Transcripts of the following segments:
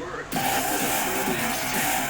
words. It was a friendly exchange.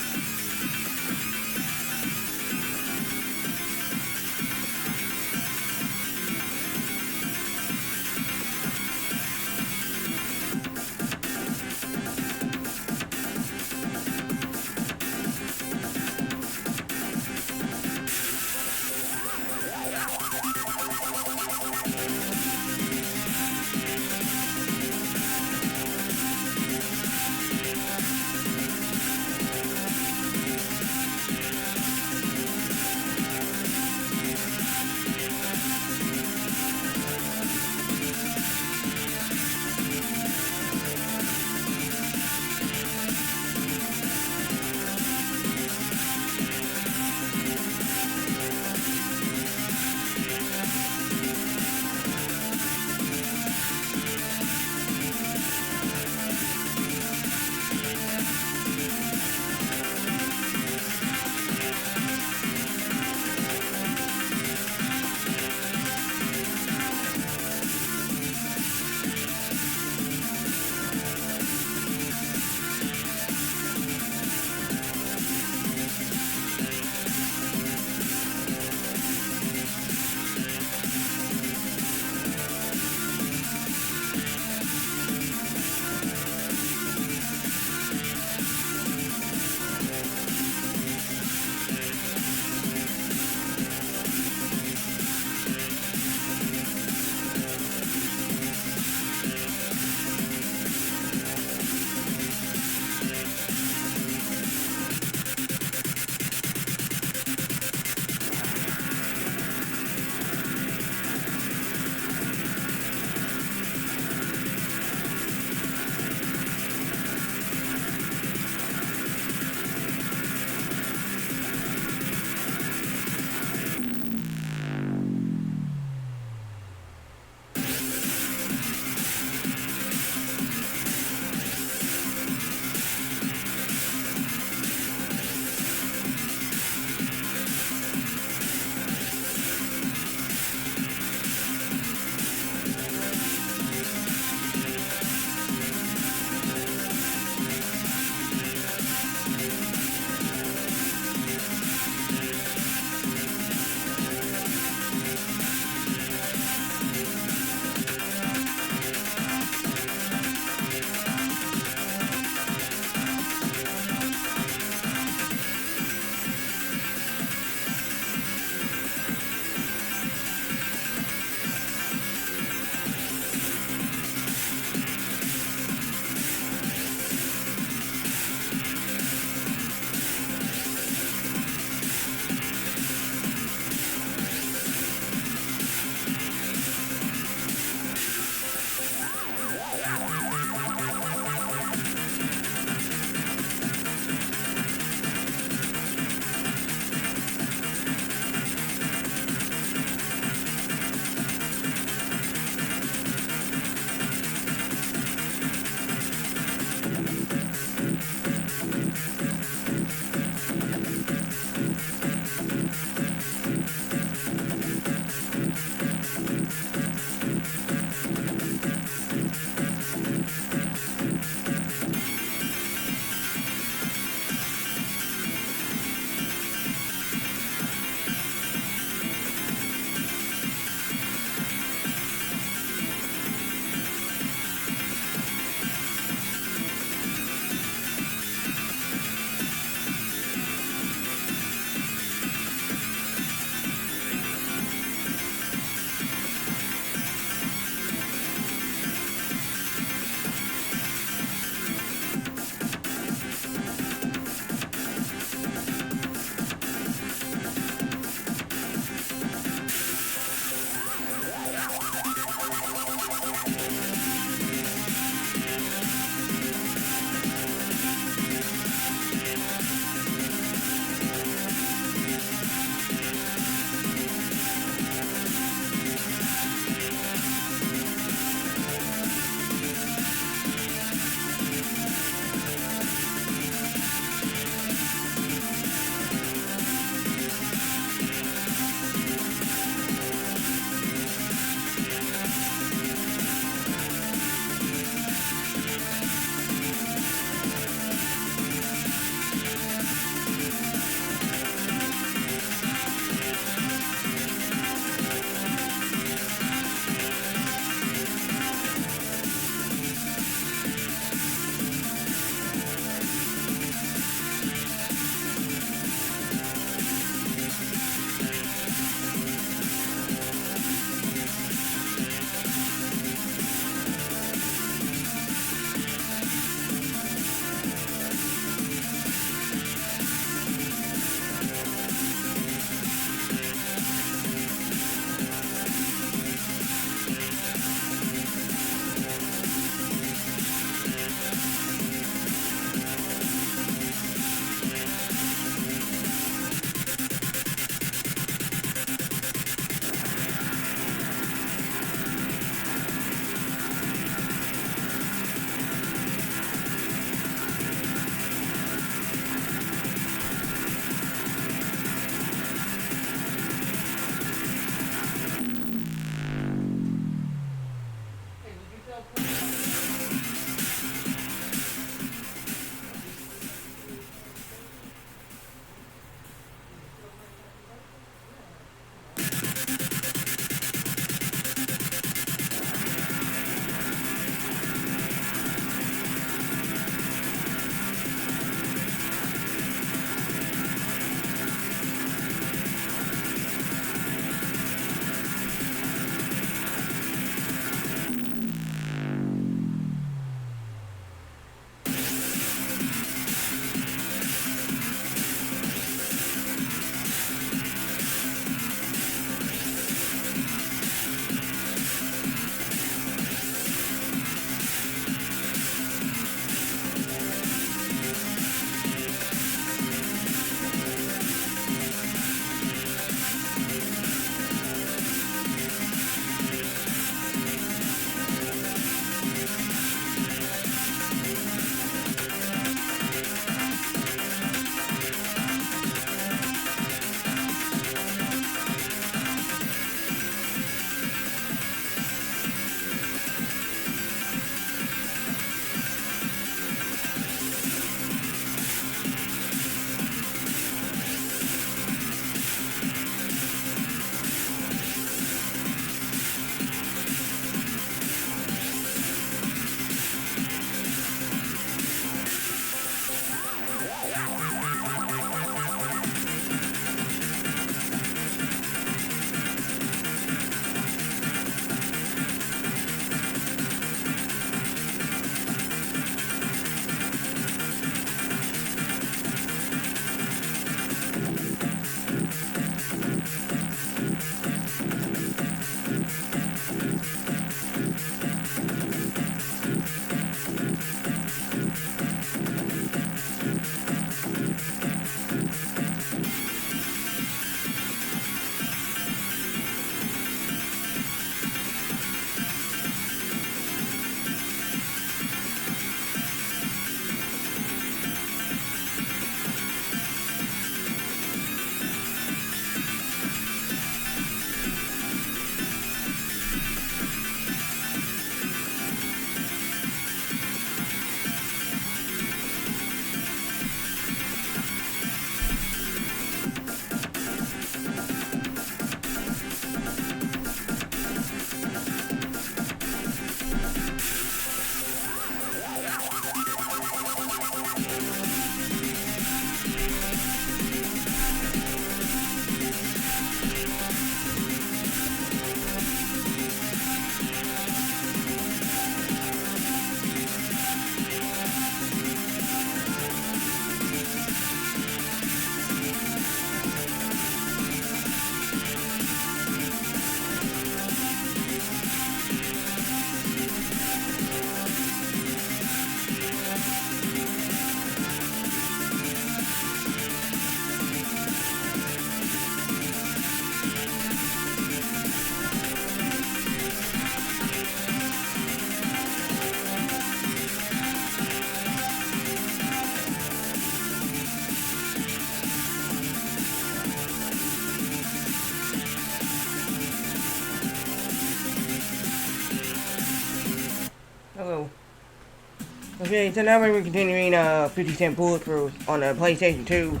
Okay, so now we're continuing 50 Cent Bulletproof on the PlayStation 2.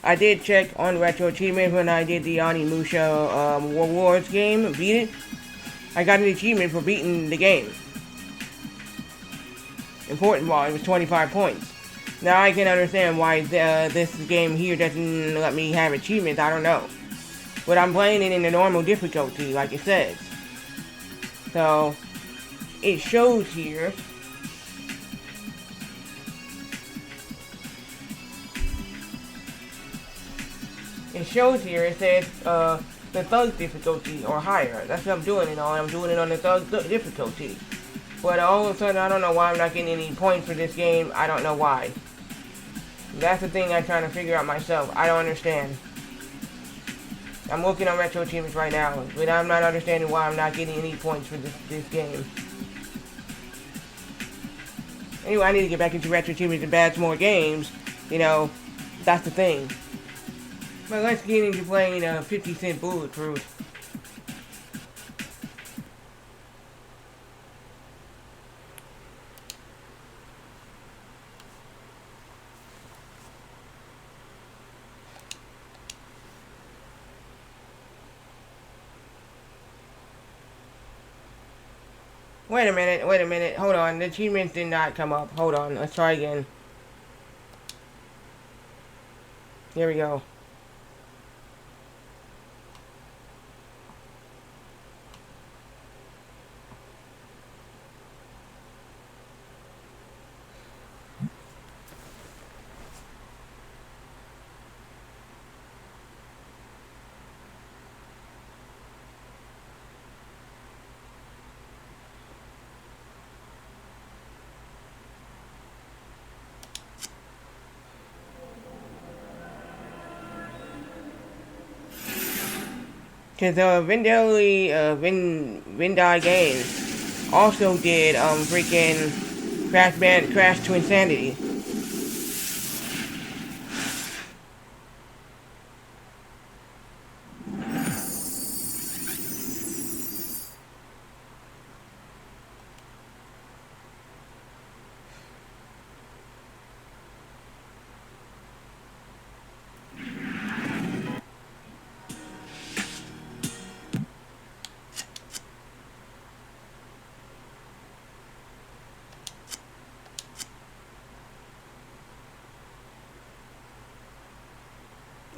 I did check on Retro Achievement when I did the Onimusha Rewards game, beat it. I got an achievement for beating the game. Important one, it was 25 points. Now I can understand why this game here doesn't let me have achievements, I don't know. But I'm playing it in the normal difficulty, like it says. So, it shows here. It shows here, it says, the thug difficulty or higher. That's what I'm doing it on. I'm doing it on the thug difficulty. But all of a sudden, I don't know why I'm not getting any points for this game. I don't know why. That's the thing I'm trying to figure out myself. I don't understand. I'm looking on Retro Achievements right now, but I'm not understanding why I'm not getting any points for this game. Anyway, I need to get back into Retro Achievements and bad some more games. You know, that's the thing. But let's get into playing 50 Cent Bulletproof. Wait a minute, hold on, the achievements did not come up. Hold on, let's try again. Here we go. Cause Vendai Games also did freaking Crash to Insanity.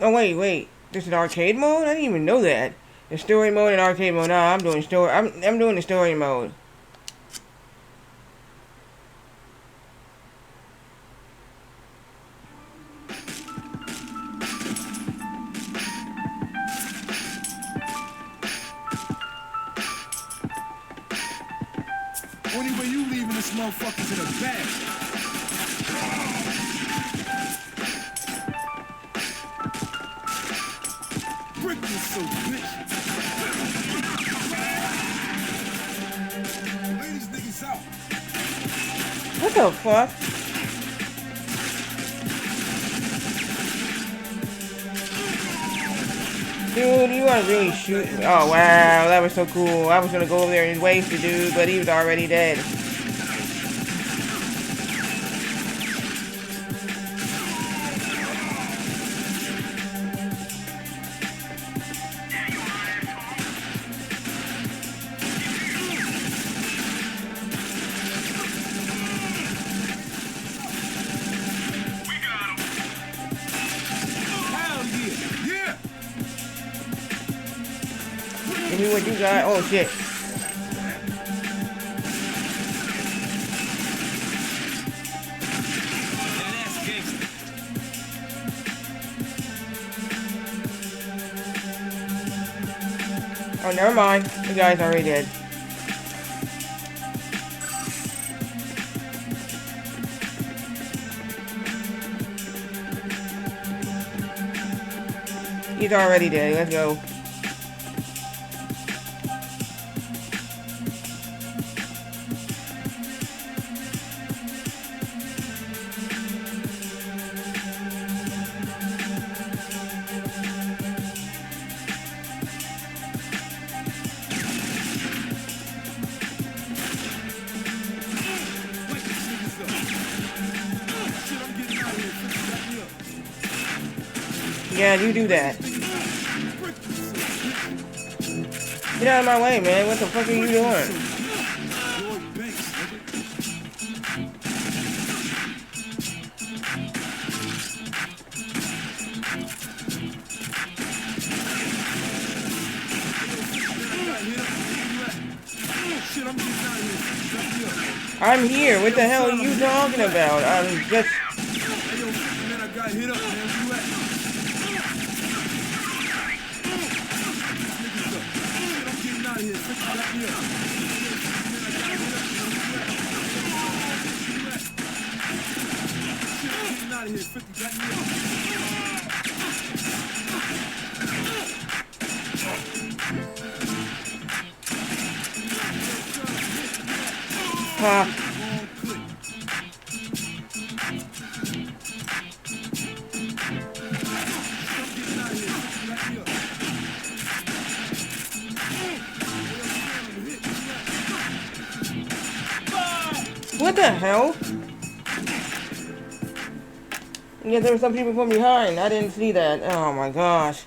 Oh wait, this is arcade mode? I didn't even know that. The story mode and arcade mode. Nah, I'm doing story. I'm doing the story mode. Only way you leaving this motherfuckers in a bag. Brick this so bitch. Lay these niggas out. What the fuck? Dude, you wanna really shoot me? Oh wow, that was so cool. I was gonna go over there and waste the dude, but he was already dead. Give me what you got. Oh shit. Oh, never mind. The guy's already dead. He's already dead. Let's go. Yeah, you do that. Get out of my way, man. What the fuck are you doing? I'm here. What the hell are you talking about? I'm just... What the hell? Yeah, there were some people from behind. I didn't see that. Oh my gosh.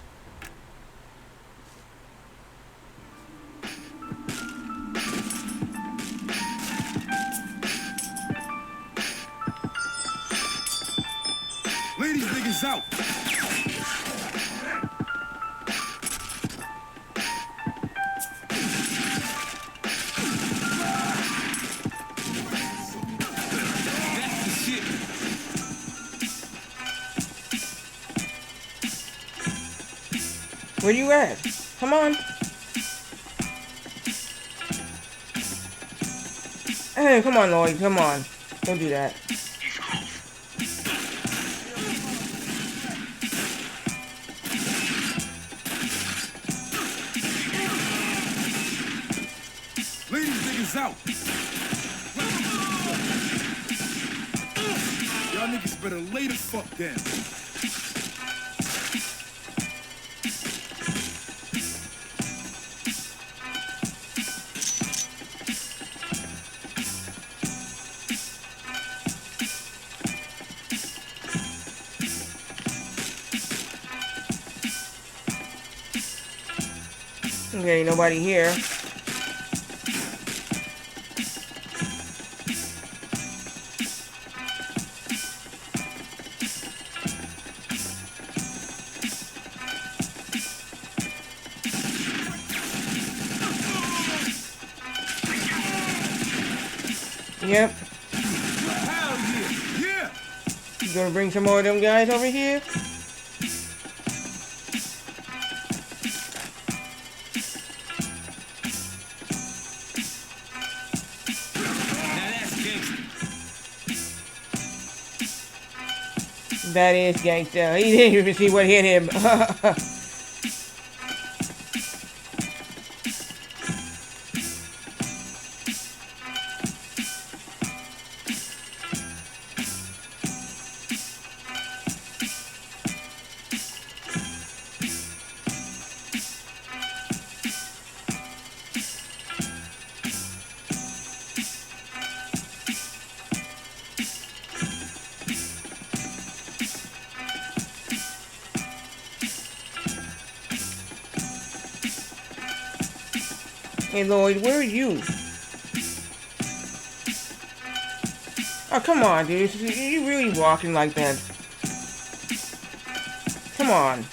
Ladies, niggas out. That's the shit. Where you at? Come on. Hey, come on, Lloyd. Come on. Don't do that. Ladies, niggas out. Y'all niggas better lay the fuck down. Okay, nobody here. Yep. Hell yeah. Yeah. You gonna bring some more of them guys over here? That is gangsta. He didn't even see what hit him. Hey Lloyd, where are you? Oh, come on, dude. You really walking like that? Come on.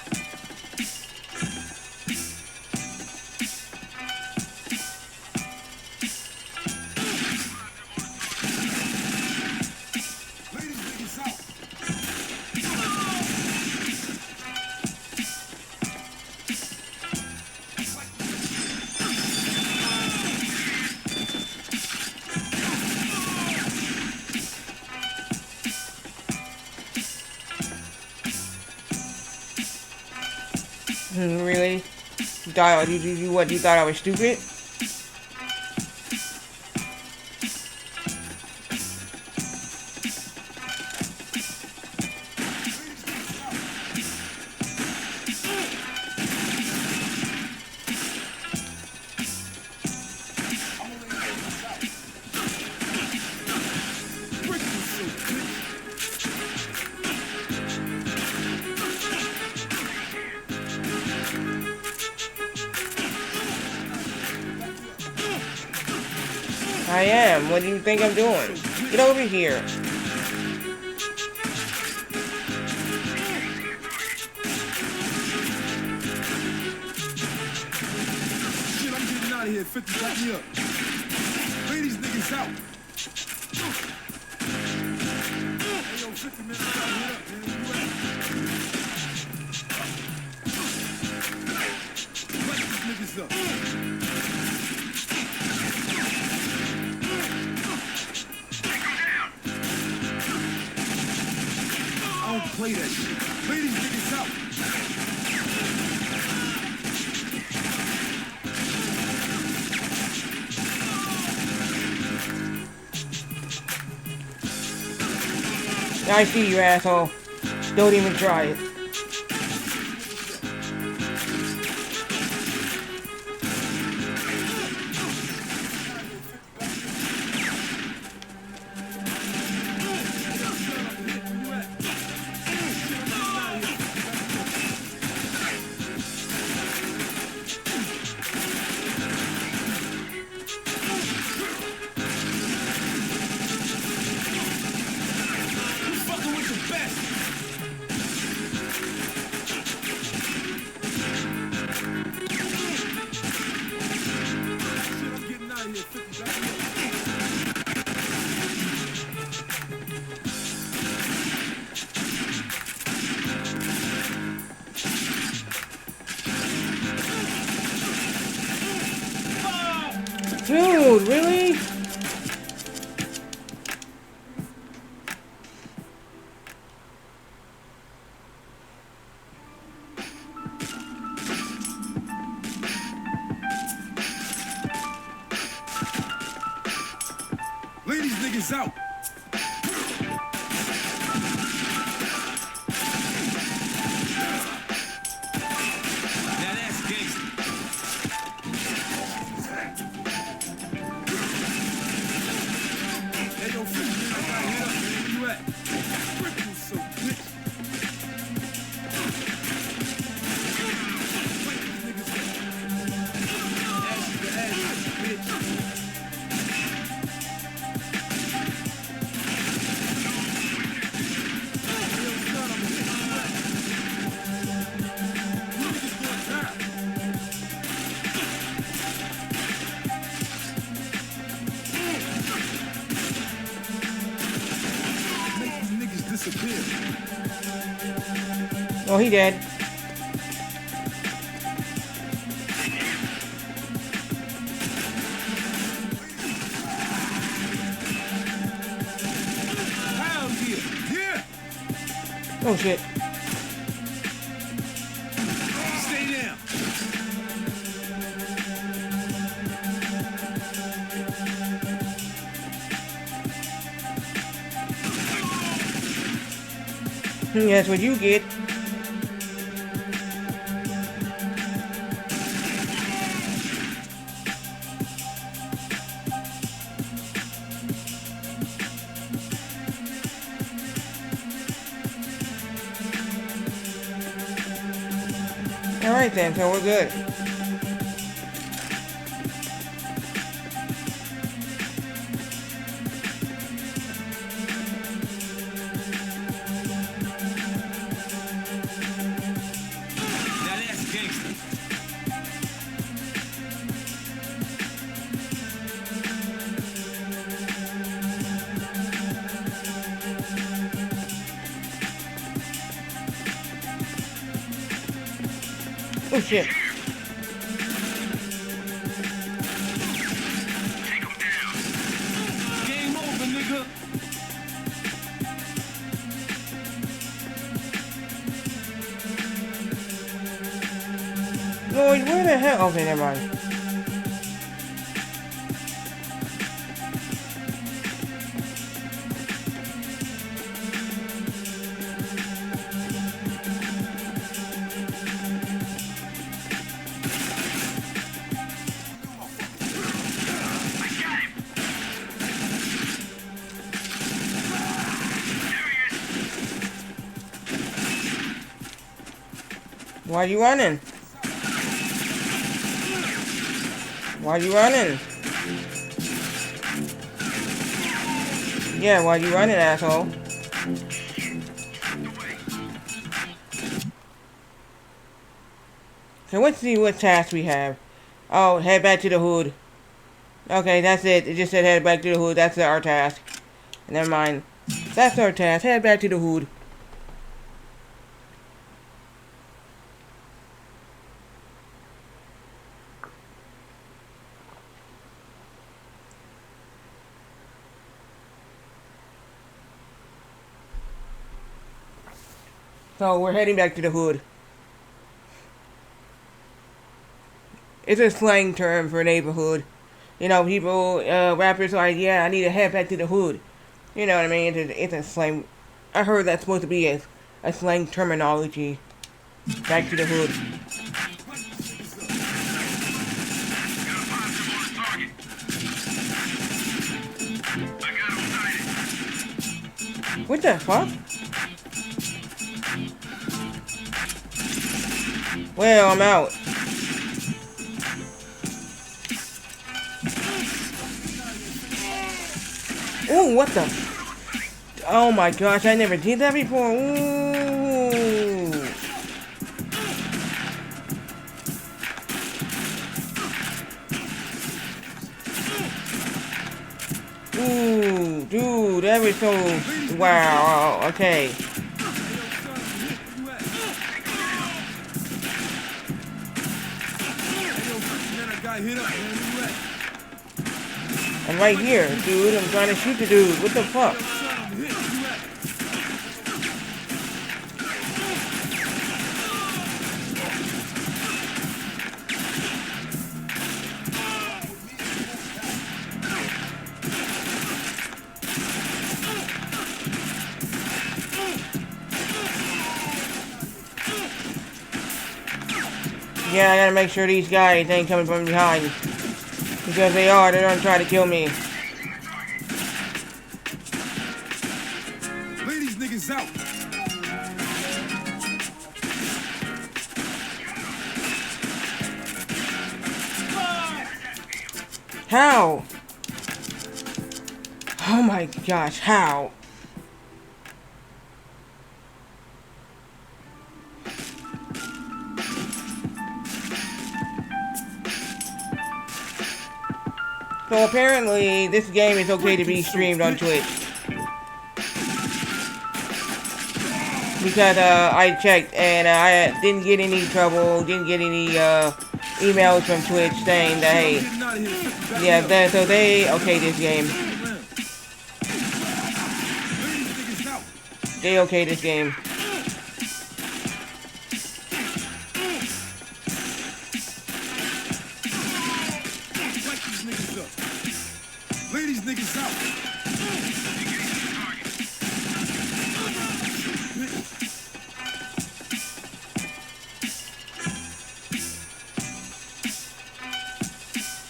Ladies, niggas out. Really? You thought I was stupid? I am. What do you think I'm doing? Get over here. Shit, I'm getting out of here. 50 got me up. Ladies, niggas out. Hey, yo, 50 minutes out. Hit up, man. Where you at? Light these niggas up. I don't play that shit. Ladies, niggas out. I see you, asshole. Don't even try it. Dude, really? Ladies, niggas out. Now that's gangsta. Hey, yo, 50 minutes out. Hit up, man. Where you at? Frick you so bitch. Light these niggas up. Ass you to ass, bitch. Oh, he dead. Hell yeah. Yeah. Oh shit. Stay down. That's what you get. Alright then, so we're good. Now that's gangsta. Oh shit. Game over, nigga. Lloyd, where the hell? Okay, never mind. Why you running? Why you running? Yeah, while you running, asshole. So let's see what task we have. Oh, head back to the hood. Okay, that's it. It just said head back to the hood. That's our task. Never mind. That's our task. Head back to the hood. So we're heading back to the hood. It's a slang term for neighborhood. You know, people, rappers are like, yeah, I need to head back to the hood. You know what I mean? It's a slang. I heard that's supposed to be a slang terminology. Back to the hood. What the fuck? Well, I'm out. Ooh, what the? Oh my gosh, I never did that before. Ooh. Ooh, dude, that was so... Wow, okay. I'm right here, dude. I'm trying to shoot the dude. What the fuck? Yeah, I gotta make sure these guys ain't coming from behind. Because they are, they're gonna try to kill me. Lay these niggas out. How? Oh my gosh, how? So apparently, this game is okay to be streamed on Twitch. Because I checked and I didn't get any trouble, didn't get any emails from Twitch saying that, hey, yeah, so they okay this game. They okay this game. Lay these niggas out.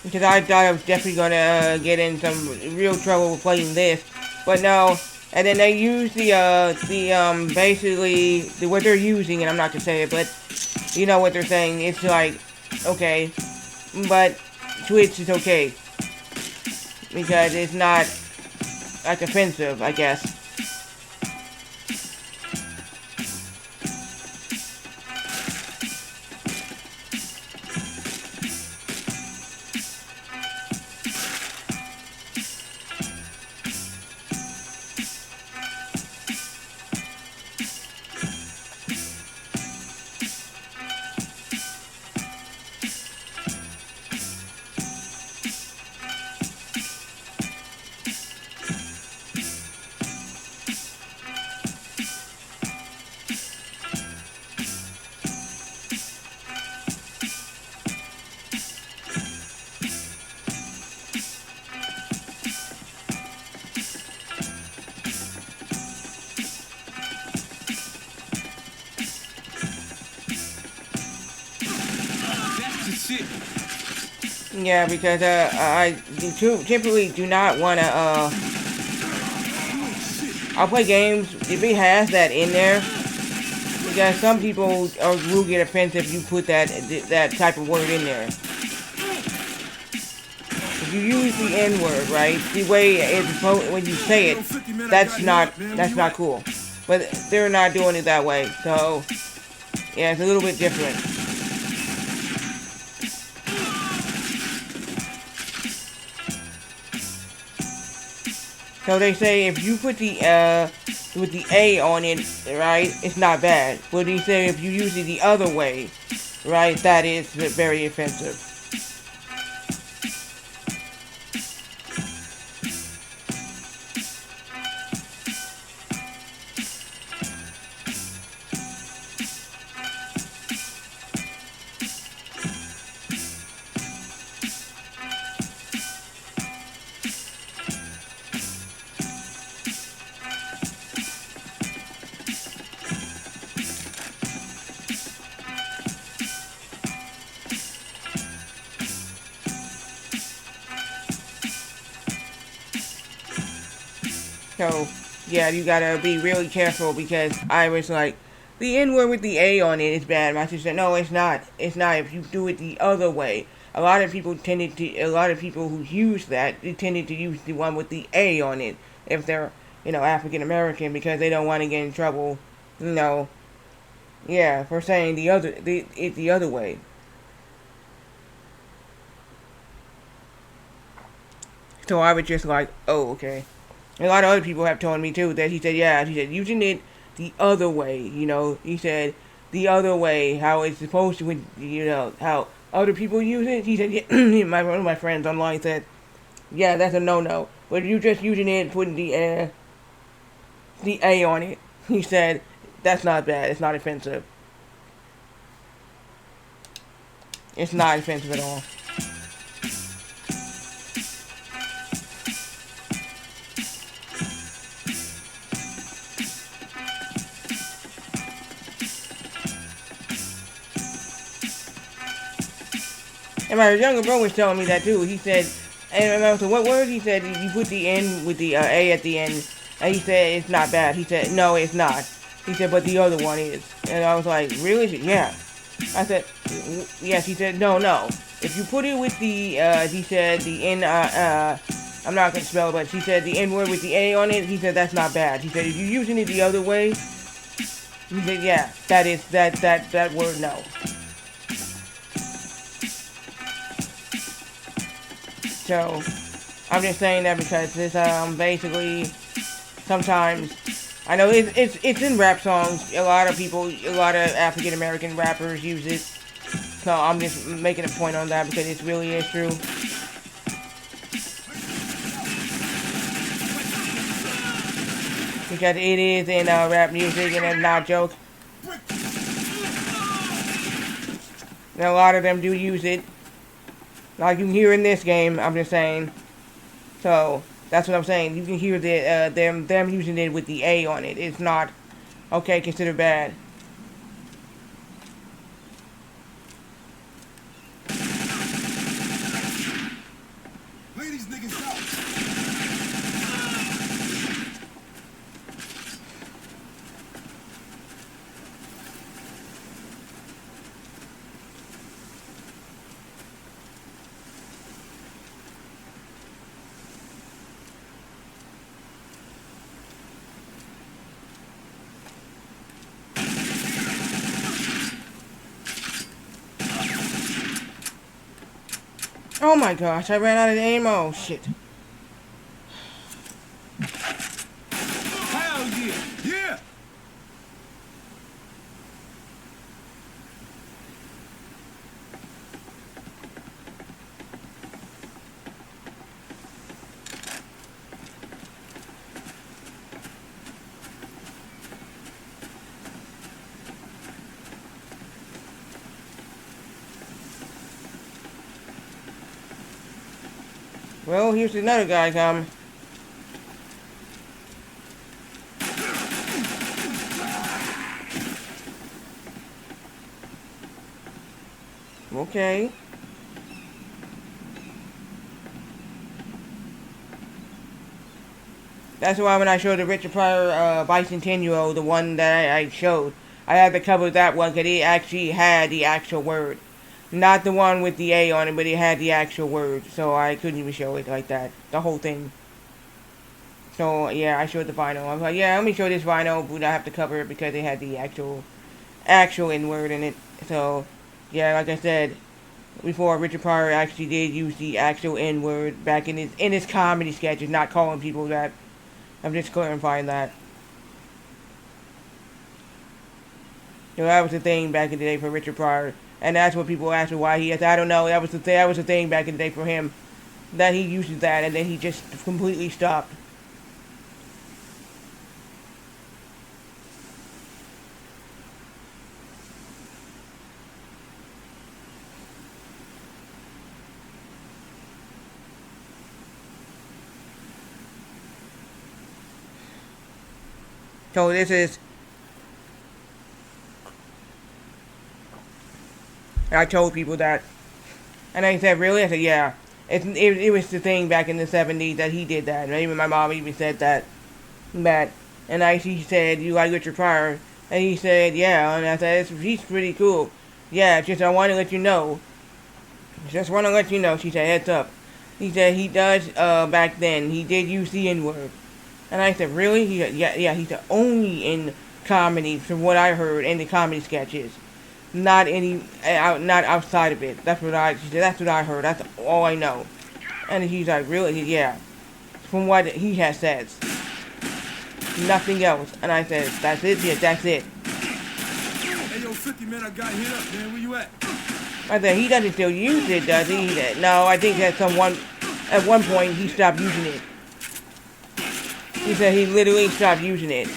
Because I thought I was definitely gonna get in some real trouble playing this, but no. And then they use basically what they're using, and I'm not gonna say it, but you know what they're saying. It's like, okay, but Twitch is okay because it's not like offensive, I guess. Yeah, because I typically do not want to I'll play games if it has that in there, because some people will get offensive if you put that type of word in there. If you use the N word, right? The way it's when you say it, that's not cool. But they're not doing it that way, so yeah, it's a little bit different. So they say if you put the with the A on it, right, it's not bad. But they say if you use it the other way, right, that is very offensive. So, yeah, you gotta be really careful because I was like, the N word with the A on it is bad. My sister said, no, it's not. It's not if you do it the other way. A lot of people who use that, they tended to use the one with the A on it if they're, African American because they don't want to get in trouble, yeah, for saying the other way. So I was just like, oh, okay. A lot of other people have told me too that he said, yeah, he said using it the other way, he said the other way, how it's supposed to, how other people use it. He said, yeah, one of my friends online said, yeah, that's a no-no. But you just using it, putting the A on it, he said, that's not bad. It's not offensive. It's not offensive at all. And my younger brother was telling me that too. He said, and I was like, what word? He said, you put the N with the A at the end. And he said, it's not bad. He said, no, it's not. He said, but the other one is. And I was like, really? He said, yeah. I said, yes. He said, no. If you put it with the, he said, the N, I'm not going to spell it, but he said the N word with the A on it. He said, that's not bad. He said, if you're using it the other way, he said, yeah, that word, no. So, I'm just saying that because this, basically, sometimes, I know it's in rap songs. A lot of African American rappers use it. So I'm just making a point on that because it really is true. Because it is in rap music and it's not a joke. And a lot of them do use it. Like you can hear in this game, I'm just saying. So, that's what I'm saying. You can hear them using it with the A on it. It's not, okay, considered bad. Ladies, niggas out. Oh my gosh, I ran out of ammo. Shit. Hell yeah. Yeah. Well, here's another guy coming. Okay. That's why when I showed the Richard Pryor Bicentennial, the one that I showed, I had to cover that one because it actually had the actual word. Not the one with the A on it, but it had the actual word, so I couldn't even show it like that. The whole thing. So yeah, I showed the vinyl. I was like, yeah, let me show this vinyl, but I have to cover it because it had the actual N word in it. So yeah, like I said before, Richard Pryor actually did use the actual N word back in his comedy sketches, not calling people that. I'm just clarifying that. So that was the thing back in the day for Richard Pryor, and that's what people asked me why he. I don't know. That was the thing back in the day for him, that he uses that, and then he just completely stopped. So this is. I told people that, and they said, "Really?" I said, "Yeah." It was the thing back in the 70s that he did that. And even my mom even said that. And she said, "You like Richard Pryor?" And he said, "Yeah." And I said, "He's pretty cool." Yeah, just I want to let you know. Just want to let you know. She said, "Heads up." He said he does. Back then he did use the N word. And I said, "Really?" He said, "Yeah, yeah." He said, "Only in comedy, from what I heard, in the comedy sketches, not not outside of it." She said, "That's what I heard. That's all I know." And he's like, "Really?" Yeah. From what he has said, nothing else. And I said, "That's it. Yeah, that's it." Hey, yo, 50, man, I got hit up, man. Where you at? I said, "He doesn't still use it, does he?" He said, "No, I think at one point he stopped using it." He said he literally stopped using it,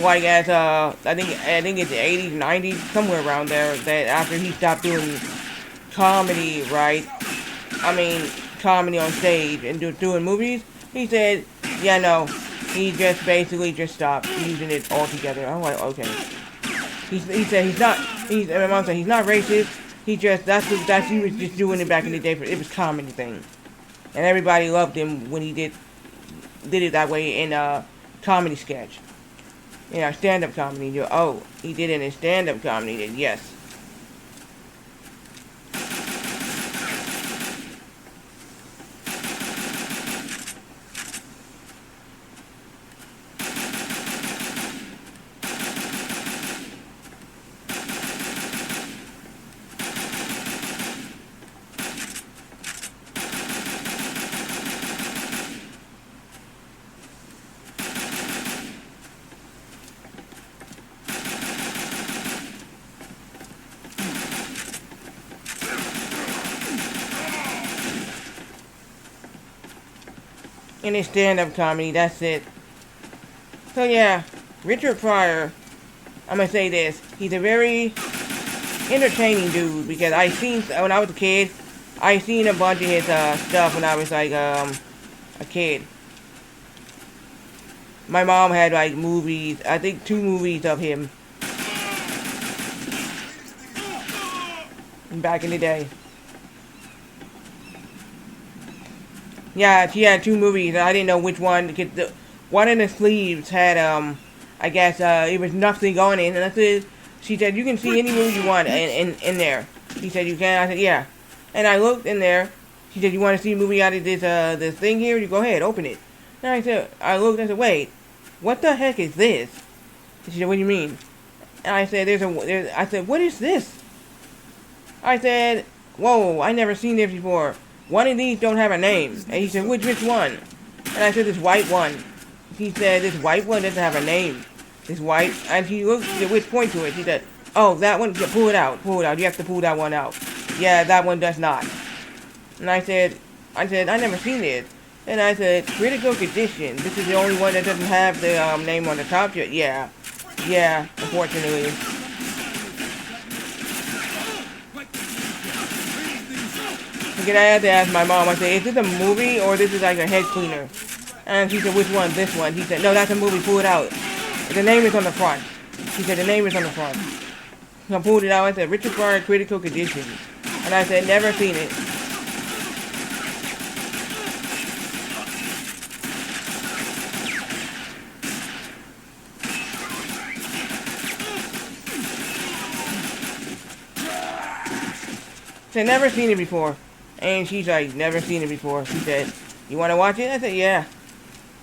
like as I think it's the 80s, 90s, somewhere around there. That after he stopped doing comedy, right? I mean, comedy on stage and doing movies. He said, "Yeah, no, he just basically just stopped using it altogether." I'm like, okay. He said he's not. My mom said he's not racist. He just he was just doing it back in the day for it was comedy thing, and everybody loved him when he did it that way in a comedy sketch. You know, stand-up comedy. Oh, he did it in stand-up comedy. Then yes. In his stand-up comedy, that's it. So yeah, Richard Pryor, I'm gonna say this, he's a very entertaining dude, because when I was a kid, I seen a bunch of his stuff when I was like a kid. My mom had like movies, I think 2 movies of him back in the day. Yeah, she had 2 movies, and I didn't know which one. One of the sleeves had, I guess, it was nothing on it. And I said, she said, "You can see any movie you want in there." She said, "You can?" I said, "Yeah." And I looked in there. She said, "You want to see a movie out of this thing here? You go ahead, open it." And I looked and I said, "Wait, what the heck is this?" She said, "What do you mean?" And I said, I said, "What is this?" I said, "Whoa, I never seen this before. One of these don't have a name." And he said, which one?" And I said, "This white one." He said, "This white one doesn't have a name. This white," and he looked at which point to it. He said, "Oh, that one, yeah, pull it out. You have to pull that one out." "Yeah, that one does not." And I said, "I never seen this." And I said, "Critical condition. This is the only one that doesn't have the name on the top yet." Yeah, unfortunately. Because I had to ask my mom, I said, "Is this a movie or this is like a head cleaner?" And she said, "Which one?" "This one." He said, "No, that's a movie, pull it out. The name is on the front." She said, "The name is on the front." So I pulled it out, I said, "Richard Pryor, Critical Condition." And I said, "Never seen it." said, never seen it before. And she's like, never seen it before. She said, you want to watch it? I said, yeah.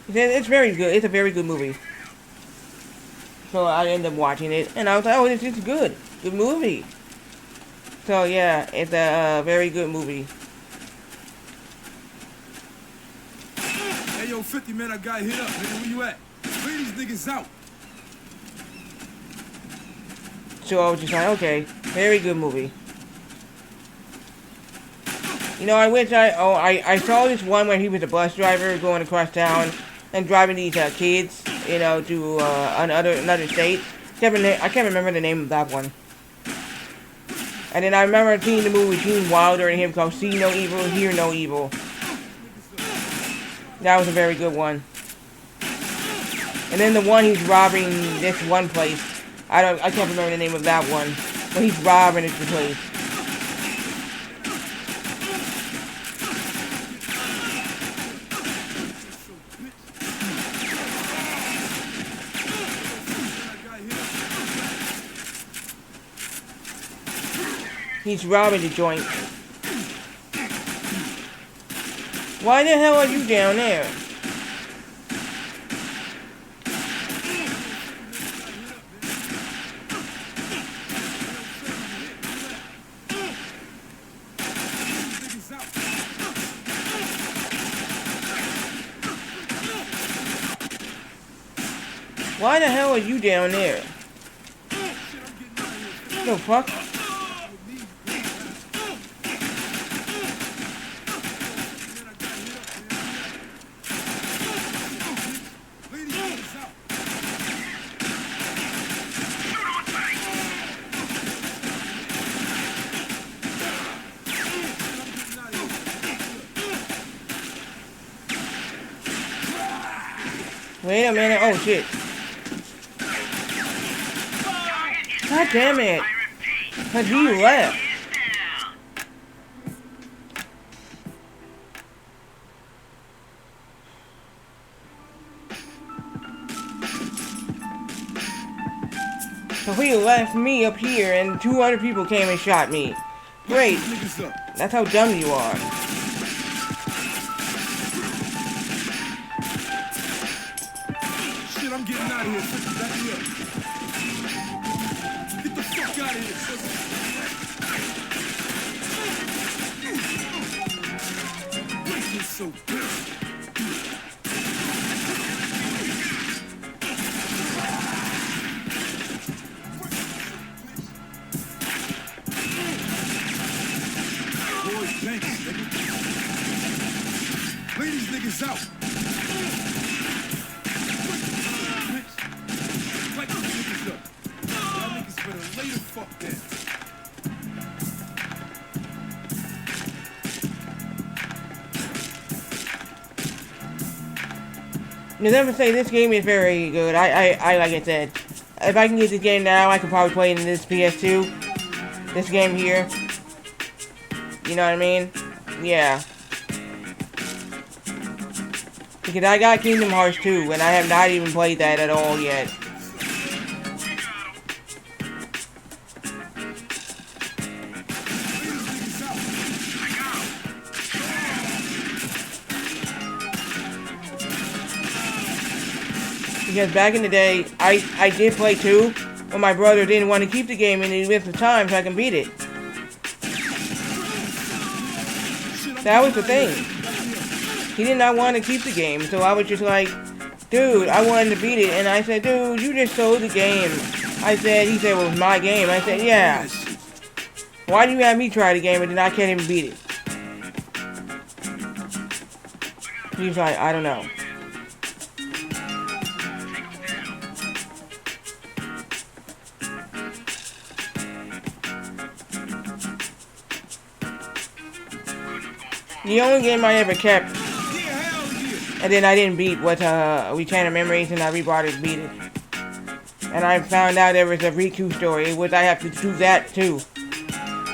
He said, it's very good. It's a very good movie. So I ended up watching it. And I was like, oh, this is good. Good movie. So yeah, it's a very good movie. Hey, yo, 50, man, I got hit up, man. Where you at? Where these niggas out? So I was just like, okay, very good movie. You know, I wish I saw this one where he was a bus driver going across town and driving these kids, you know, to another state. I can't remember the name of that one. And then I remember seeing the movie between Wilder and him called See No Evil, Hear No Evil. That was a very good one. And then the one he's robbing this one place. I can't remember the name of that one. But he's robbing this place. He's robbing the joint. Why the hell are you down there? Why the hell are you down there? The fuck? Wait a minute. Oh shit. God damn it. Cause he left. So he left me up here and 2 other people came and shot me. Great. That's how dumb you are. Shit, I'm getting out of here. Back me up. Get the fuck out of here. This is so good. Boys, thanks, nigga. Lay these niggas out. Like these niggas up. Y'all niggas better lay the fuck down. You never say this game is very good. I like I said, if I can get this game now, I could probably play it in this PS2. This game here. You know what I mean? Yeah. Because I got Kingdom Hearts 2, and I have not even played that at all yet. Because back in the day, I did play 2, but my brother didn't want to keep the game and he missed the time so I can beat it. That was the thing. He did not want to keep the game, so I was just like, dude, I wanted to beat it, and I said, dude, you just sold the game. He said, well, it's my game. I said, yeah. Why do you have me try the game and then I can't even beat it? He's like, I don't know. The only game I ever kept, and then I didn't beat, was Return Memories, and I rebought it, beat it. And I found out there was a Riku story, which I have to do that too.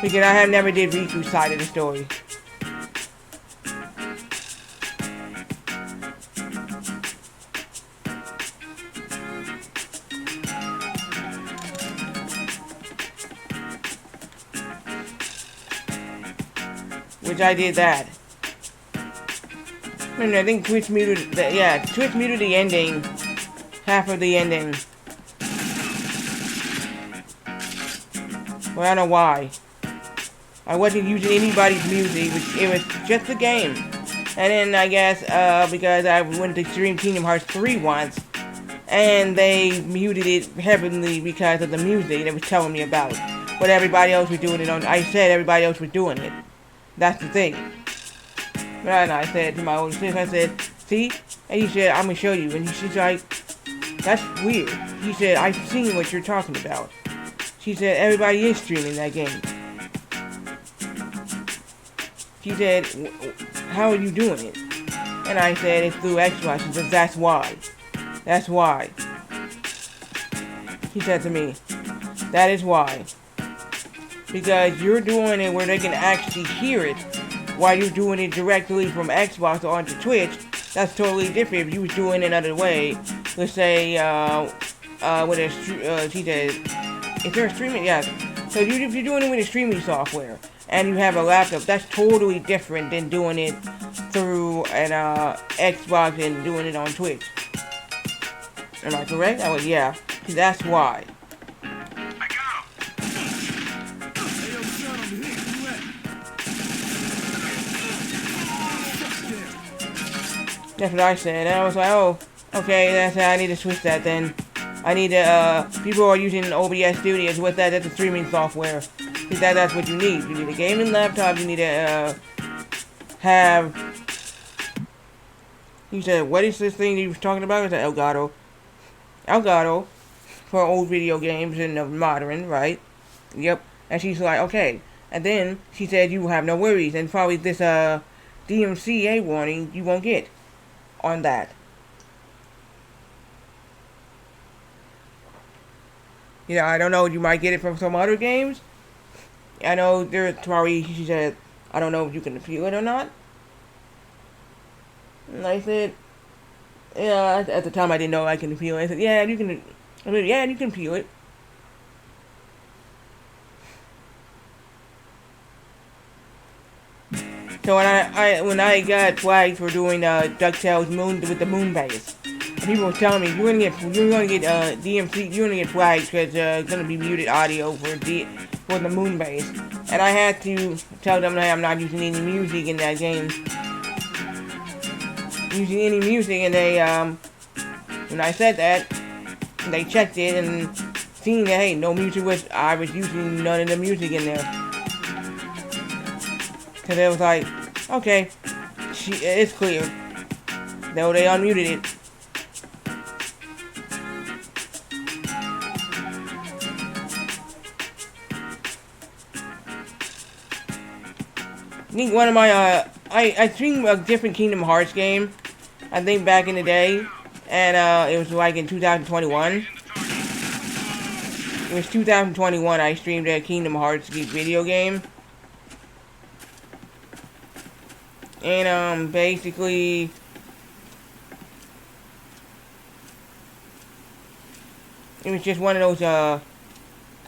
Because I have never did Riku's side of the story. which I did that. And I think Twitch muted Twitch muted the ending, half of the ending. Well, I don't know why. I wasn't using anybody's music, it was just a game. And then I guess, because I went to stream Kingdom Hearts 3 once, and they muted it heavily because of the music they was telling me about. But everybody else was doing it on, I said everybody else was doing it. That's the thing. And I said to my older sister, I said, see? And he said, I'm gonna show you. And she's like, that's weird. He said, I've seen what you're talking about. She said, everybody is streaming that game. She said, how are you doing it? And I said, it's through Xbox. She said, that's why. That's why. He said to me, that is why. Because you're doing it where they can actually hear it, while you're doing it directly from Xbox onto Twitch. That's totally different if you was doing it another way. Let's say, she said, is there a streaming? Yeah. So if you're doing it with a streaming software, and you have a laptop, that's totally different than doing it through an Xbox and doing it on Twitch. Am I correct? I was, yeah. That's why. I got him. Hey, yo, son, I'm here. Where you at? That's what I said. And I was like, oh, okay, that's I need to switch that then. I need to, people are using OBS Studios with that, that's a streaming software. That's what you need. You need a gaming laptop, you need to, have... He said, what is this thing you was talking about? It's Elgato. Elgato, for old video games and the modern, right? Yep. And she's like, okay. And then, she said, you will have no worries, and probably this, DMCA warning you won't get on that. You know, I don't know, you might get it from some other games. I know there's probably, she said, I don't know if you can appeal it or not. And I said, yeah, at the time I didn't know I can appeal it. I said, yeah, you can, I said, yeah, you can appeal it. So when I got flagged for doing DuckTales Moon with the moon base, and people were telling me you're gonna get DMC, you're gonna get flagged because it's gonna be muted audio for the moon base, and I had to tell them that I'm not using any music in that game, and they when I said that, they checked it and seen that hey, no music I was using none of the music in there. Because it was like, okay, it's clear. Though they unmuted it. I think one of my, I streamed a different Kingdom Hearts game, I think back in the day, and it was like in 2021. It was 2021 I streamed a Kingdom Hearts video game. And, basically, it was just one of those,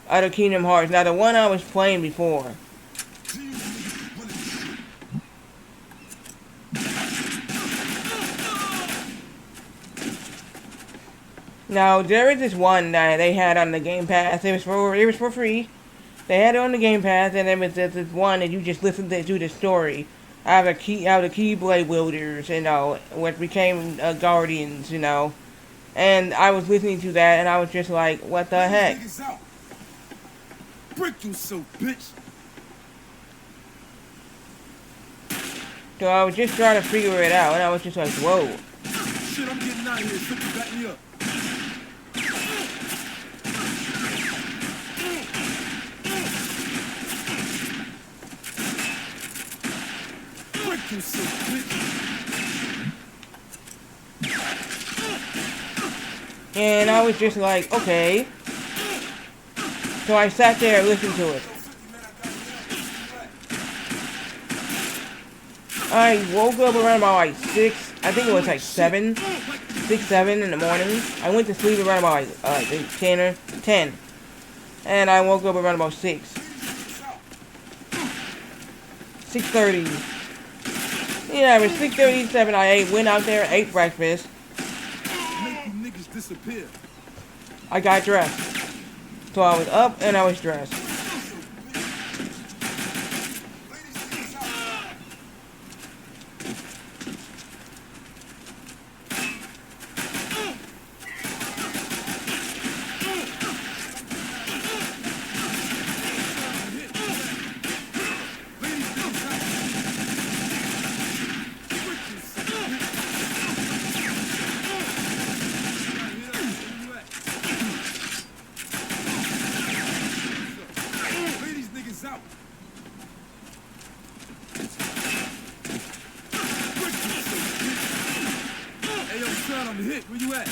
other Kingdom Hearts. Now, the one I was playing before. Now, there is this one that they had on the Game Pass. It was for free. They had it on the Game Pass, and there was this one that you just listened to the story. Out of the Keyblade wielders, you know, what became Guardians, you know. And I was listening to that, and I was just like, what the heck? Break yourself, bitch. So I was just trying to figure it out, and I was just like, whoa. Shit, I'm getting out of here. 50, back me up. And I was just like, okay. So I sat there and listened to it. I woke up around about like 6, I think it was like 7 in the morning. I went to sleep around about like, I think 10. And I woke up around about 6 6:30. Yeah, it was 6:37. I went out there, ate breakfast. Make you niggas disappear. I got dressed. So I was up and I was dressed. On the hit, where you at?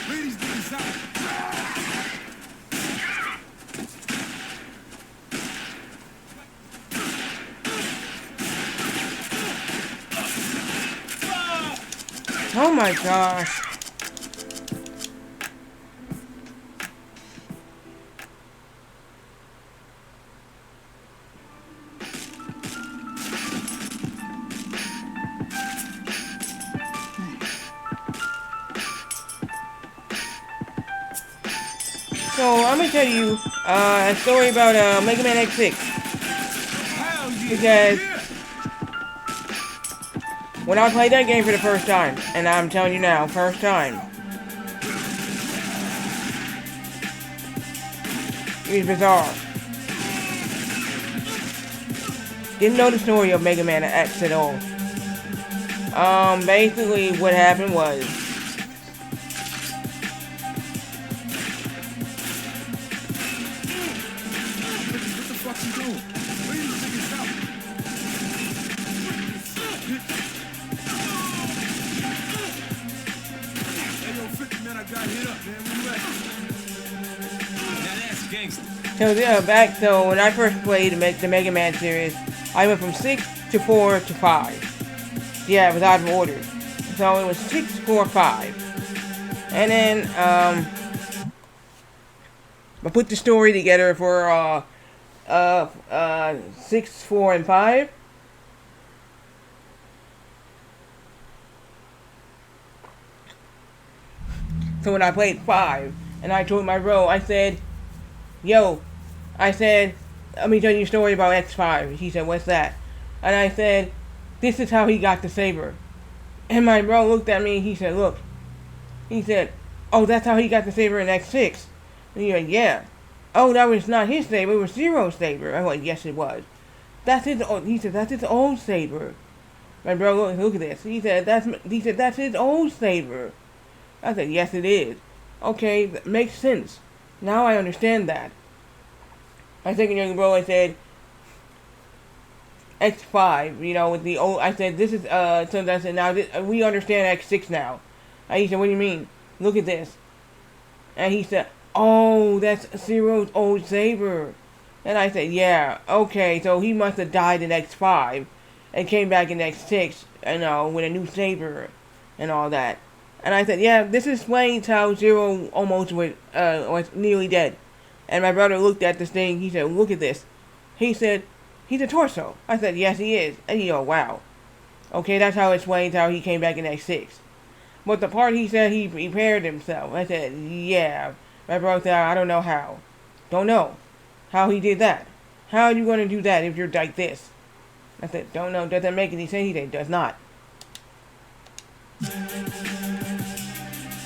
Ladies, niggas out. Oh my gosh. So I'm gonna tell you a story about Mega Man X6. Because when I played that game for the first time, and I'm telling you now, first time, it was bizarre. Didn't know the story of Mega Man X at all. Basically what happened was, What the fuck you doing? Ladies, niggas out. Hey, yo, 50, man, I got hit up, man. Where you at? Now that's gangster. so so when I first played the Mega Man series, I went from 6 to 4 to 5. Yeah, it was out of order. So it was 6, 4, 5. And then, I put the story together for, 6, 4, and 5. So when I played 5, and I told my bro, I said, yo, let me tell you a story about X5. He said, what's that? And I said, this is how he got the saber. And my bro looked at me, he said, look. He said, oh, that's how he got the saber in X6. And he went, yeah. Oh, that was not his saber, it was Zero's saber. I went, yes, it was. He said, that's his old saber. My bro, look at this. He said, that's his old saber. I said, yes, it is. Okay, that makes sense. Now I understand that. I said, young bro, I said, X5, you know, with the old, I said, this is, so I said, now, we understand X6 now. And he said, what do you mean? Look at this. And he said, oh, that's Zero's old saber. And I said, yeah, okay, so he must have died in X5 and came back in X6, you know, with a new saber and all that. And I said, yeah, this explains how Zero almost was nearly dead. And my brother looked at this thing, he said, look at this. He said, he's a torso. I said, yes, he is. And he go, wow. Okay, that's how it explains how he came back in X6. But the part he said he repaired himself, I said, yeah. My brother said, I don't know how. Don't know how he did that. How are you going to do that if you're like this? I said, don't know. Doesn't make any sense. He said, does not.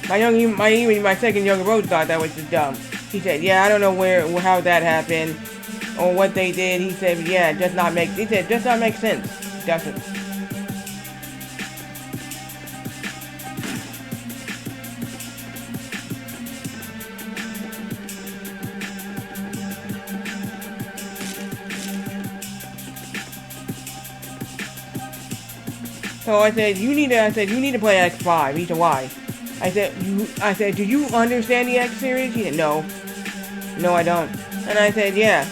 My second younger brother thought that was just dumb. He said, yeah, I don't know how that happened or what they did. He said, yeah, it does not make sense. It doesn't. So I said, you need to play X5. He said, why? I said, do you understand the X series? He said, no. No, I don't. And I said, yeah.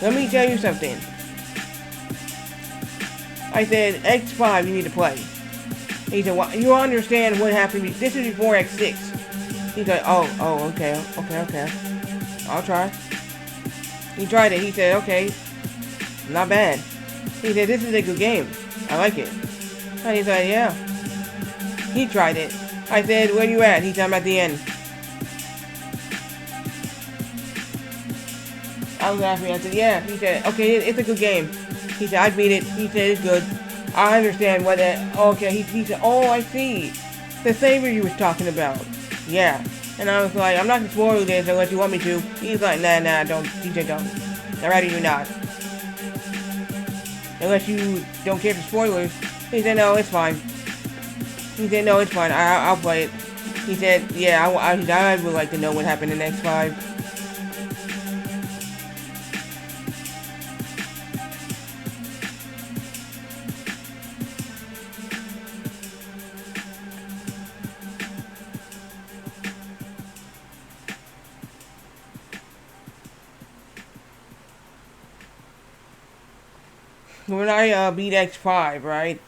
Let me tell you something. I said, X5 you need to play. He said, well, you understand what happened. This is before X6. He said, okay. I'll try. He tried it. He said, okay, not bad. He said, this is a good game. I like it. And he said, yeah. He tried it. I said, where you at? He said, I'm at the end. I was laughing. I said, yeah. He said, okay, it's a good game. He said, I beat it. He said, it's good. I understand what that... Okay, he said, oh, I see. The saver you was talking about. Yeah. And I was like, I'm not going to spoil this unless you want me to. He's like, nah, don't. He said, don't. I'd rather you not. Unless you don't care for spoilers. He said, no, it's fine. He said, no, it's fine. I'll play it. He said, yeah, I would like to know what happened in X5. When I beat X5, right?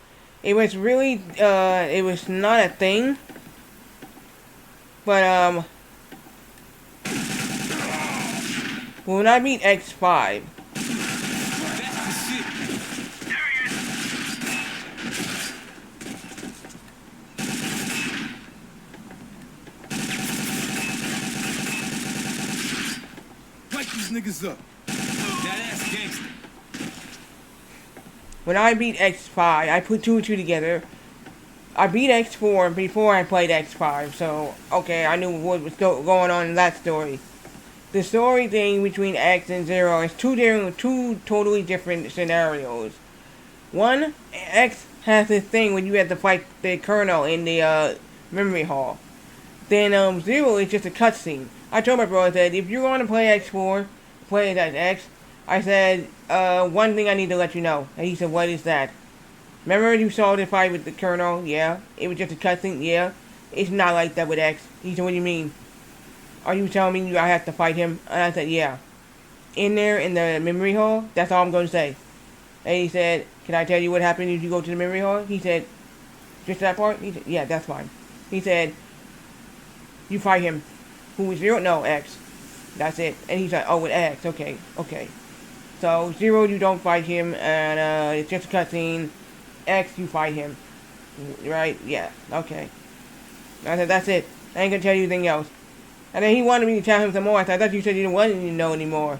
It was really, it was not a thing. But, when I beat X5, Light these niggas up. That ass gangster. when I beat X5, I put 2 and 2 together. I beat X4 before I played X5, so, okay, I knew what was going on in that story. The story thing between X and Zero is two totally different scenarios. One, X has this thing when you have to fight the Colonel in the, memory hall. Then, Zero is just a cutscene. I told my brother that if you're going to play X4, play it as X. I said, one thing I need to let you know. And he said, what is that? Remember you saw the fight with the Colonel? Yeah. It was just a cutscene? Yeah. It's not like that with X. He said, what do you mean? Are you telling me I have to fight him? And I said, yeah. In there, in the memory hall, that's all I'm going to say. And he said, can I tell you what happened if you go to the memory hall? He said, just that part? He said, yeah, that's fine. He said, you fight him. Who is Zero? No, X. That's it. And he's like, oh, with X. Okay. So, Zero, you don't fight him, and it's just a cutscene. X, you fight him. Right? Yeah. Okay. I said, that's it. I ain't gonna tell you anything else. And then he wanted me to tell him some more. I said, I thought you said you didn't want to know anymore.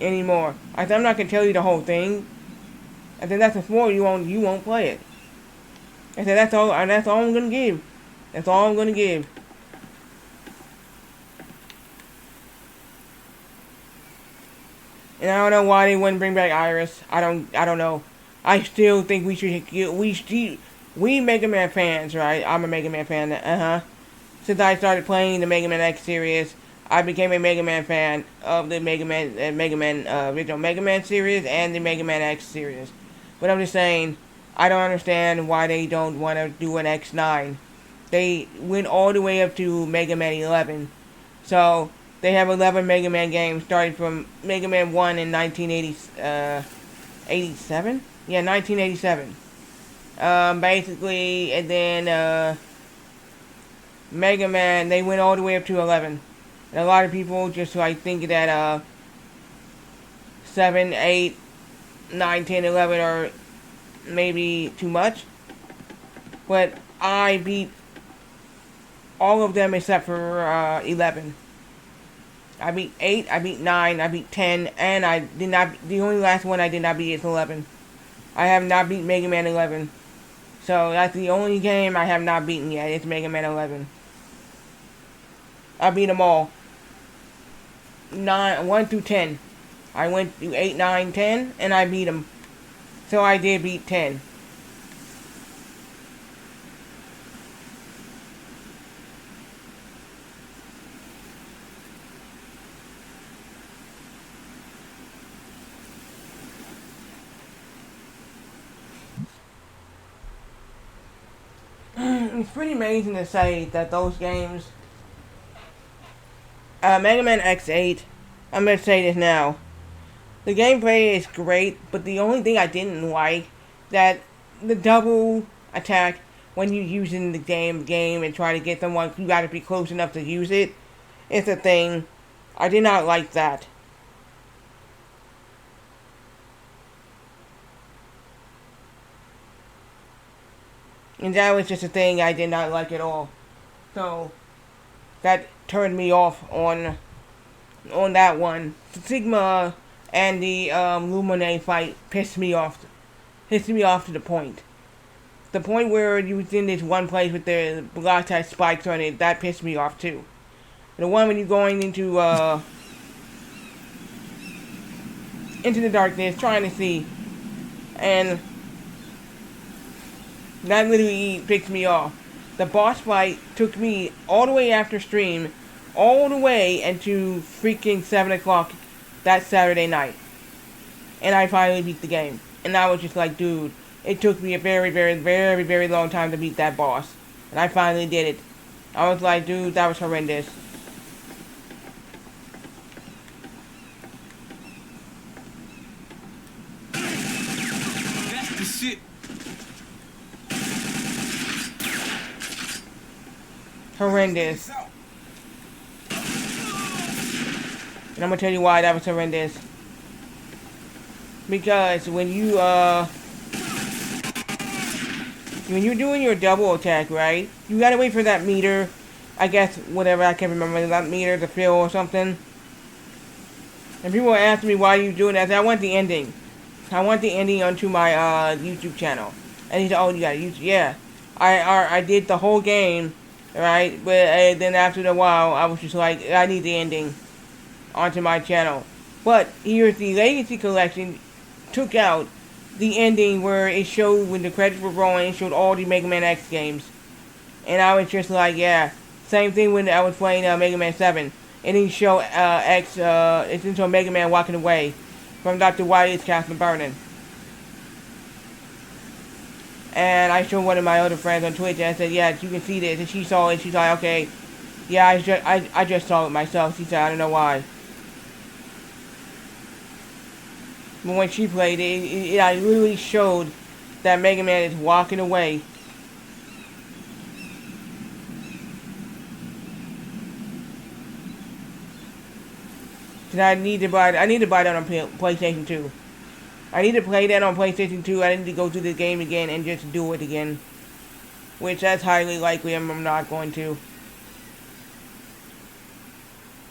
I said, I'm not gonna tell you the whole thing. I said, that's a 4, you won't play it. I said, that's all I'm gonna give. That's all I'm gonna give. And I don't know why they wouldn't bring back Iris. I don't know. I still think we Mega Man fans, right? I'm a Mega Man fan. Since I started playing the Mega Man X series, I became a Mega Man fan of the original Mega Man series and the Mega Man X series. But I'm just saying, I don't understand why they don't want to do an X9. They went all the way up to Mega Man 11. So, they have 11 Mega Man games starting from Mega Man 1 in 1987? Yeah, 1987. Basically, and then, Mega Man, they went all the way up to 11. And a lot of people just like think that, 7, 8, 9, 10, 11 are maybe too much. But I beat all of them except for, 11. I beat 8, I beat 9, I beat 10, and I did not, the only last one I did not beat is 11. I have not beat Mega Man 11. So that's the only game I have not beaten yet, it's Mega Man 11. I beat them all. 1 through 10. I went through 8, 9, 10, and I beat them. So I did beat 10. It's pretty amazing to say that those games, Mega Man X8 I'm gonna say this now. The gameplay is great, but the only thing I didn't like that the double attack when you're using the game and try to get someone, you gotta be close enough to use it. It's a thing. I did not like that. And that was just a thing I did not like at all. So that turned me off on that one. Sigma and the Lumine fight pissed me off. Pissed me off to the point. The point where you was in this one place with the block type spikes on it, that pissed me off too. The one when you're going into the darkness, trying to see, and that literally pissed me off. The boss fight took me all the way after stream, all the way into freaking 7 o'clock that Saturday night. And I finally beat the game. And I was just like, dude, it took me a very, very, very, very long time to beat that boss. And I finally did it. I was like, dude, that was horrendous. That's the shit. Horrendous. And I'm gonna tell you why that was horrendous. Because when you're doing your double attack, right? You gotta wait for that meter. I guess whatever, I can't remember that meter to fill or something. And people ask me why you doing that. I said, I want the ending. I want the ending onto my YouTube channel. And he said, oh, you got YouTube. Yeah, I did the whole game, right? But then after a while, I was just like, I need the ending onto my channel. But here's the Legacy Collection. Took out the ending where it showed when the credits were rolling, it showed all the Mega Man X games. And I was just like, yeah. Same thing when I was playing Mega Man 7. It didn't show X, it didn't show Mega Man walking away from Dr. Wily's Castle Burning. And I showed one of my other friends on Twitch and I said, yeah, you can see this. And she saw it, she's like, okay. Yeah, I just saw it myself. She said, I don't know why. But when she played it, it literally showed that Mega Man is walking away. And I need to buy that on PlayStation 2. I need to play that on PlayStation 2. I need to go through the game again and just do it again. Which that's highly likely I'm not going to.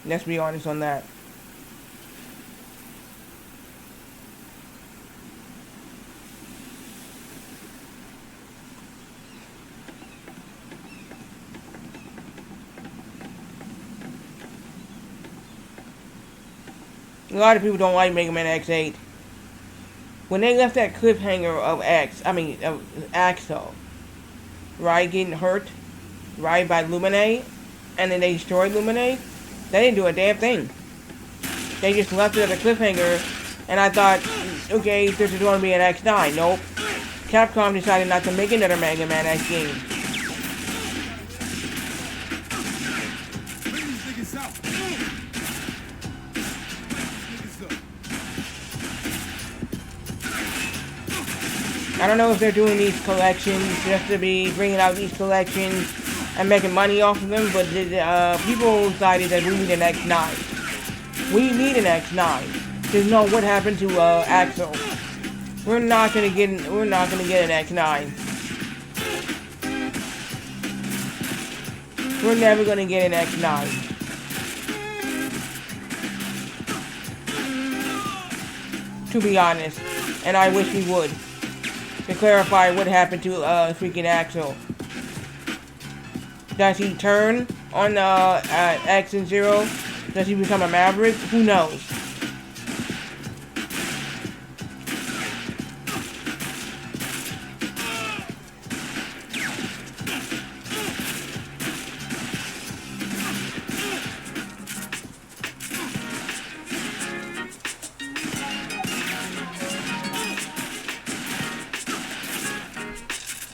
Let's be honest on that. A lot of people don't like Mega Man X8. When they left that cliffhanger of Axel, right, getting hurt, right, by Lumine, and then they destroyed Lumine, they didn't do a damn thing. They just left it at a cliffhanger, and I thought, okay, this is going to be an X9. Nope. Capcom decided not to make another Mega Man X game. I don't know if they're doing these collections just to be bringing out these collections and making money off of them, but people decided that we need an X9. We need an X9 to know what happened to Axel. We're not gonna get an X9. We're never gonna get an X9. To be honest, and I wish we would. To clarify what happened to freaking Axel. Does he turn on X and Zero? Does he become a Maverick? Who knows?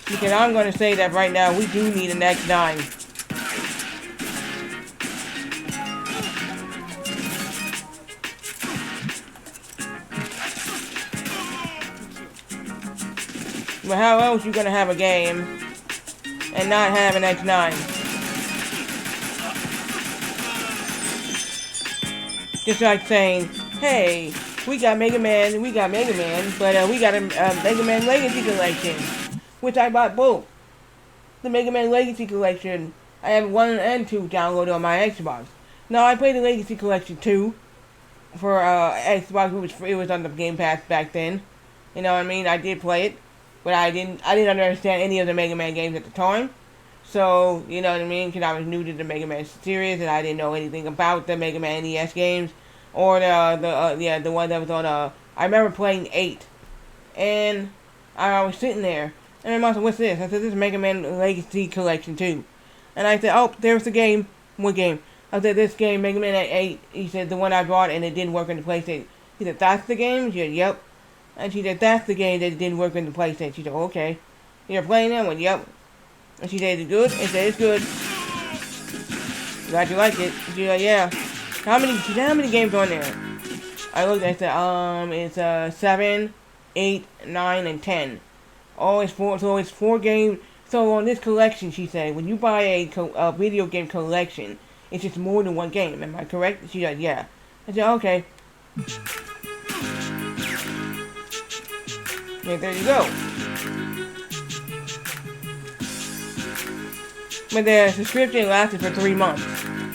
Because I'm going to say that right now, we do need an X9. But how else you gonna have a game and not have an X9? Just like saying, hey, we got Mega Man, but we got a Mega Man Legacy Collection, which I bought both. The Mega Man Legacy Collection, I have 1 and 2 downloaded on my Xbox. Now, I played the Legacy Collection 2 for Xbox. It was on the Game Pass back then. You know what I mean? I did play it, but I didn't understand any of the Mega Man games at the time. So, you know what I mean? Because I was new to the Mega Man series, and I didn't know anything about the Mega Man NES games, or the one that was on, I remember playing 8, and I was sitting there, and my mom said, what's this? I said, this is Mega Man Legacy Collection 2. And I said, oh, there's the game. What game? I said, this game, Mega Man 8. He said, the one I bought, and it didn't work on the PlayStation. He said, that's the game? She said, yep. And she said, that's the game that didn't work on the PlayStation. She said, okay. You're playing that one? Yep. And she said, it's good? I said, it's good. Glad you like it. She said, yeah. How many games on there? I looked, I said, it's 7, 8, 9, and 10. Oh, it's 4, so it's 4 games. So on this collection, she said, when you buy a video game collection, it's just more than 1 game. Am I correct? She said, yeah. I said, okay. And there you go. But the subscription lasted for 3 months.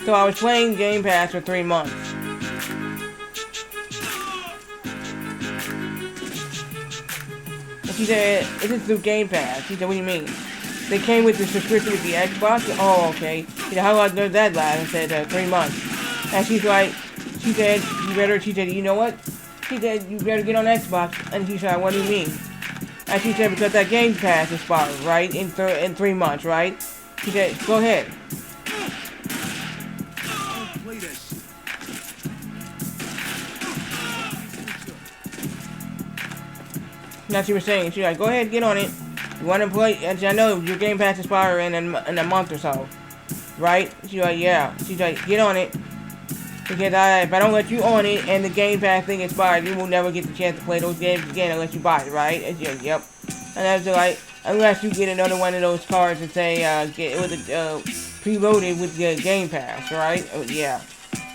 So I was playing Game Pass for 3 months. And she said, this is through Game Pass. She said, what do you mean? They came with the subscription with the Xbox? Oh, okay. She said, how long does that last? I said, 3 months. And she said, you know what? She said, you better get on Xbox. And she said, what do you mean? And she said, because that Game Pass expired, right? In 3 months, right? She said, go ahead. Now she was saying, she's like, go ahead, get on it. You want to play? And I know your Game Pass expire in a month or so, right? She's like, yeah. She's like, get on it. Because if I don't let you on it and the Game Pass thing expires, you will never get the chance to play those games again unless you buy it, right? And she's like, yep. And I was like, unless you get another one of those cards and say, get it with preloaded with the Game Pass, right? Oh, yeah.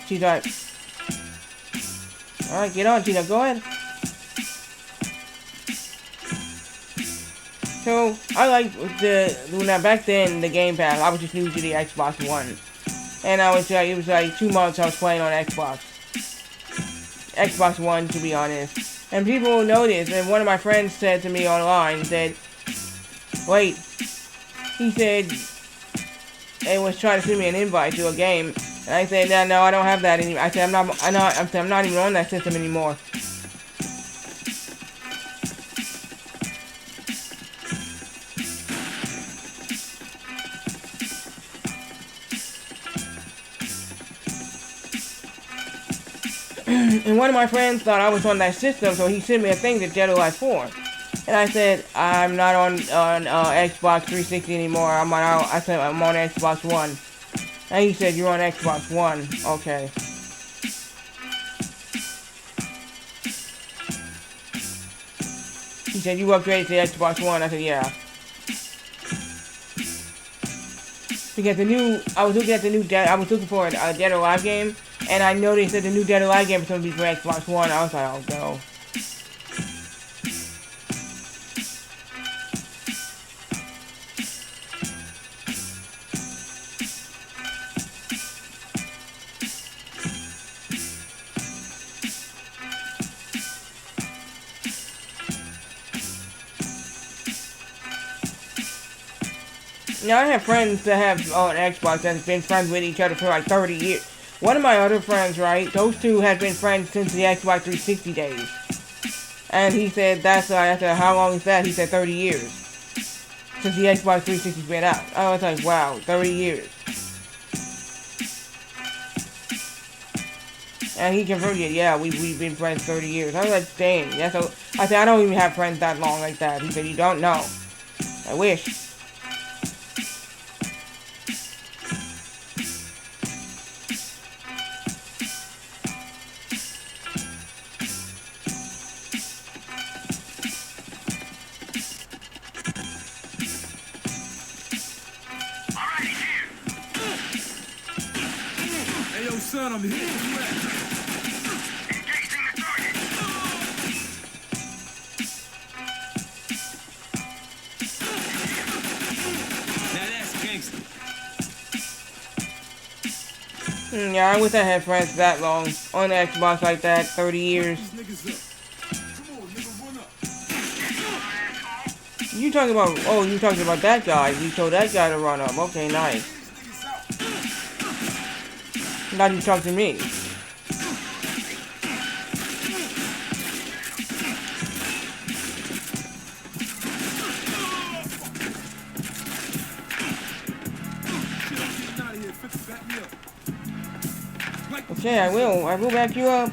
She's like, alright, get on. She's like, go ahead. So, I like back then, the Game Pass, I was just new to the Xbox One. And I was it was like 2 months I was playing on Xbox One, to be honest. And people noticed, and one of my friends said to me online, said, wait, he said, they was trying to send me an invite to a game. And I said, no, I don't have that anymore. I said, I'm not even on that system anymore. And one of my friends thought I was on that system, so he sent me a thing to Dead or Alive 4. And I said, I'm not on Xbox 360 anymore. I said, I'm on Xbox One. And he said, you're on Xbox One. Okay. He said, you upgraded to Xbox One. I said, yeah. Because I was looking for a Dead or Alive game. And I noticed that the new Dead or Alive game was going to be for Xbox One. I was like, oh, no. Now, I have friends that have on Xbox that have been friends with each other for like 30 years. One of my other friends, right, those two have been friends since the Xbox 360 days. And he said, I said, how long is that? He said 30 years. Since the Xbox 360's been out. I was like, wow, 30 years. And he confirmed it, yeah, we've been friends 30 years. I was like, dang, I said, I don't even have friends that long like that. He said, you don't know. I wish. son, I'm here. Where you at? Engaging the target. Now that's gangster. Yeah, I wish I had friends that long on the Xbox like that, 30 years. These niggas up. Come on, nigga, run up. You talking about, oh, you talking about that guy. You told that guy to run up. Okay, nice. These niggas out. Now you talk to me. Shit, I'm getting out of here. 50, back me up. Like Okay, I will. I will back you up.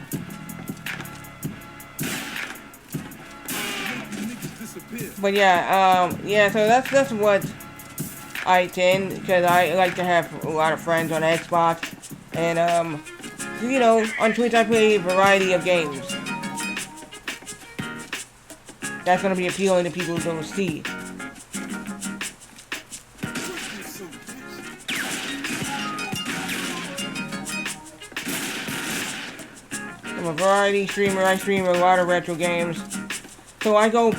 niggas disappear. But yeah, yeah, so that's what I tend, because I like to have a lot of friends on Xbox, and you know, on Twitch I play a variety of games. That's gonna be appealing to people who don't see. I'm a variety streamer. I stream a lot of retro games. So I go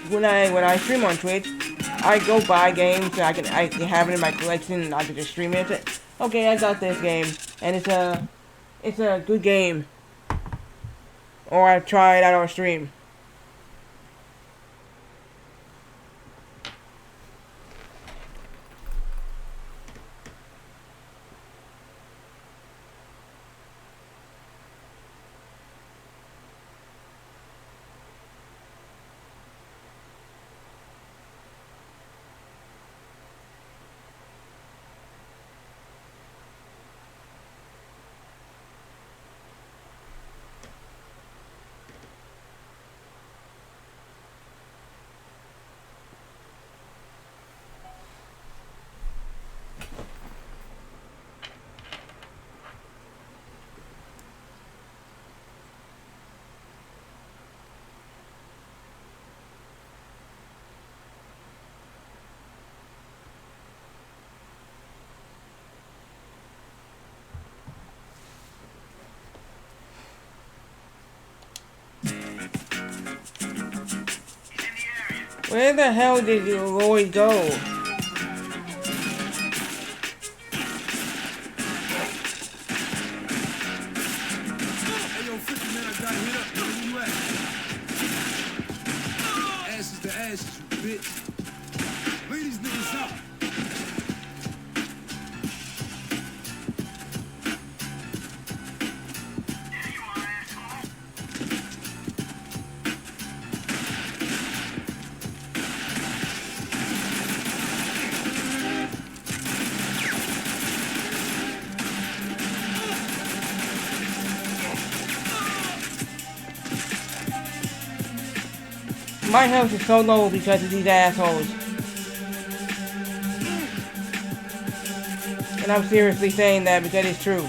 when I stream on Twitch, I go buy games so I can have it in my collection and I can just stream it. Say, okay, I got this game and it's a good game. Or I try it out on stream. Where the hell did you Lloyd go? Hey, yo, 50, man, I got hit up. Where you at? Ashes to ashes, you bitch. Leave these niggas out. My health is so low because of these assholes. And I'm seriously saying that because it's true.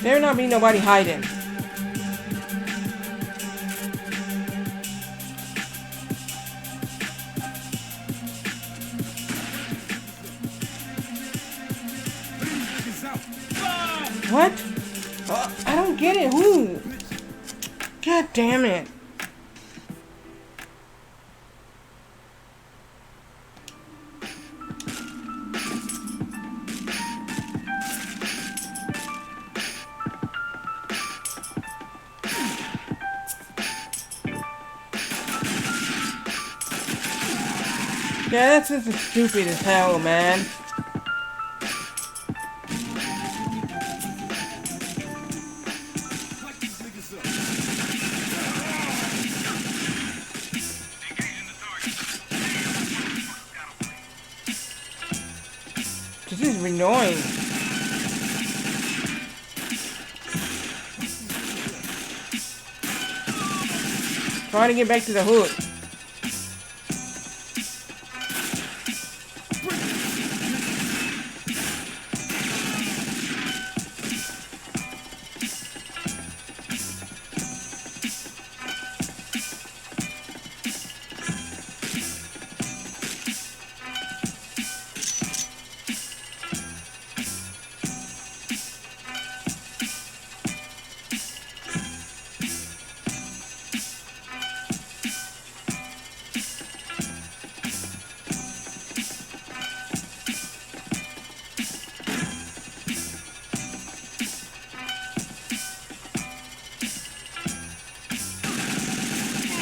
There not be nobody hiding. What? I don't get it. Who? God damn it. Yeah, that's just stupid as hell, man. Light these niggas up. This is annoying. Trying to get back to the hood.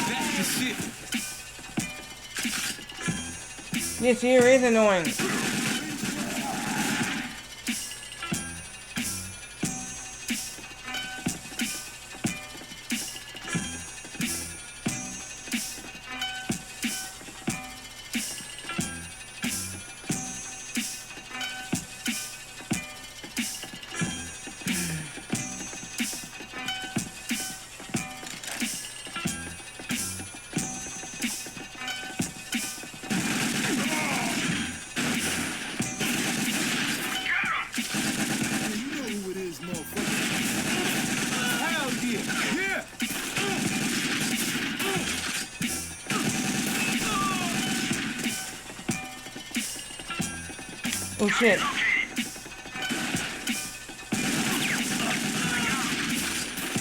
That's the shit. This here is annoying. You know who it is, motherfucker. Hell yeah. Yeah. Oh shit.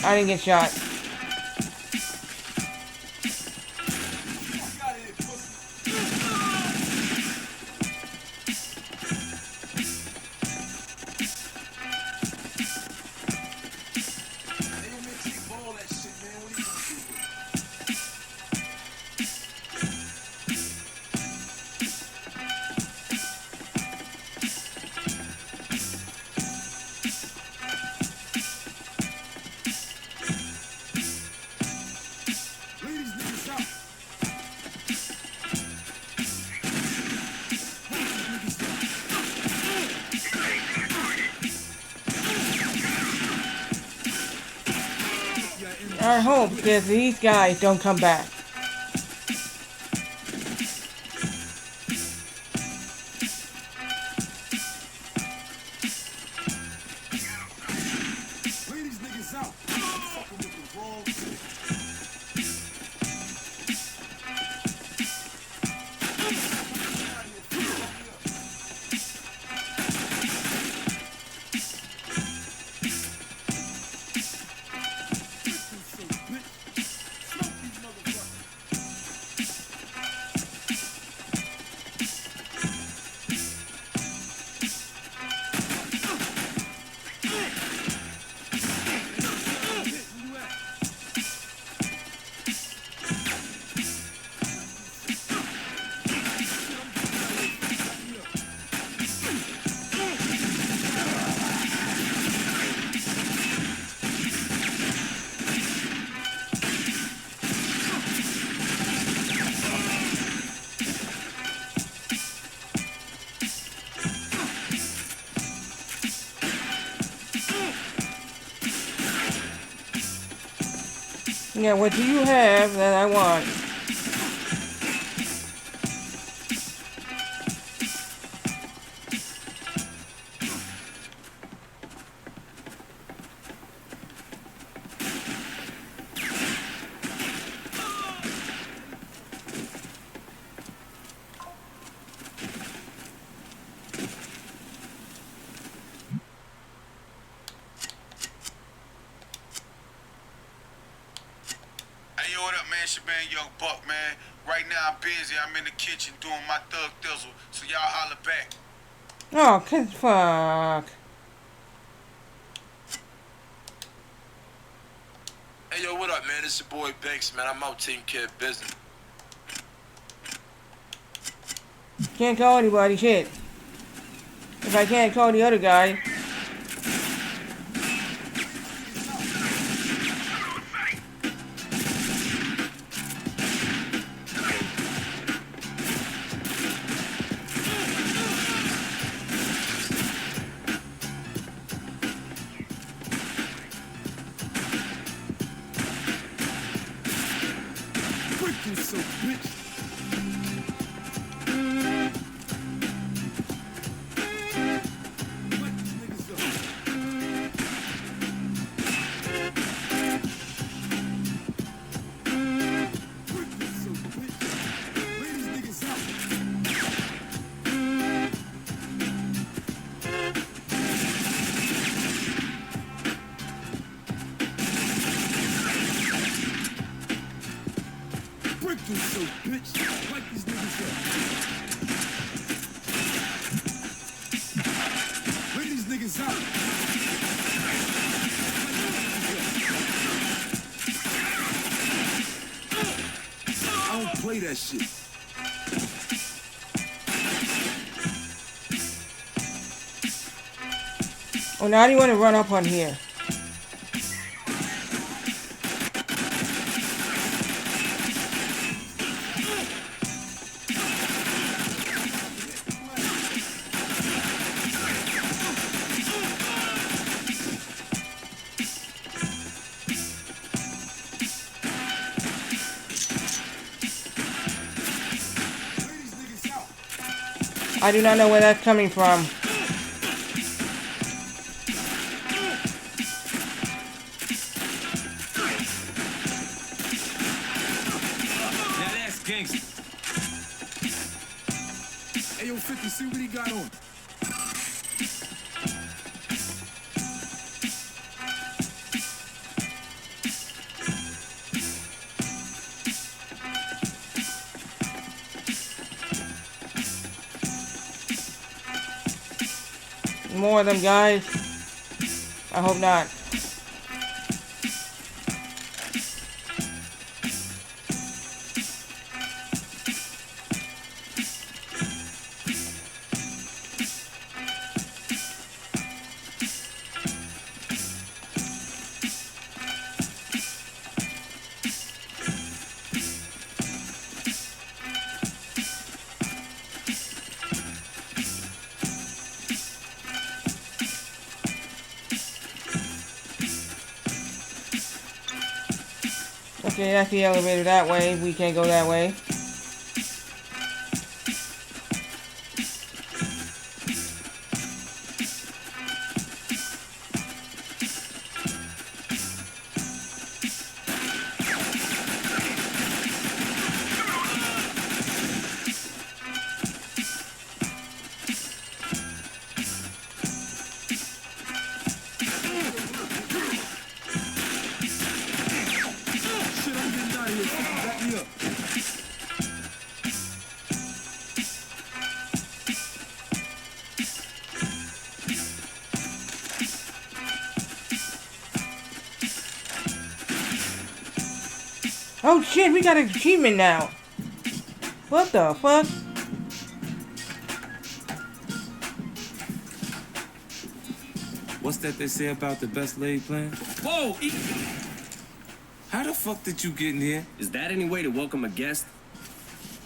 I didn't get shot. Fuck out of here, pussy. Hey, yo, man, take all that shit, man. What are you gonna do with it? Leave these niggas out. I hope that these guys don't come back. Leave these niggas out. Fucking with the wrong shit. Smoke these motherfuckers. Yeah, what do you have that I want? Hey, yo, what up, man? It's your man, Young Buck, man. Right now, I'm busy. I'm in the kitchen doing my thug thizzle, so y'all holler back. Oh, cause fuck. Hey, yo, what up, man? It's your boy Banks, man. I'm out taking care of business. Can't call anybody, shit. If I can't call the other guy. Break yourself, bitch. Light these niggas up. Break yourself, bitch. Lay these niggas out. Break yourself, bitch. Light these niggas up. Lay these niggas out. I don't play that shit. Oh, now do you want to run up on here? Lay these niggas out. I do not know where that's coming from. Now that's gangsta. Hey, yo, 50, see what he got on. More of them guys. I hope not. Okay, that's the elevator that way. We can't go that way. Shit, I'm getting out of here. 50, back me up. Oh shit, we got an achievement now. What the fuck? What's that they say about the best laid plan? Whoa! How the fuck did you get in here? Is that any way to welcome a guest?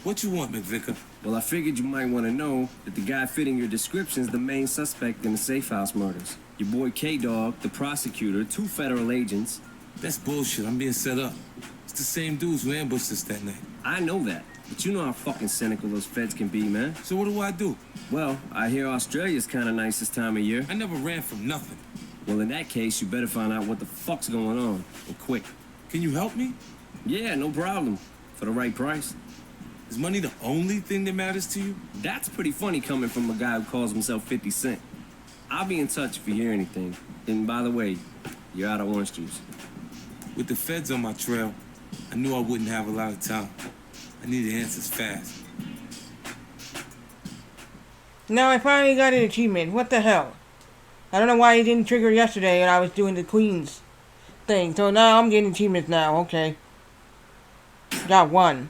What you want, McVicker? Well, I figured you might want to know that the guy fitting your description is the main suspect in the safe house murders. Your boy K-Dog, the prosecutor, 2 federal agents. That's bullshit. I'm being set up. It's the same dudes who ambushed us that night. I know that, but you know how fucking cynical those feds can be, man. So what do I do? Well, I hear Australia's kind of nice this time of year. I never ran from nothing. Well, in that case, you better find out what the fuck's going on, and quick. Can you help me? Yeah, no problem. For the right price. Is money the only thing that matters to you? That's pretty funny coming from a guy who calls himself 50 Cent. I'll be in touch if you hear anything. And by the way, you're out of orange juice. With the feds on my trail, I knew I wouldn't have a lot of time. I needed answers fast. Now I finally got an achievement. What the hell? I don't know why it didn't trigger yesterday when I was doing the Queen's thing. So now I'm getting achievements now. Okay. Got one.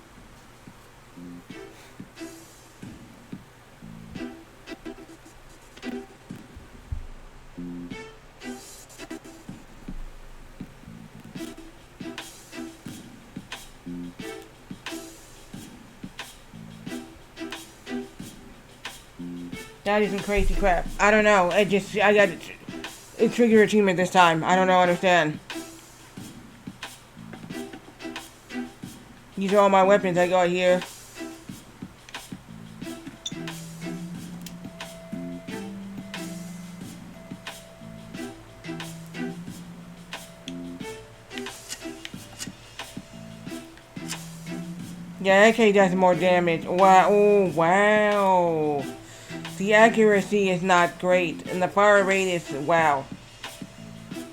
That is some crazy crap. I don't know. I got it trigger achievement this time. I don't know, understand. These are all my weapons I got here. Yeah, AK does more damage. Wow, oh, wow. The accuracy is not great, and the fire rate is, wow.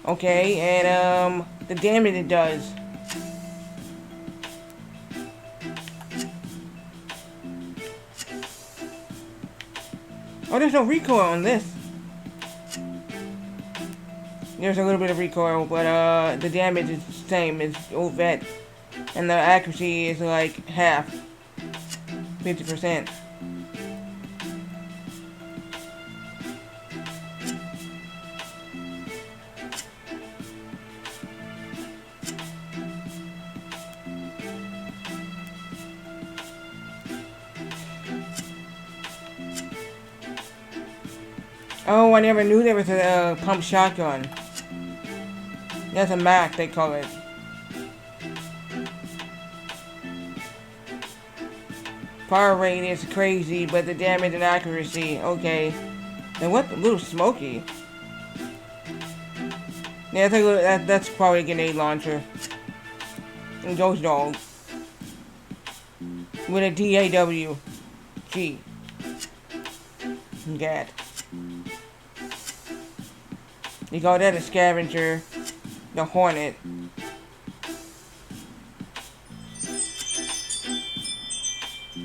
Okay, and, the damage it does. Oh, there's no recoil on this. There's a little bit of recoil, but, the damage is the same as old vet. And the accuracy is like half. 50%. Oh, I never knew there was a pump shotgun. That's a Mac, they call it. Fire rate is crazy, but the damage and accuracy, okay. And what? A little smoky. Yeah, that's probably a grenade launcher. And Ghost Dog. With a DAW. G. Gat. You call that a scavenger. The Hornet.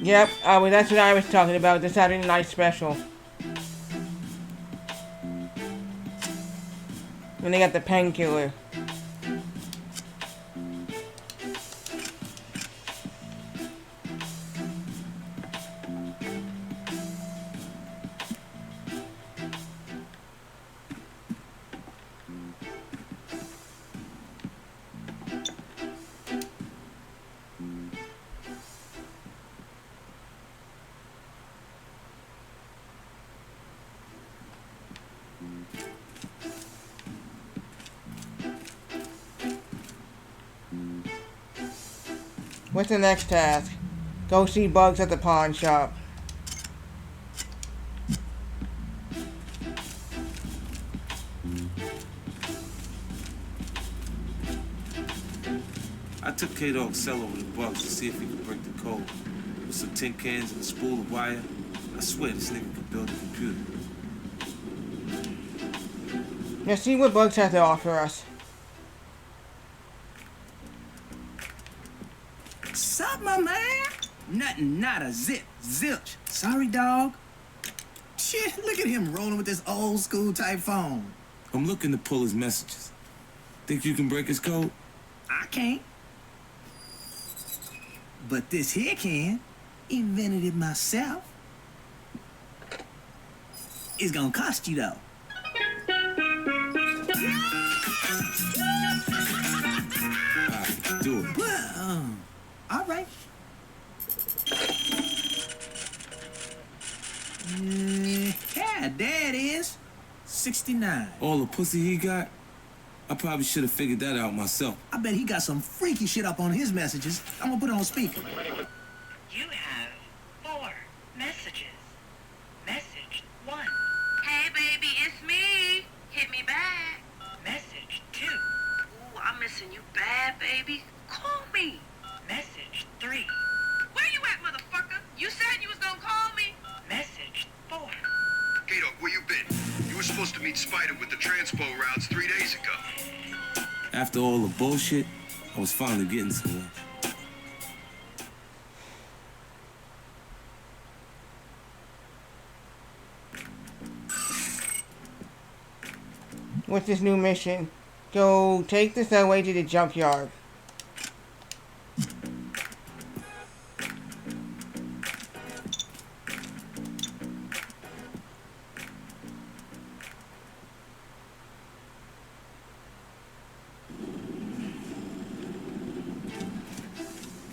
Yep, well, that's what I was talking about. The Saturday Night Special. And they got the painkiller. What's the next task? Go see Bugs at the pawn shop. I took K-Dog's cell over to Bugs to see if he could break the code. With some tin cans and a spool of wire, I swear this nigga could build a computer. Let's see what Bugs has to offer us. Sup, my man? Nothing, not a zip, zilch. Sorry, dog. Shit, look at him rolling with this old school type phone. I'm looking to pull his messages. Think you can break his code? I can't. But this here can. Invented it myself. It's gonna cost you, though. Alright, do it. Well, all right. Yeah, there it is. 69. All the pussy he got? I probably should have figured that out myself. I bet he got some freaky shit up on his messages. I'm gonna put it on speaker. You have 4 messages. Message 1. Hey, baby, it's me. Hit me back. Message 2. Ooh, I'm missing you bad, baby. Call me. Message 3. Where you at, motherfucker? You said you was gonna call me. Message 4. K-Dog, where you been? You were supposed to meet Spider with the transpo routes 3 days ago. After all the bullshit, I was finally getting somewhere. What's this new mission? Go take the subway to the junkyard.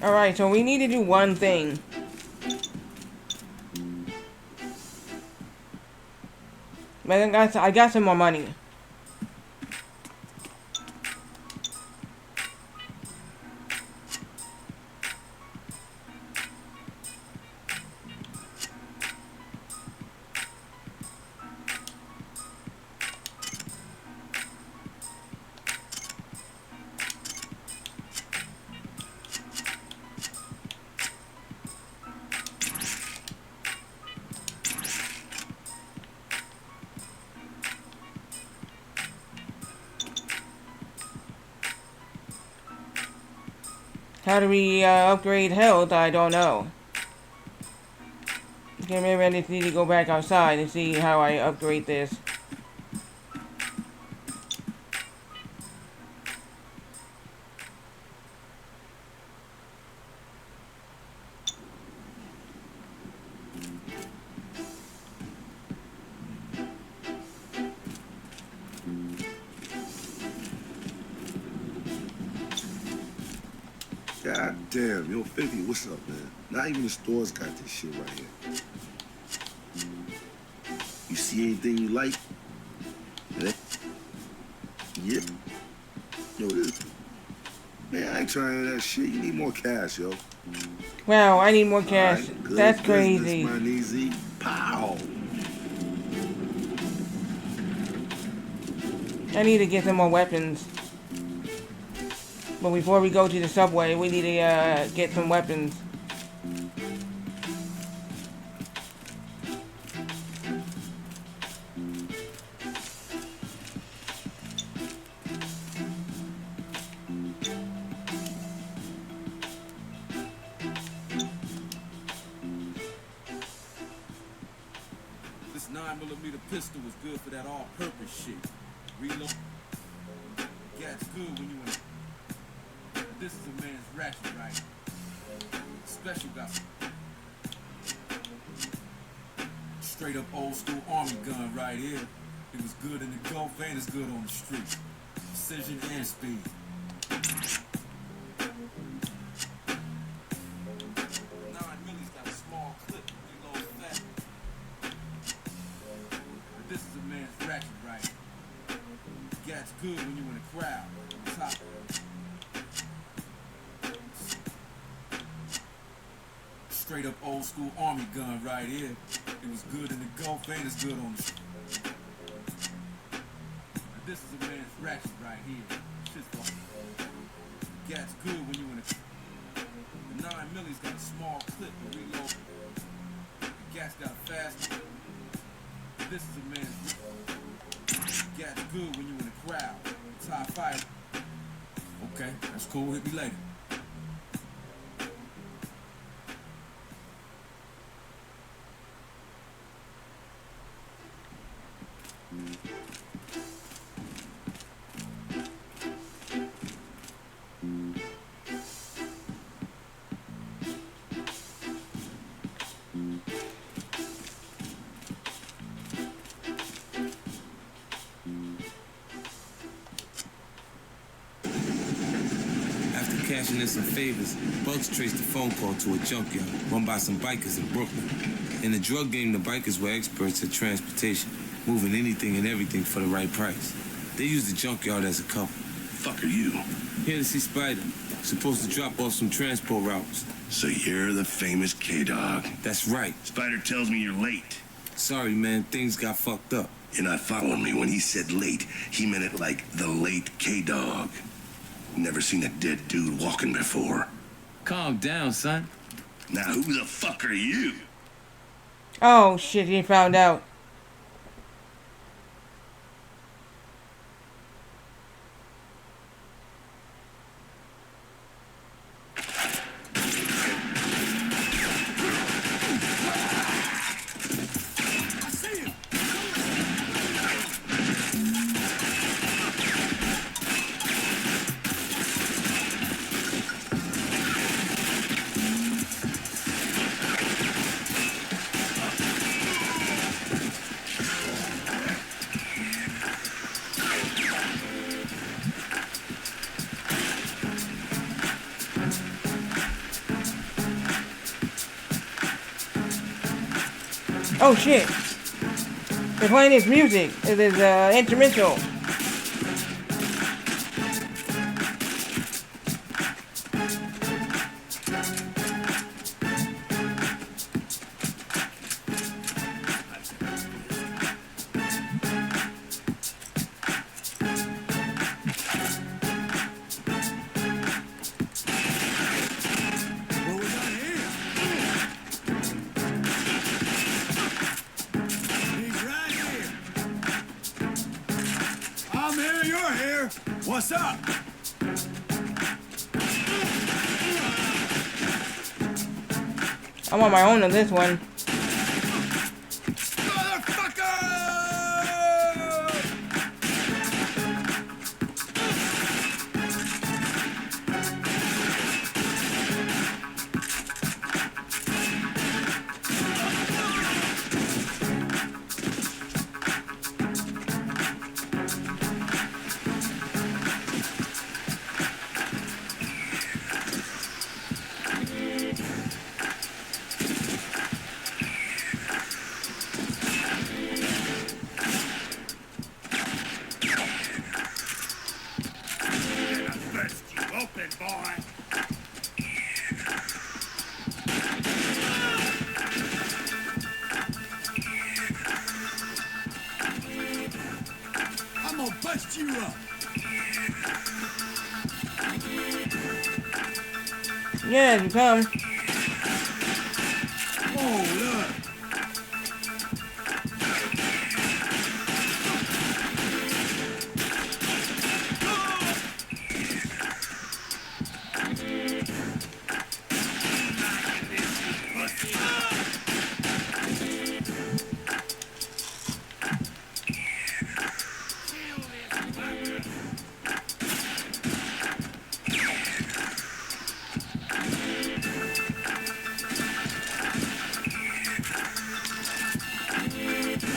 Alright, so we need to do one thing. But I got some more money. How do we upgrade health? I don't know. Okay, maybe I just need to go back outside and see how I upgrade this. God damn, yo, 50, what's up, man? Not even the stores got this shit right here. You see anything you like? Yeah. Yo, this. Man, I ain't trying that shit. You need more cash, yo. Wow, I need more cash. Right, good That's business, crazy. man, easy. Pow! I need to get some more weapons. But before we go to the subway, we need to get some weapons. This 9mm pistol was good for that all-purpose shit. Reload. Yeah, it's good when you in. This is a man's ratchet, right? Special got some straight up old school army gun right here. It was good in the Gulf and it's good on the street. Precision and speed. 9mm got a small clip, reload fast. But this is a man's ratchet, right? Yeah, it's good when you in a crowd. Top. Straight up old school army gun right here. It was good in the Gulf and it's good on the street. This is a man's ratchet right here. Shit's fucking. Yeah, it's good when you in a. The 9mm's got a small clip to reload. The gas got a fast. This is a man's. Yeah, it's good when you in a crowd. Top fire. Okay, that's cool. Hit me later. Cashing in some favors, Bugs traced the phone call to a junkyard run by some bikers in Brooklyn. In the drug game, the bikers were experts at transportation, moving anything and everything for the right price. They used the junkyard as a couple. Fuck are you? Here to see Spider. Supposed to drop off some transport routes. So you're the famous K-Dog. That's right. Spider tells me you're late. Sorry, man. Things got fucked up. You're not following me. When he said late, he meant it like the late K-Dog. Never seen a dead dude walking before. Calm down, son. Now who the fuck are you? Oh shit, he found out. Oh shit. They're playing this music. It is instrumental. What was I here? He's right here. I'm here, you're here. What's up? I'm on my own on this one. Motherfucker! Open, boy. I'm gonna bust you up. Yeah, you come. Oh, look.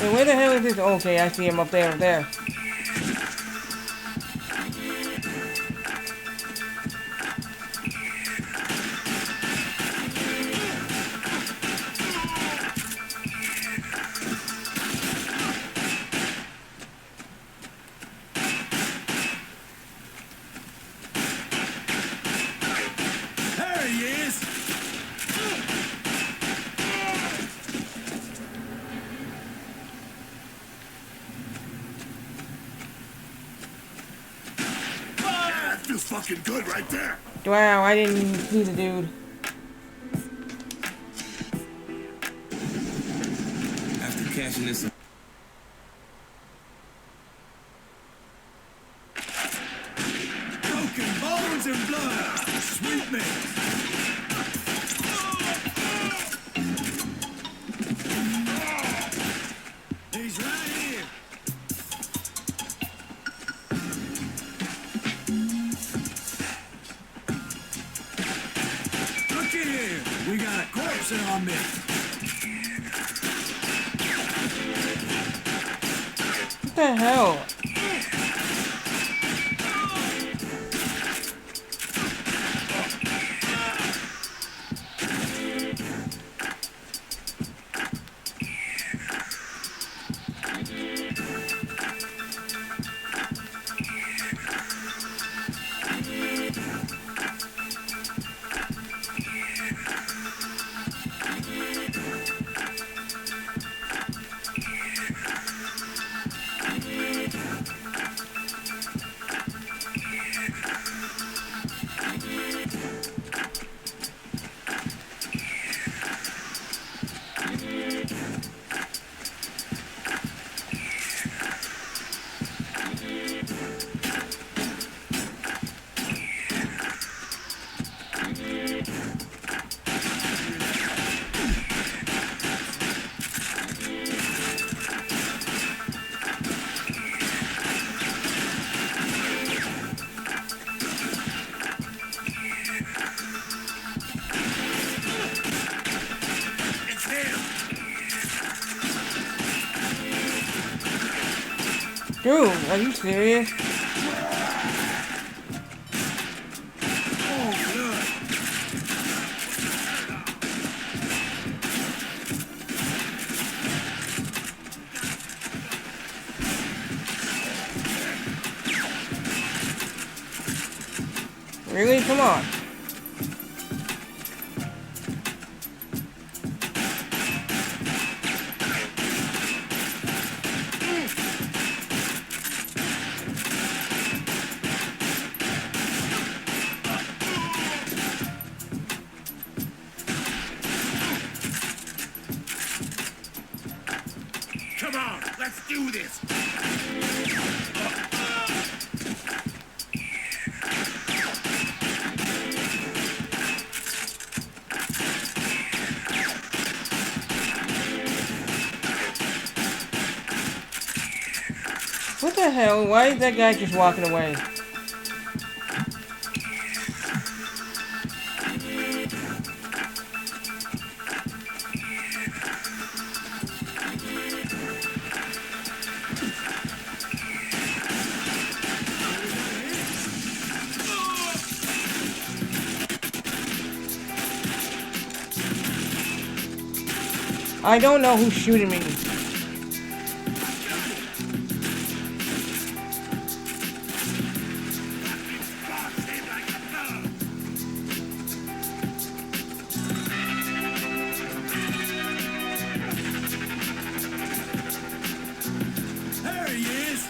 Wait, where the hell is this? Okay, I see him up there, up there. There he is. That feels fucking good right there. Wow, I didn't see the dude. After catching this. Broken bones and blood. Sweet mix. He's right here. Look at here. We got a corpse in our midst. What the hell? Dude, are you serious? Really? Come on. Come on, let's do this. What the hell? Why is that guy just walking away? I don't know who's shooting me. There he is.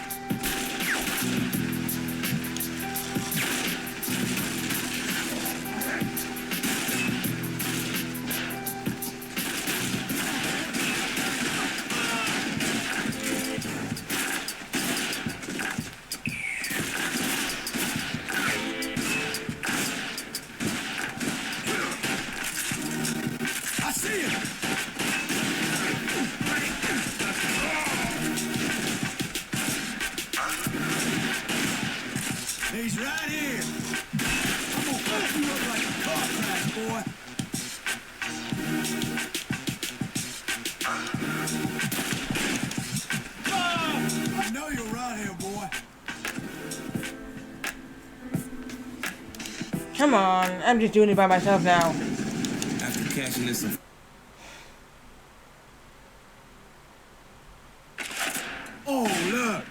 I see him. He's right here. I'm gonna fuck you up like a car crash, boy. Ah, I know you're right here, boy. Come on, I'm just doing it by myself now. After catching this, Oh, look.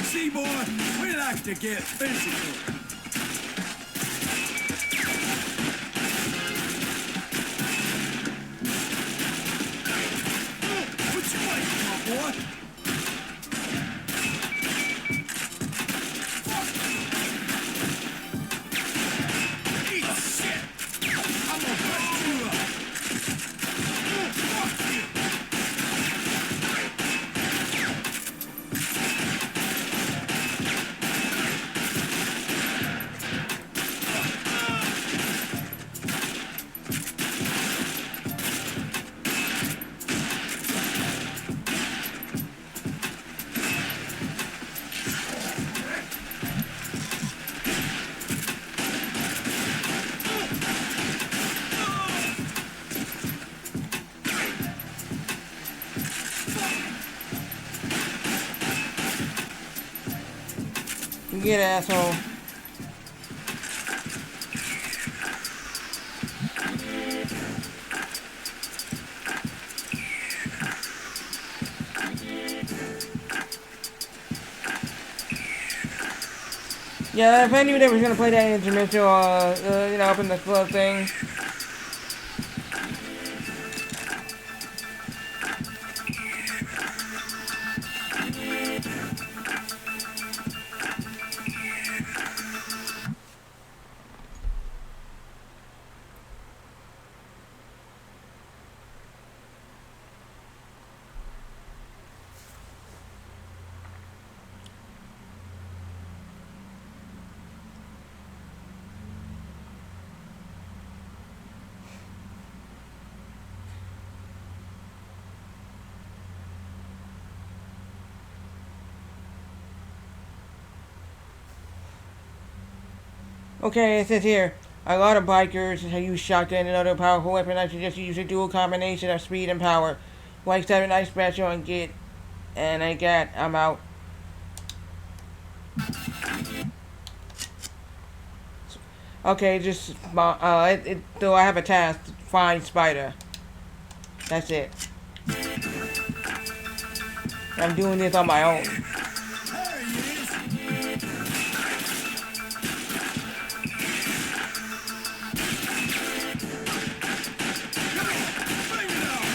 See, boy, we like to get physical. Put your weight, my boy. Eat shit. I'm gonna bust you up. Fuck you. You get asshole. Yeah, if I knew they was gonna play that instrumental, you know, up in the club thing. Okay, it says here, a lot of bikers use shotgun and other powerful weapons. I suggest you use a dual combination of speed and power. Like 7 Ice Special and get, and I got, I'm out. Okay, just so I have a task to find Spider. That's it. I'm doing this on my own. There he is. Come on, bring it on.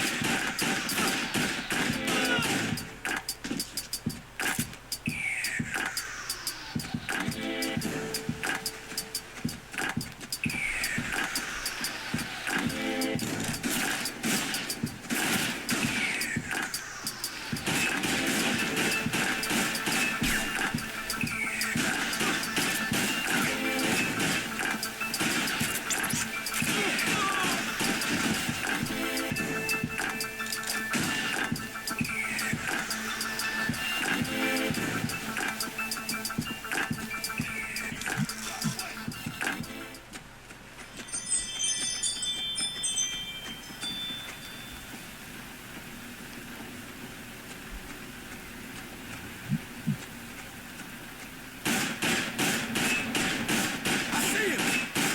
I see him.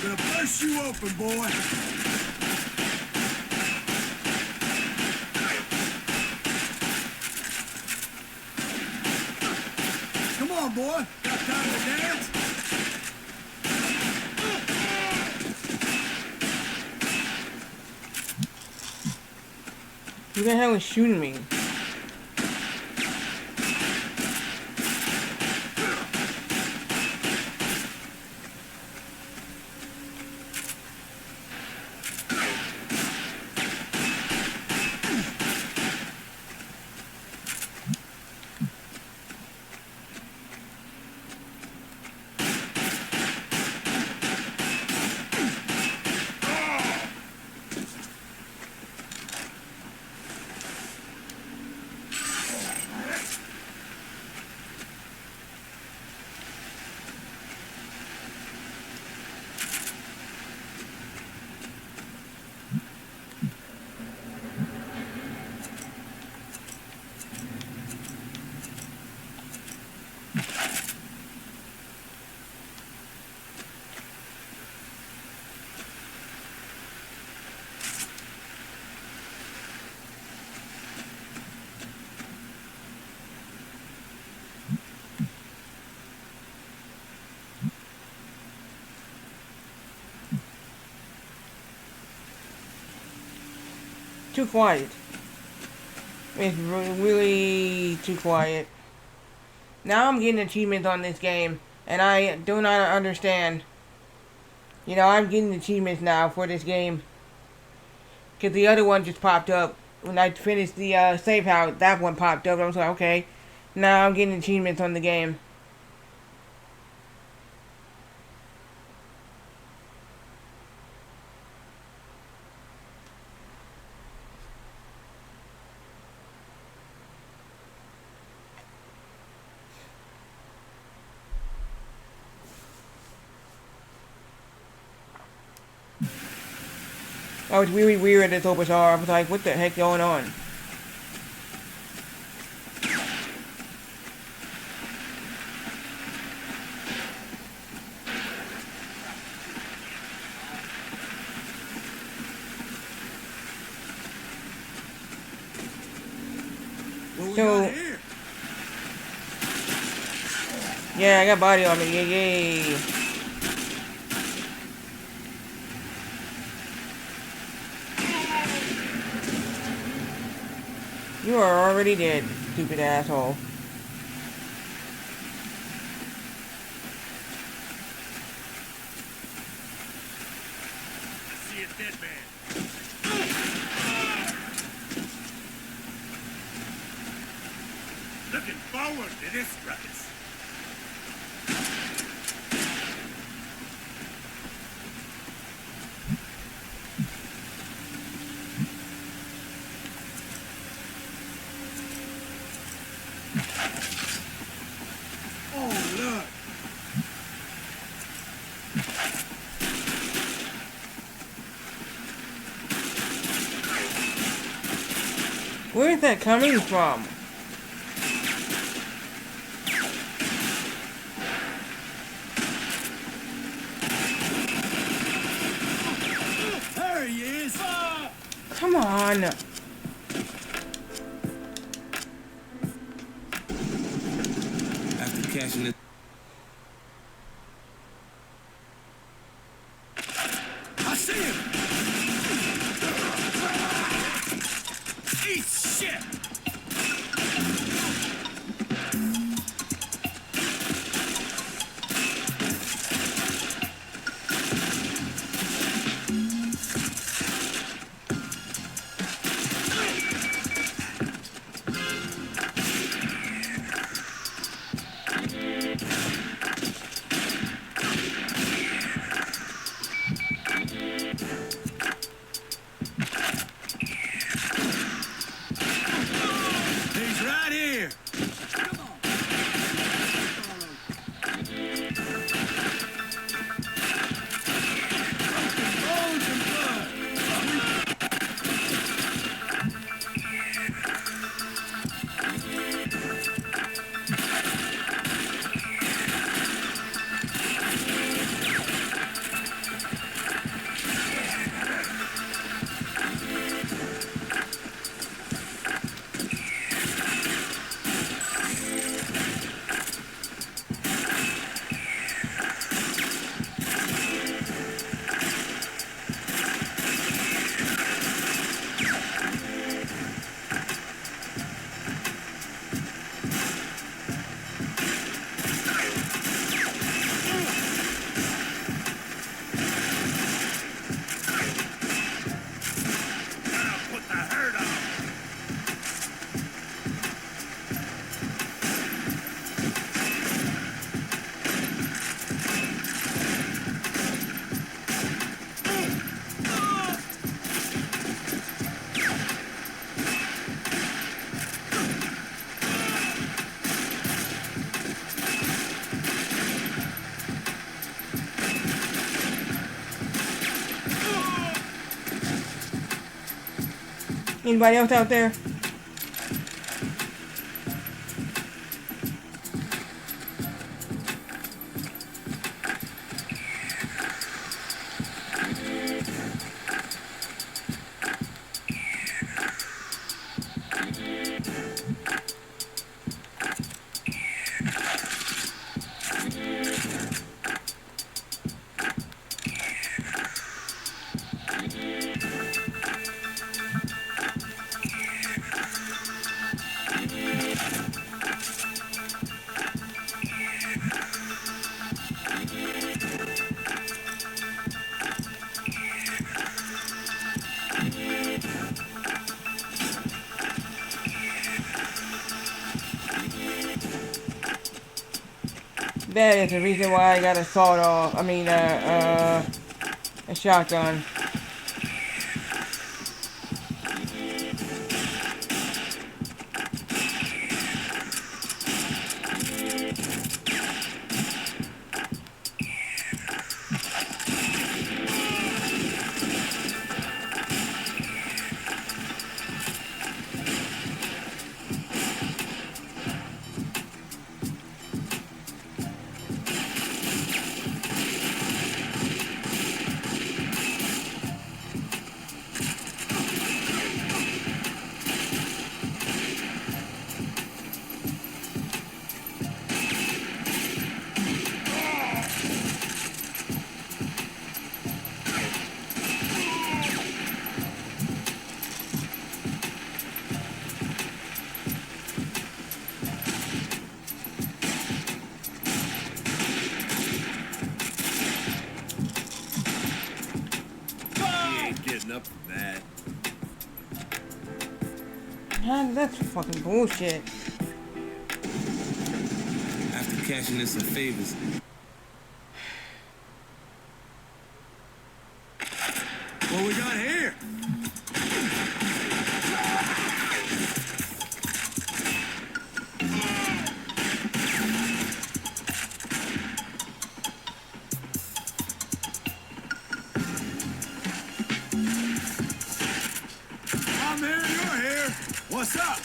Gonna burst you open, boy. Come on, boy. Got time to dance? Who the hell is shooting me? Too quiet. It's really too quiet. Now I'm getting achievements on this game, and I do not understand. You know, I'm getting achievements now for this game. Because the other one just popped up. When I finished the save house, that one popped up. I was like, okay. Now I'm getting achievements on the game. I was really weird at this so bizarre. I was like, what the heck going on? What we So- got here? Yeah, I got body on me. Yay. You are already dead, stupid asshole. See a dead man. Looking forward to this ruckus. Oh, look. Where is that coming from? Come on. After cashing it. I see him! Eat shit! He's right here! Anybody else out there? That is the reason why I got a sawed-off. I mean, a shotgun. Up from that. Man, that's fucking bullshit. After cashing in some favors. What we got here? I'm here, you're here. What's up?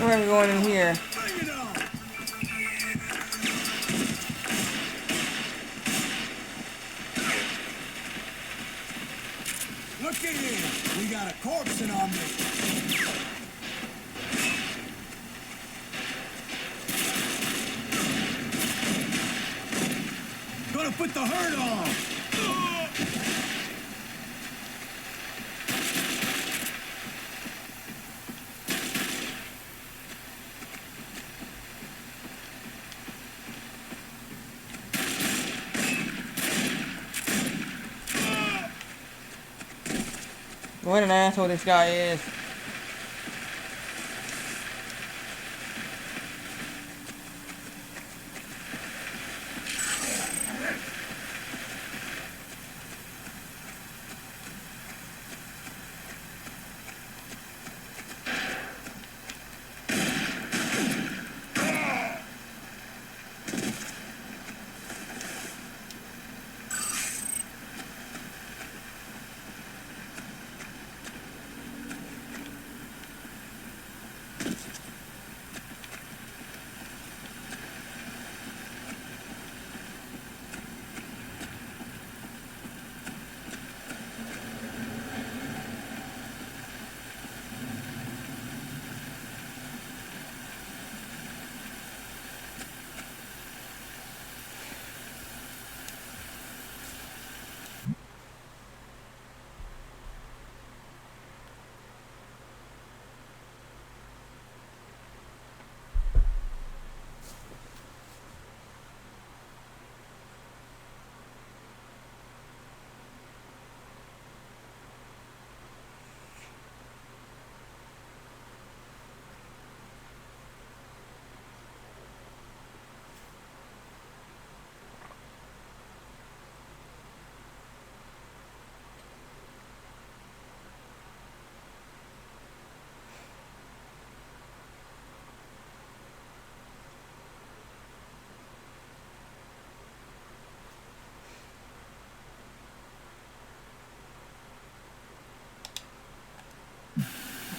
Where are we going in here? Bring it on. Look at here. We got a corpse in our midst. Gonna put the hurt on. What an asshole this guy is.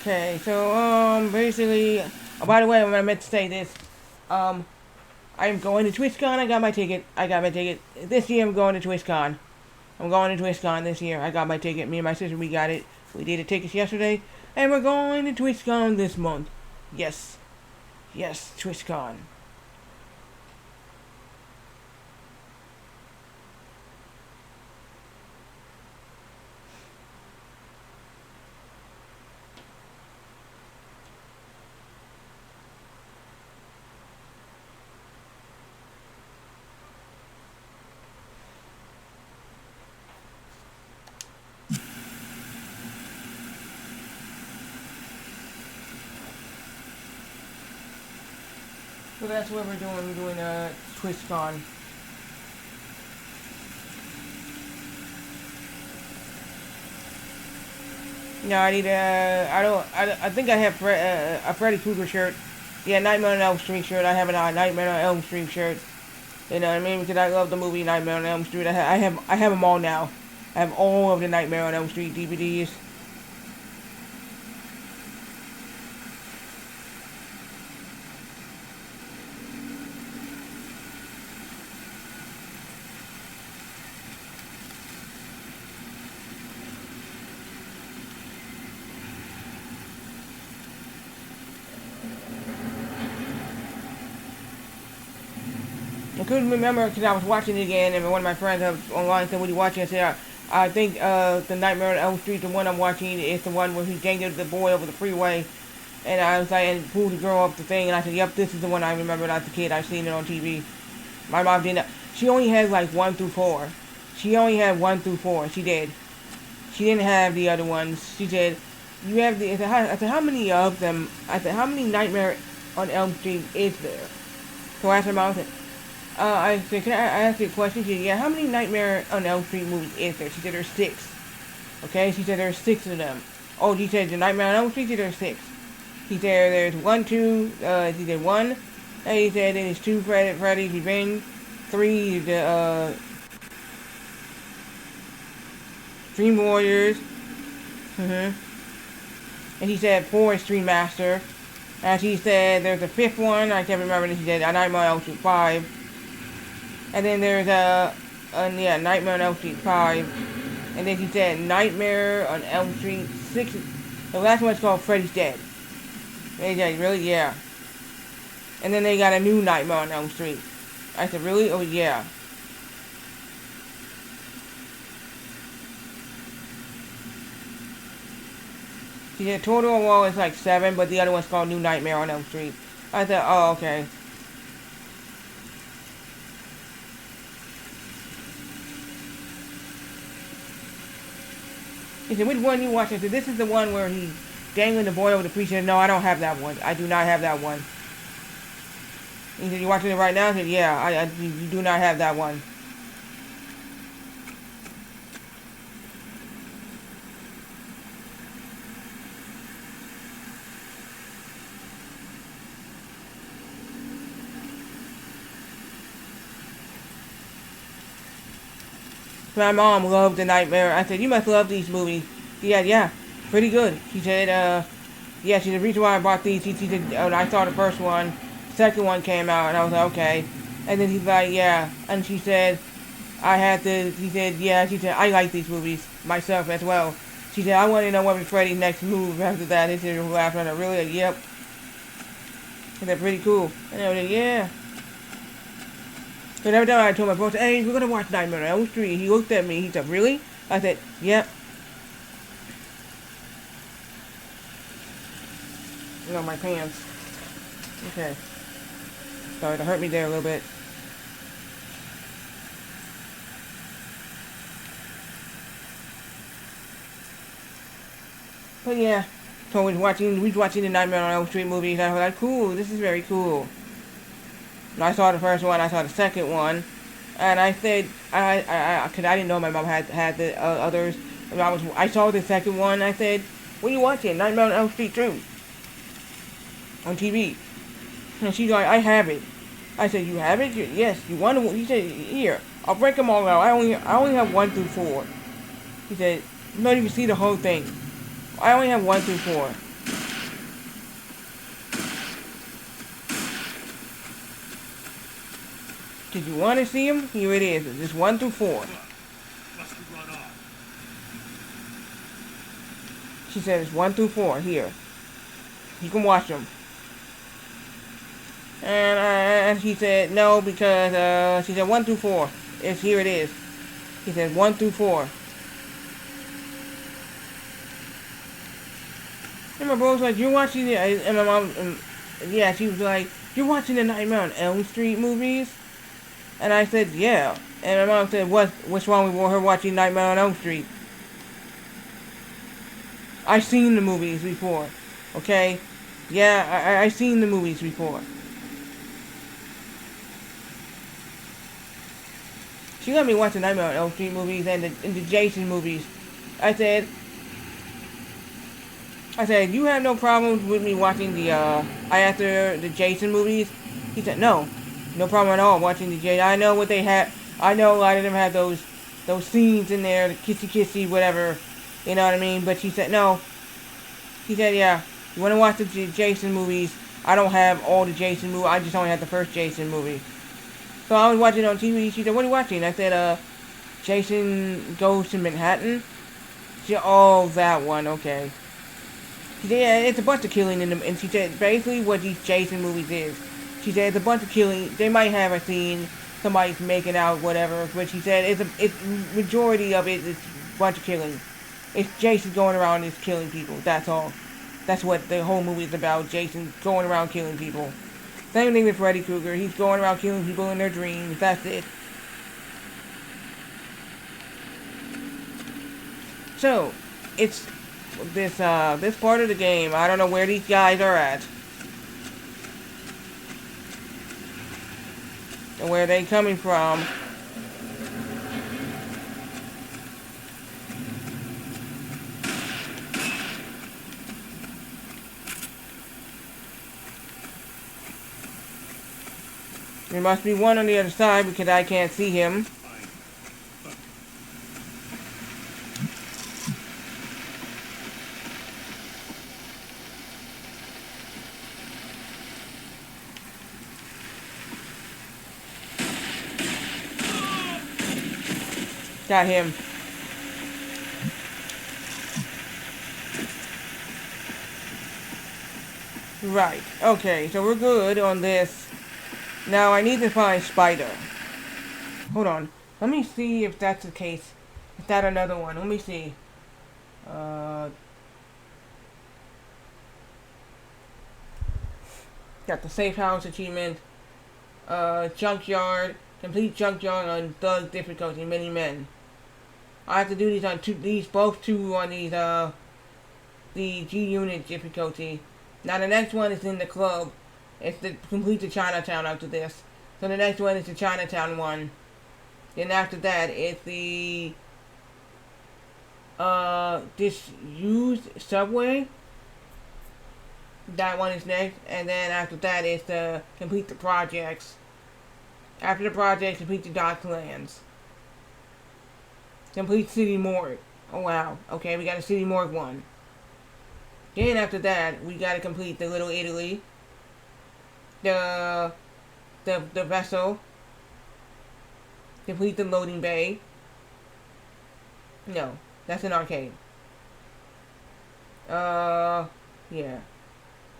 Okay, so basically, oh, by the way, I meant to say this. I'm going to TwitchCon. I got my ticket. This year I'm going to TwitchCon. I'm going to TwitchCon this year. I got my ticket. Me and my sister, we got it. We did the tickets yesterday, and we're going to TwitchCon this month. Yes, TwitchCon. So that's what we're doing. We're doing TwitchCon. No, I need I think I have a Freddy Krueger shirt. Yeah, Nightmare on Elm Street shirt. I have a Nightmare on Elm Street shirt. You know what I mean? Because I love the movie Nightmare on Elm Street. I have them all now. I have all of the Nightmare on Elm Street DVDs. I couldn't remember because I was watching it again, and one of my friends online said, "What are you watching?" I said, "I think the Nightmare on Elm Street, the one I'm watching, is the one where he dangled the boy over the freeway." And I was like, and pulled the girl up the thing, and I said, "Yep, this is the one I remember as a kid. I've seen it on TV." My mom didn't. She only had like 1 through 4. She only had 1 through 4. She did. She didn't have the other ones. She said, "You have the." I said, "How many of them?" I said, "How many Nightmare on Elm Street is there?" So I asked her mom, I said, I said, "Can I ask you a question?" She said, "Yeah, how many Nightmare on Elm Street movies is there?" She said, "There's 6. Okay, she said, "There's 6 of them." Oh, she said, "The Nightmare on Elm Street?" She said, "There's 6. He said, "There's 1, 2, he said 1. And he said, "Then it's 2 Freddy's Revenge. 3, Dream Warriors. And he said 4 is Stream Master. And he said there's a 5th one. I can't remember. He said a Nightmare on Elm Street 5. And then there's Nightmare on Elm Street 5. And then he said Nightmare on Elm Street 6. The last one's called Freddy's Dead. AJ, really? Yeah. And then they got a new Nightmare on Elm Street. I said, really? Oh, yeah. He said total overall is like 7, but the other one's called New Nightmare on Elm Street. I said, oh, okay. He said, which one you watching? I said, this is the one where he's dangling the boy over the preacher. No, I don't have that one. I do not have that one. He said, you watching it right now? I said, yeah, you do not have that one. My mom loved The Nightmare. I said, you must love these movies. Yeah, pretty good. She said, yeah, she said, the reason why I bought these, she said, I saw the first one, the second one came out, and I was like, okay. And then he's like, yeah. And she said, she said, I like these movies myself as well. She said, I want to know what was Freddy's next move after that. He said, laughed at her, really? Like, yep. I said, pretty cool. And I was like, yeah. But every time I told my boss, hey, we're going to watch Nightmare on Elm Street, he looked at me, he said, really? I said, yep. You know, my pants. Okay. Sorry to hurt me there a little bit. But yeah, so we was watching the Nightmare on Elm Street movies, and I was like, cool, this is very cool. And I saw the first one, I saw the second one, and I said, cause I didn't know my mom had the others. I saw the second one, I said, what are you watching? Nightmare on Elm Street 2. On TV. And she's like, I have it. I said, you have it? Yes, you want to? He said, here, I'll break them all out. I only have 1 through 4. He said, you don't even see the whole thing. I only have 1 through 4. Did you want to see them? Here it is. It's 1 through 4. She said it's 1 through 4. Here. You can watch them. And he said no because she said 1 through 4. Here it is. He said 1 through 4. And my bro was like, you're watching it? And my mom, yeah, she was like, you're watching the Nightmare on Elm Street movies? And I said, yeah. And my mom said, what's wrong with her watching Nightmare on Elm Street? I've seen the movies before. Okay? Yeah, I've seen the movies before. She let me watch the Nightmare on Elm Street movies and the Jason movies. I said, you have no problems with me watching after the Jason movies? He said, no problem at all watching the Jason. I know what they have. I know a lot of them have those scenes in there, the kissy, whatever. You know what I mean? But she said, no. He said, yeah, you want to watch the Jason movies? I don't have all the Jason movies. I just only have the first Jason movie. So I was watching it on TV. She said, what are you watching? I said, Jason Goes to Manhattan. She said, oh, that one, okay. She said, yeah, it's a bunch of killing in them. And she said, basically what these Jason movies is. She said, it's a bunch of killing. They might have a scene, somebody's making out, whatever. But she said, it's majority of it is a bunch of killing. It's Jason going around and killing people. That's all. That's what the whole movie is about. Jason going around killing people. Same thing with Freddy Krueger. He's going around killing people in their dreams. That's it. So, it's this part of the game. I don't know where these guys are at. And where they coming from. There must be one on the other side because I can't see him. Got him. Right. Okay, so we're good on this. Now I need to find Spider. Hold on. Let me see if that's the case. Is that another one? Let me see. Got the Safe House achievement. Junkyard. Complete Junkyard on Thug difficulty. Many men. I have to do these on both two on these, the G Unit difficulty. Now the next one is in the club. It's to complete the Chinatown after this. So the next one is the Chinatown one. Then after that, it's the disused subway. That one is next, and then after that is to complete the projects. After the projects, complete the Docklands. Complete City Morgue. Oh wow. Okay, we got a City Morgue one. Then after that, we gotta complete the Little Italy. The vessel. Complete the loading bay. No, that's an arcade. Yeah.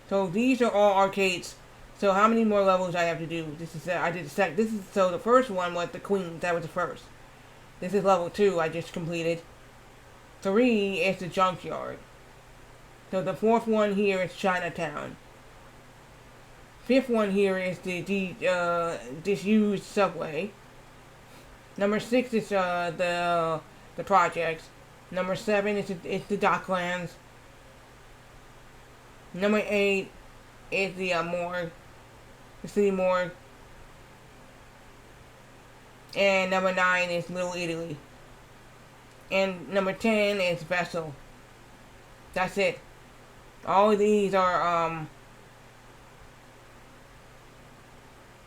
So these are all arcades. So how many more levels I have to do? This is so the first one was the Queens. That was the first. This is level 2 I just completed. 3 is the Junkyard. So the 4th one here is Chinatown. 5th one here is the disused subway. Number 6 is the projects. Number 7 is the Docklands. Number 8 is the morgue, the City Morgue. And number 9 is Little Italy. And number 10 is Vessel. That's it. All of these are,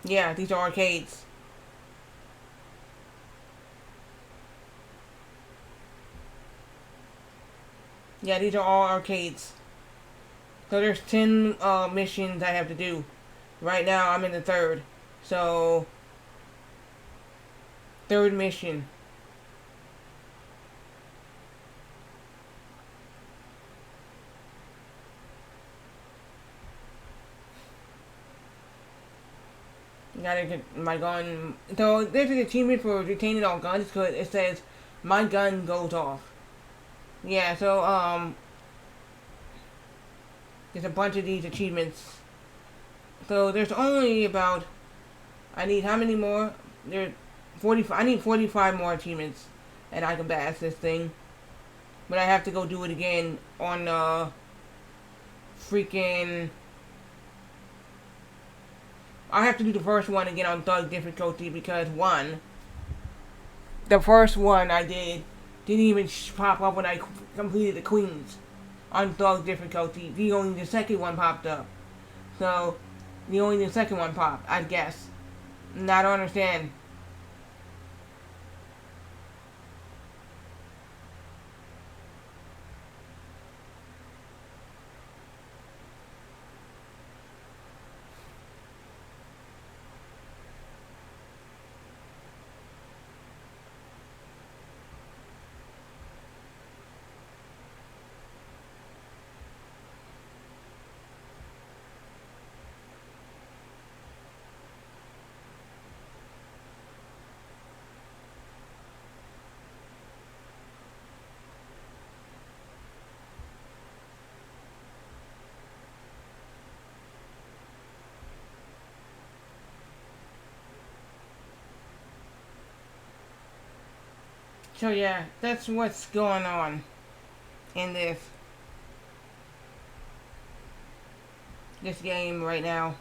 yeah, these are arcades. Yeah, these are all arcades. So there's 10 missions I have to do. Right now I'm in the 3rd. So 3rd mission. Gotta get my gun. So there's an achievement for retaining all guns because it says my gun goes off. Yeah, so there's a bunch of these achievements. So there's only about, I need how many more? There 45. I need 45 more achievements and I can pass this thing. But I have to go do it again on freaking, I have to do the first one again on Thug difficulty because the first one I didn't even pop up when I completed the Queens on Thug difficulty. The second one popped up. So the second one popped, I guess. And I don't understand. So yeah, that's what's going on in this game right now.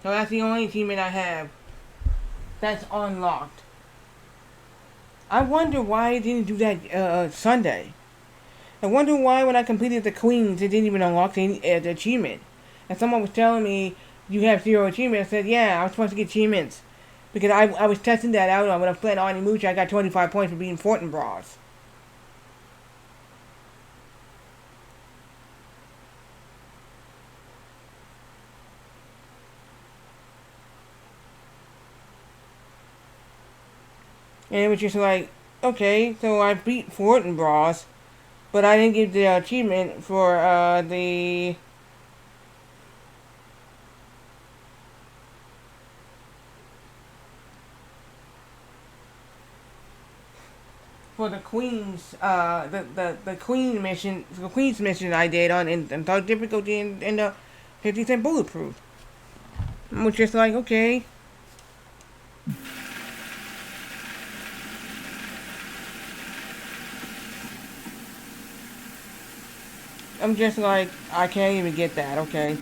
So that's the only achievement I have that's unlocked. I wonder why I didn't do that Sunday. I wonder why when I completed the Queens it didn't even unlock the achievement. And someone was telling me you have 0 achievements. I said, yeah, I was supposed to get achievements. Because I was testing that out when I was playing Onimucha. I got 25 points for being Fortinbras. And it was just like, okay, so I beat Fortinbras, but I didn't get the achievement for the Queen's the Queen's mission I did on in third difficulty in the 50 cent bulletproof. I was just like, okay. I'm just like, I can't even get that, okay.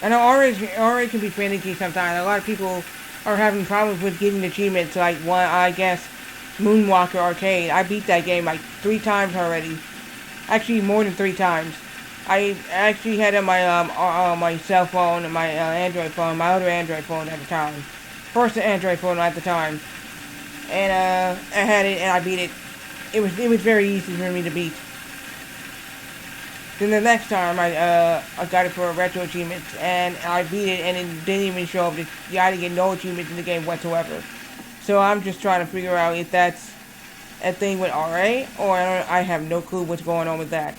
And already can be finicky sometimes. A lot of people are having problems with getting achievements like one, I guess, Moonwalker Arcade. I beat that game like 3 times already. Actually, more than 3 times. I actually had it on my my cell phone, my Android phone, my other Android phone at the time. First Android phone at the time. And I had it and I beat it. It was very easy for me to beat. Then the next time I got it for a retro achievement and I beat it and it didn't even show up. I didn't get no achievements in the game whatsoever. So I'm just trying to figure out if that's a thing with RA or I have no clue what's going on with that.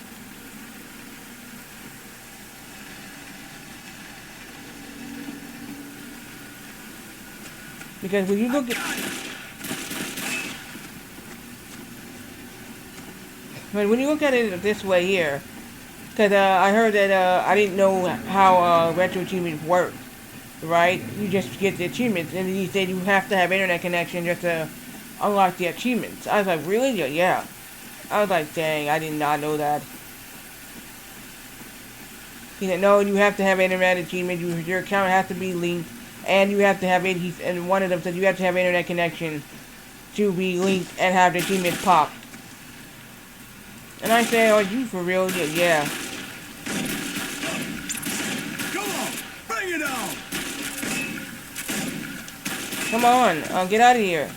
Because when you look at it this way here, because I heard that I didn't know how retro achievements work, right? You just get the achievements, and he said you have to have internet connection just to unlock the achievements. I was like, really? Yeah. I was like, dang, I did not know that. He said, no, you have to have internet achievement. Your account has to be linked, and you have to have it. And one of them said you have to have internet connection to be linked and have the achievements pop. And I say, are you for real? Yeah. Come on, bring it on. Come on, get out of here.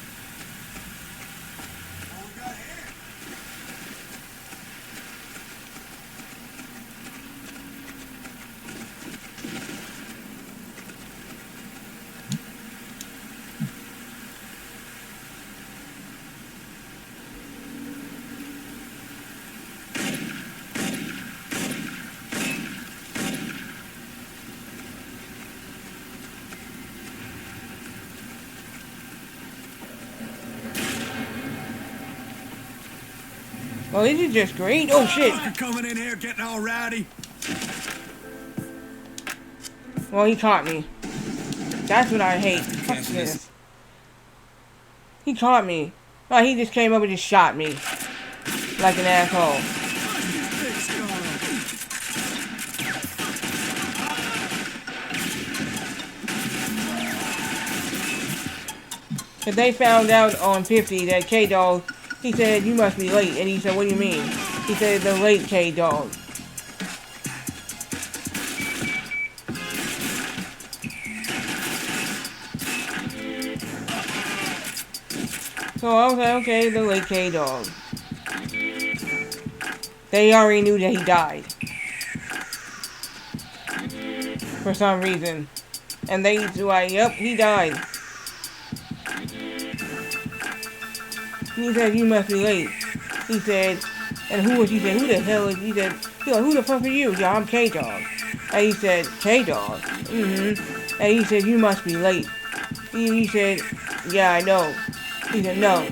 Well, this is just great. Oh, shit. Coming in here getting all rowdy. Well, he caught me. That's what I hate. Fuck this. He caught me. Oh, he just came up and just shot me. Like an asshole. But they found out on 50 that K-Dog, he said, you must be late. And he said, what do you mean? He said, the late K-Dog. So I was like, okay, the late K-Dog. They already knew that he died. For some reason. And they were like, yep, he died. He said, you must be late. He said, and who was he? Said, who the hell is he? Said, who the fuck are you? Yeah, I'm K-Dog. And he said, K-Dog? Mm-hmm. And he said, you must be late. He said, yeah, I know. He said, no.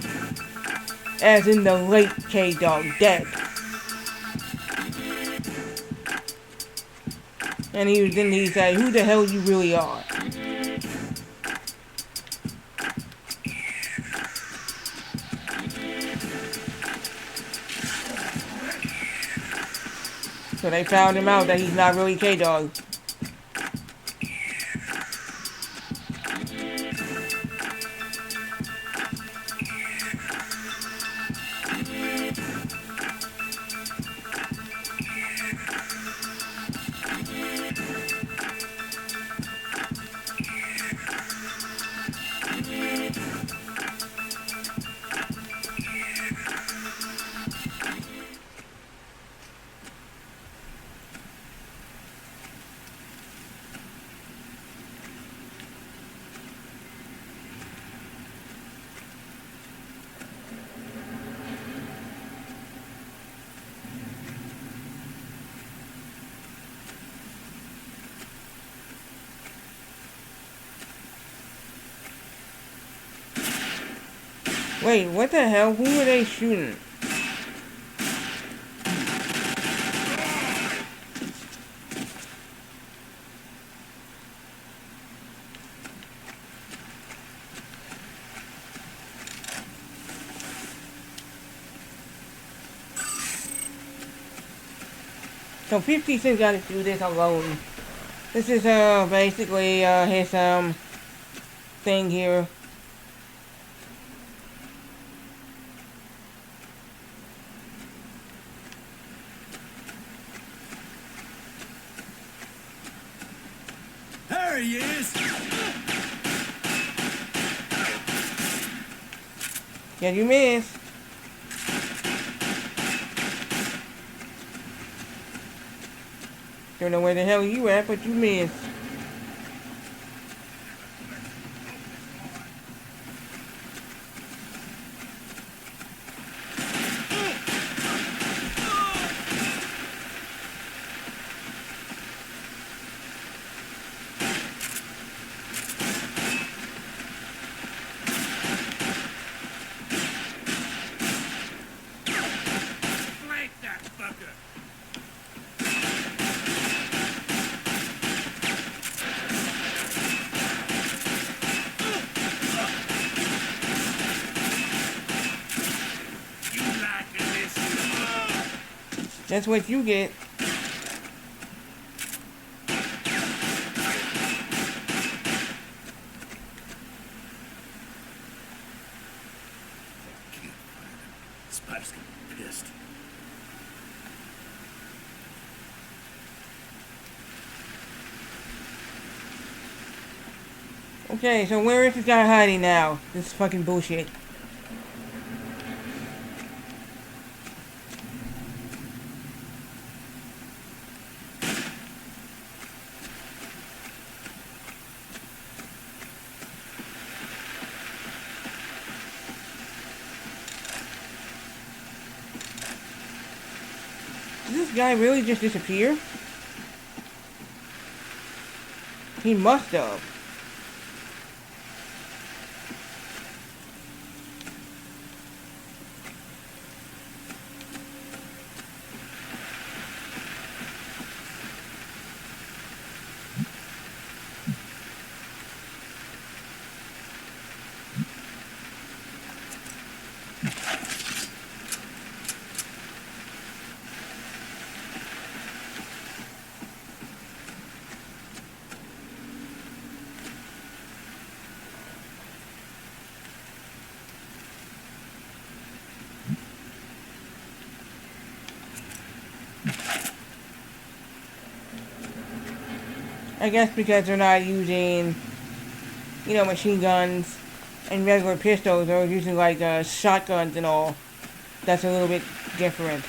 As in the late K-Dog dead. And then he said, who the hell you really are? So they found him out that he's not really K-Dog. Wait, what the hell? Who were they shooting? So 50 Cent's got to do this alone. This is basically his thing here. There he is! Yeah, you missed. Don't know where the hell you at, but you missed. Flank that fucker! You liking this? That's what you get. Spider's gonna be pissed. Okay, so where is this guy hiding now? This is fucking bullshit. Did this guy really just disappear? He must have. I guess because they're not using, you know, machine guns and regular pistols. They're using like shotguns and all. That's a little bit different.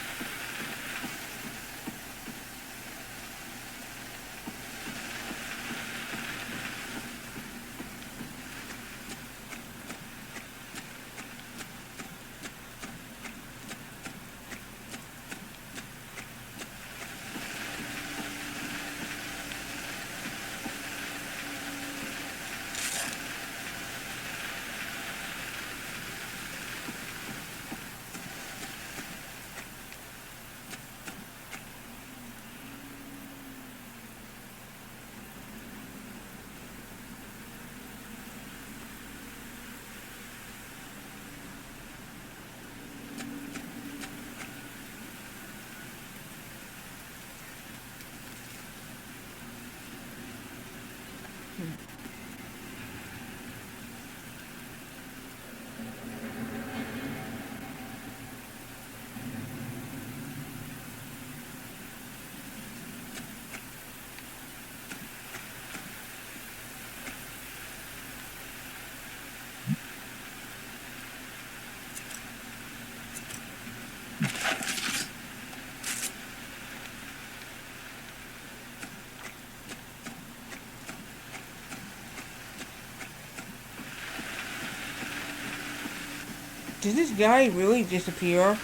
Did this guy really disappear?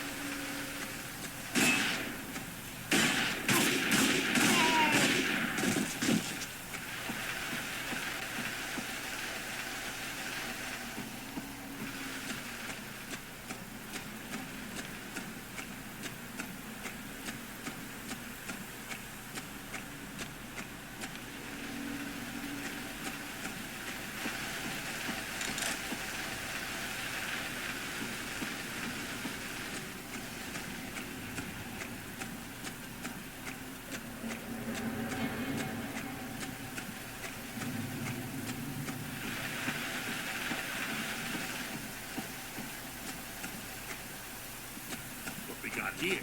Here.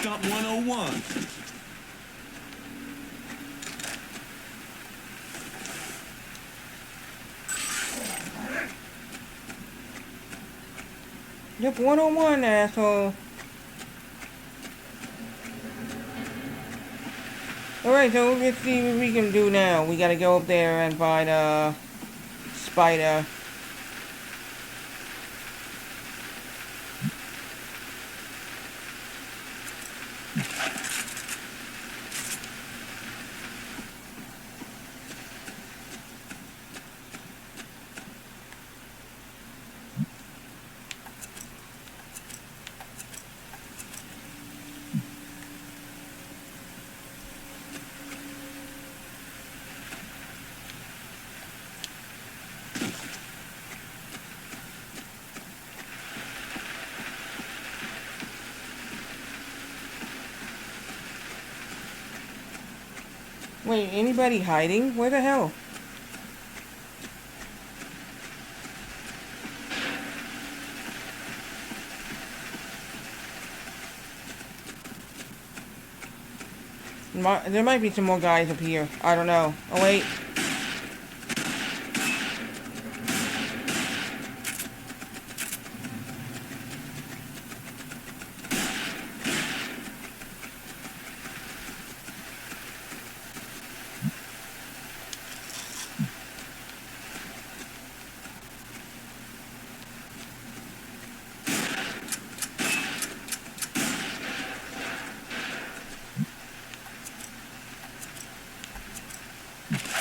Stunt 101. Yep, 101, asshole. Alright, so let's see what we can do now. We gotta go up there and find a spider. Wait, anybody hiding? Where the hell? There might be some more guys up here. I don't know. Oh, wait.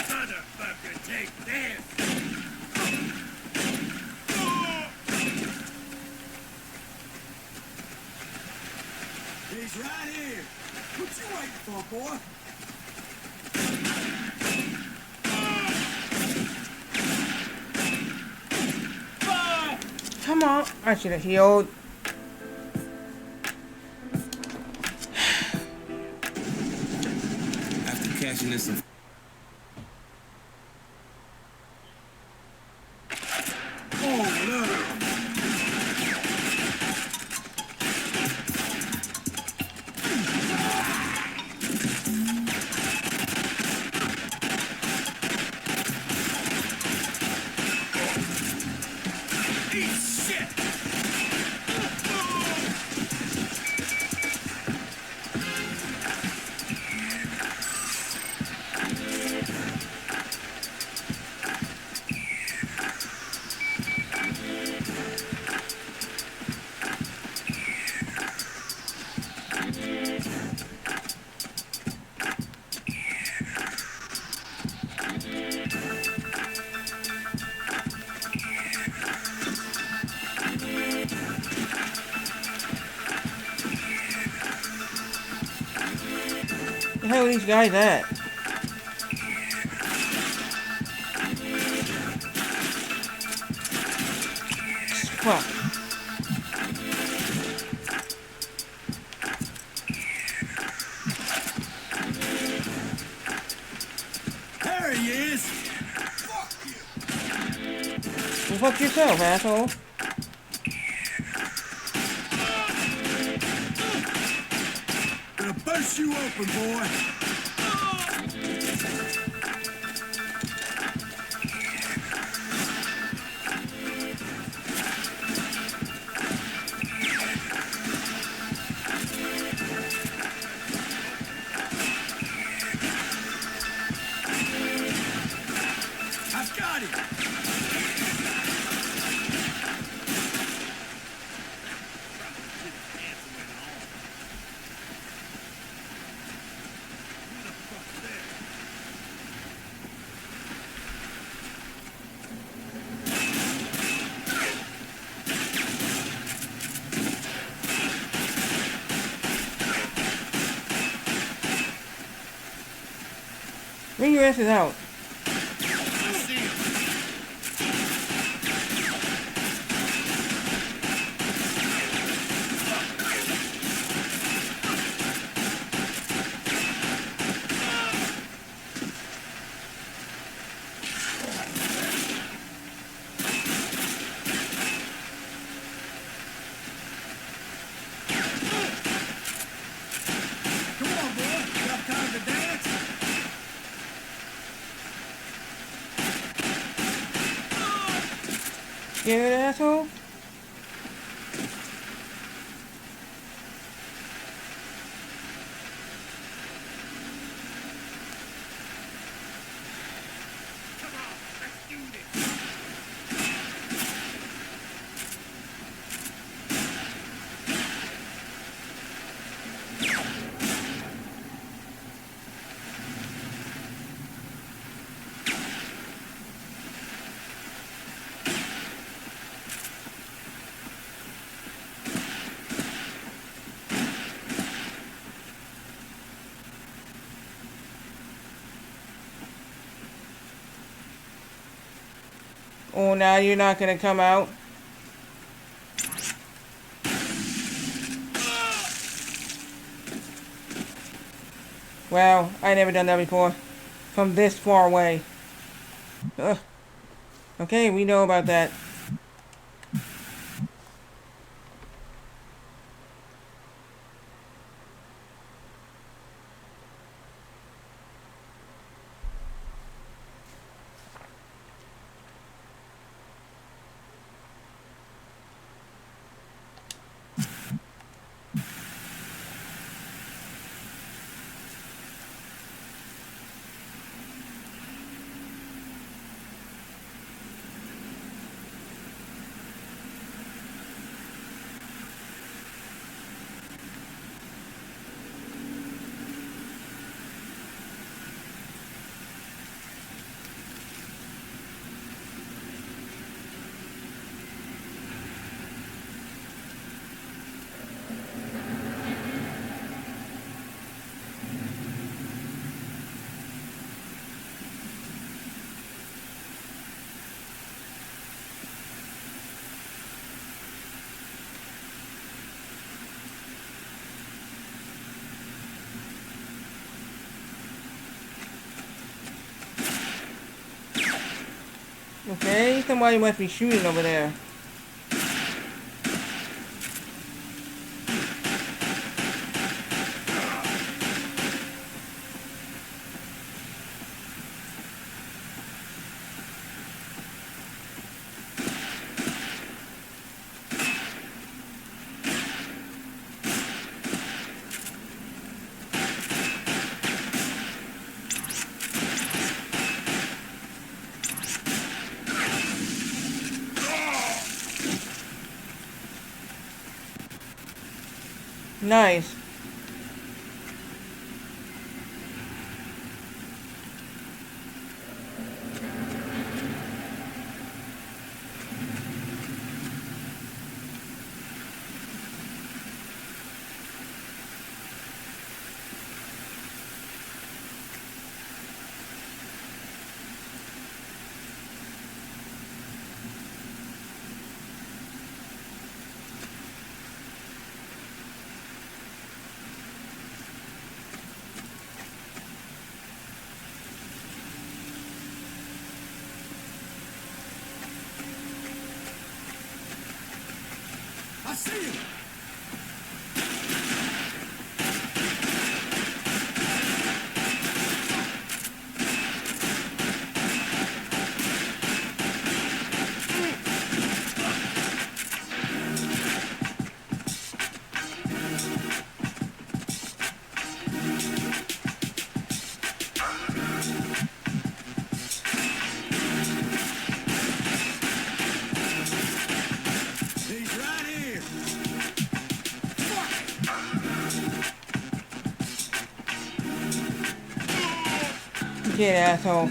Motherfucker, take this! He's right here. What you waiting for, boy? Come on. I should have healed. After catching this some... Oh, look. Where the hell are these guys at? Fuck. There he is. Well, fuck yourself, asshole. Gonna burst you open, boy. I've got him. Bring your asses out. Come on, boy. You got time to dance? Get it, asshole? Oh, now you're not gonna come out. Wow, I never done that before. From this far away. Ugh. Okay, we know about that. Okay, somebody must be shooting over there. Nice. I see you. He's right here. Get asshole.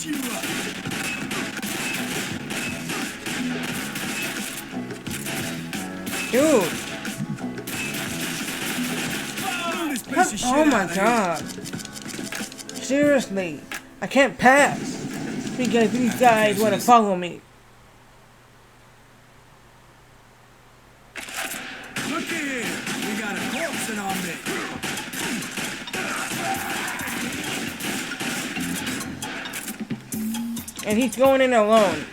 you up. Dude. Blow this piece of shit Oh my out of here. god. Seriously. I can't pass. Because these guys want to follow me. Look here. We got a corpse in our midst. And he's going in alone.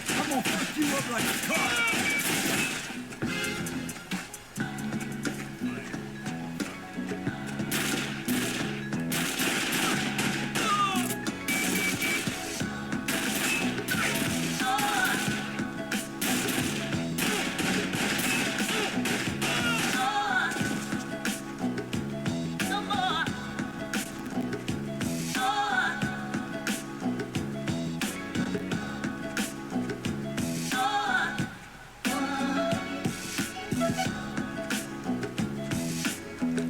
I'm gonna fuck you up like a car.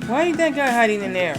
Why is that guy hiding in there?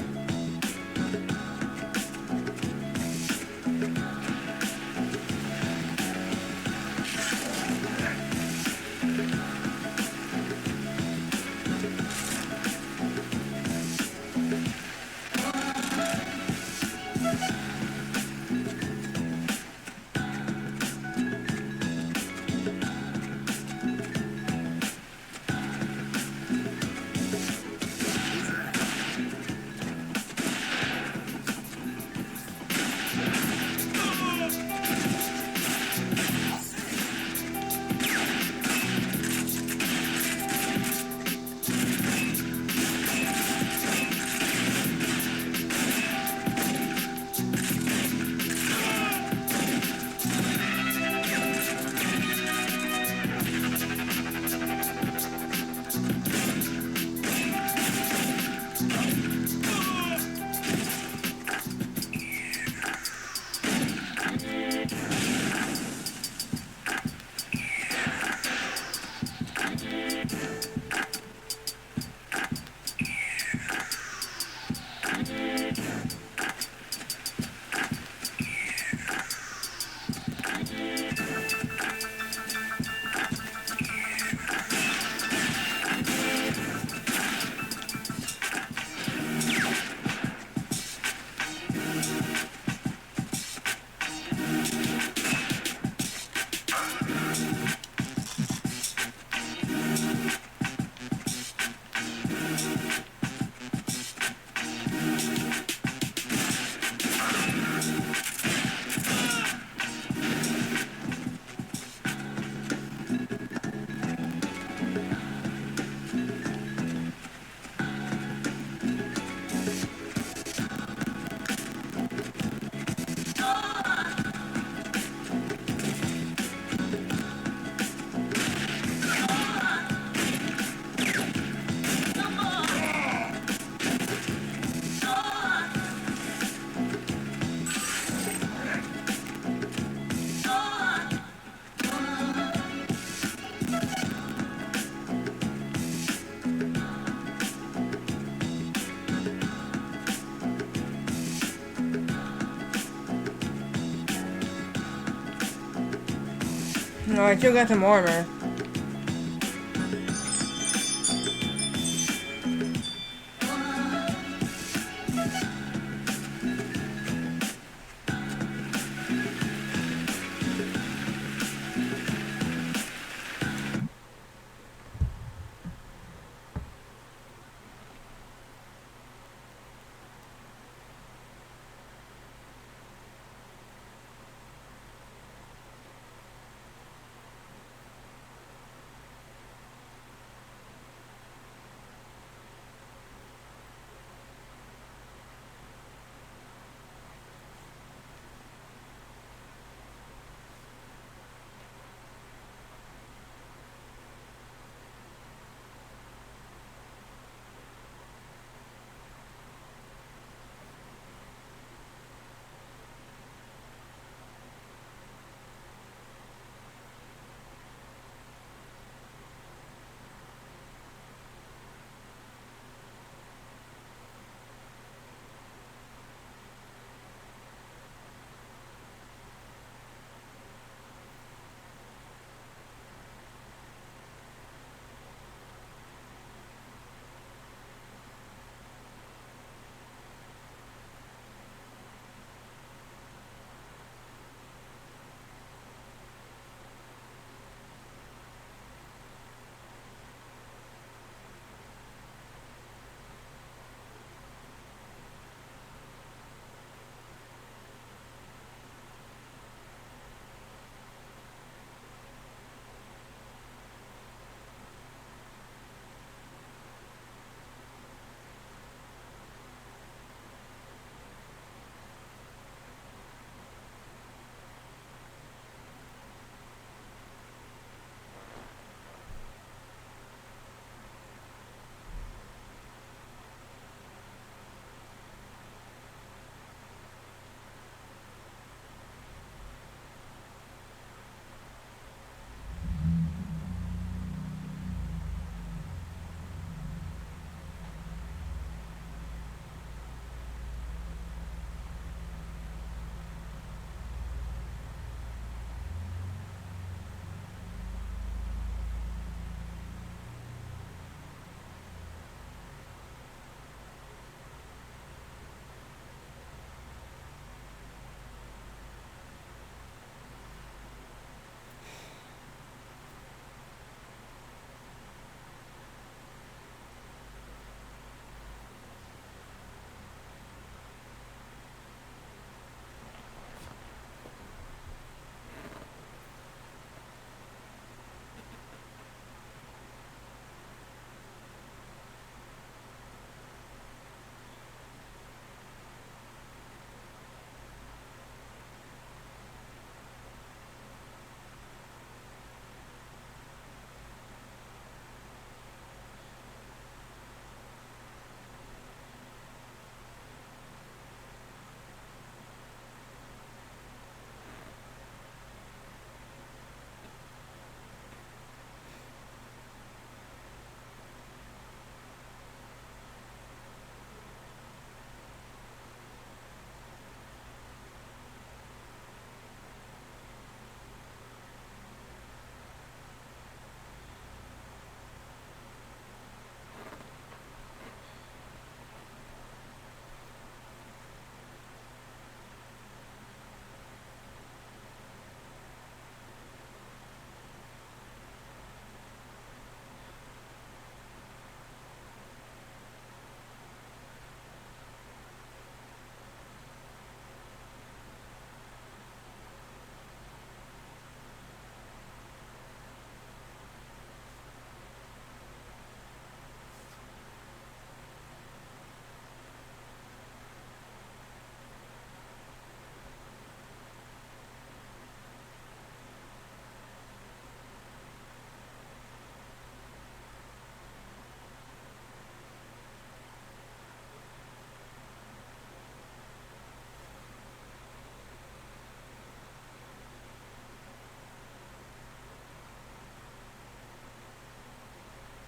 No, I still got some armor.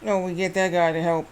No, we get that guy to help.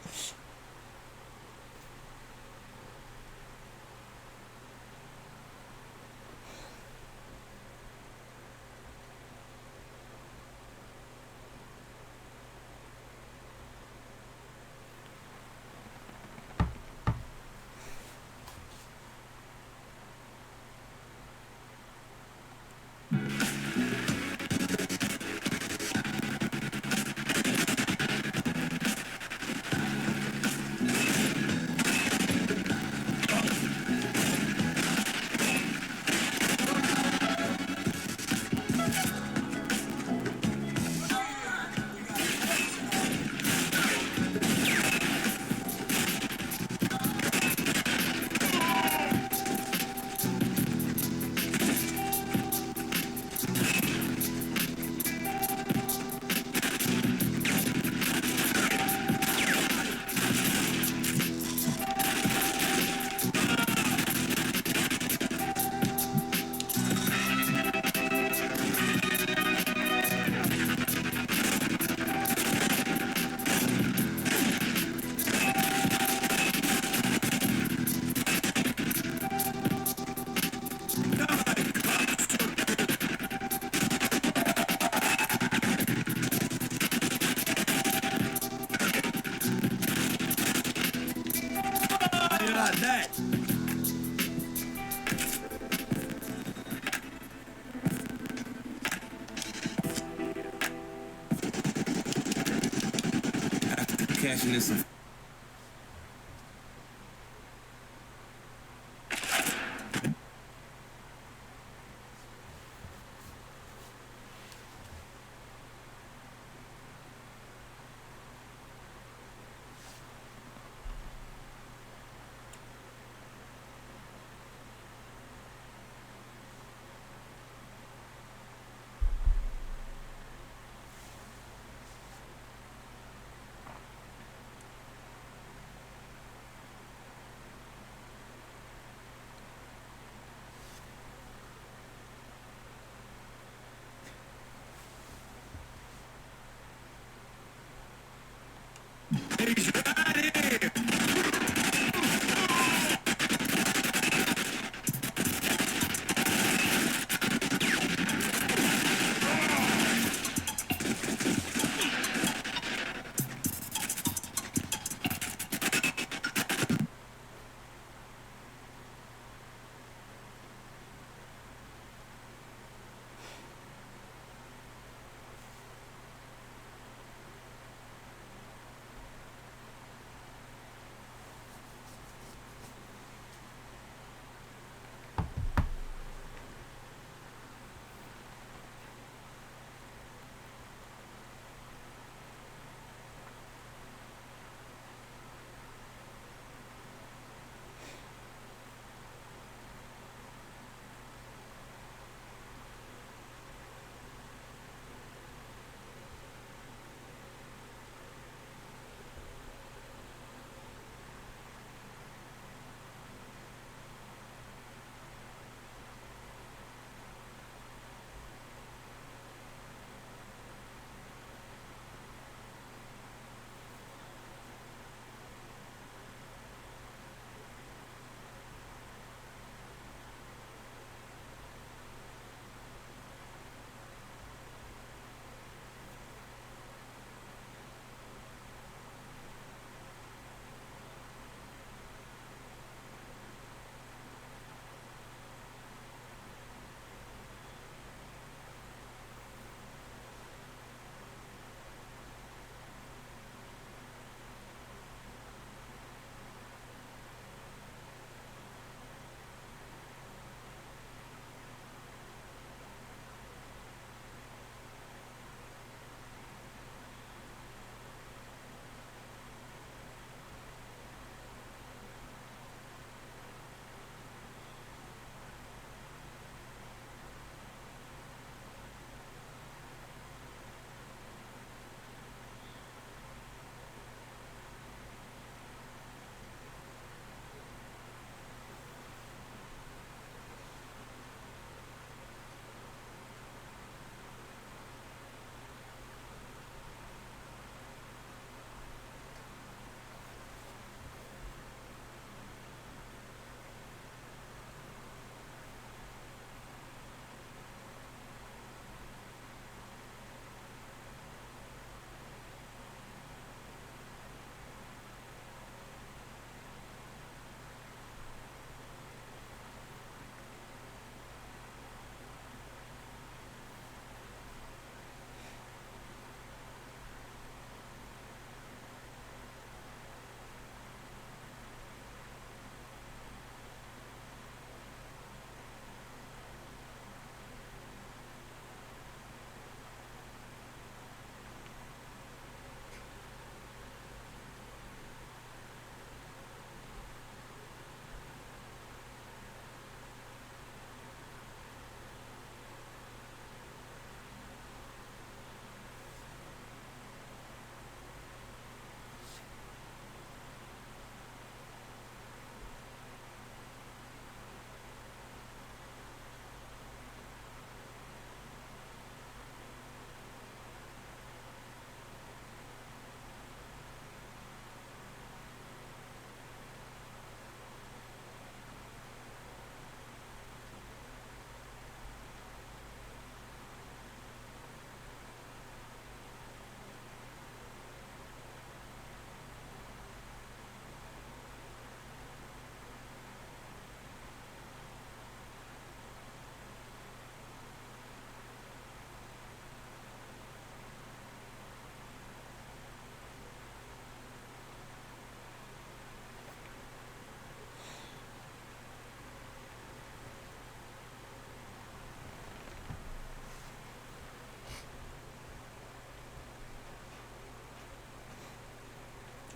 How you like that? Cashing in some.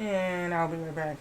And I'll be right back.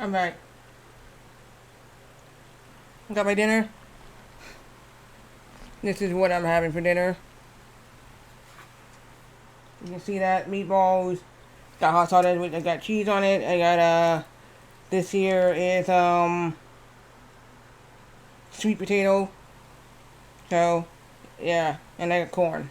I'm back. Got my dinner. This is what I'm having for dinner. You can see that meatballs. Got hot sauce with. I got cheese on it. I got this here is sweet potato. So yeah, and I got corn.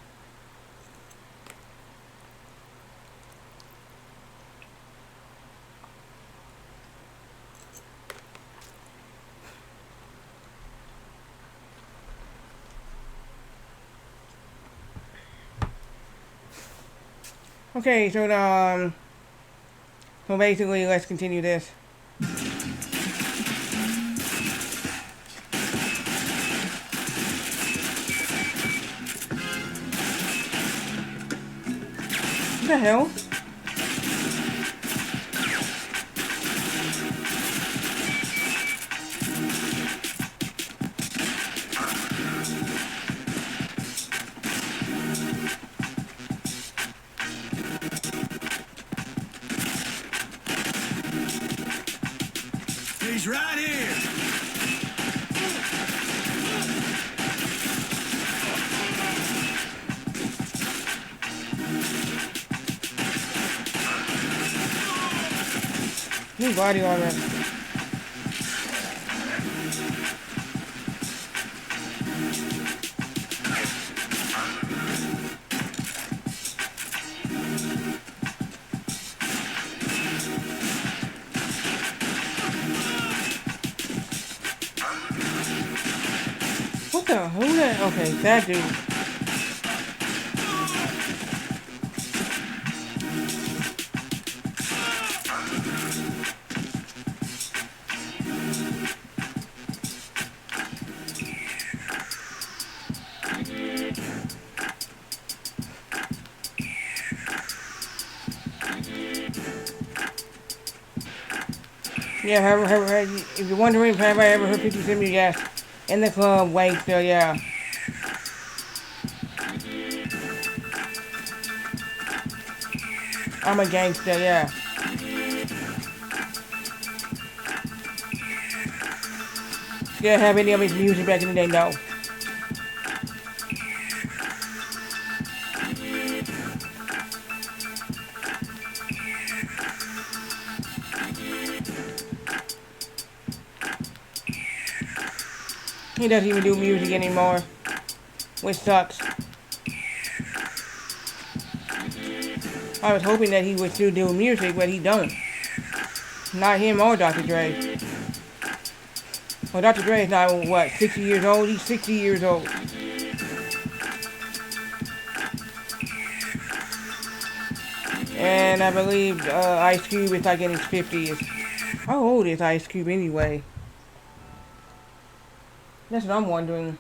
Okay, so basically, let's continue this. What the hell? He's right here. New body armor. What the? Who that? Okay, that dude. Yeah, if you're wondering, have I ever heard 50 Cent music? Yeah. In the club, wait, so yeah. I'm a gangster, yeah. Did I have any of his music back in the day? No. He doesn't even do music anymore, which sucks. I was hoping that he would still do music, but he don't. Not him or Dr. Dre. Well, Dr. Dre is now, what, 60 years old? He's 60 years old. And I believe Ice Cube is like in his 50s. How old is Ice Cube anyway? That's what I'm wondering.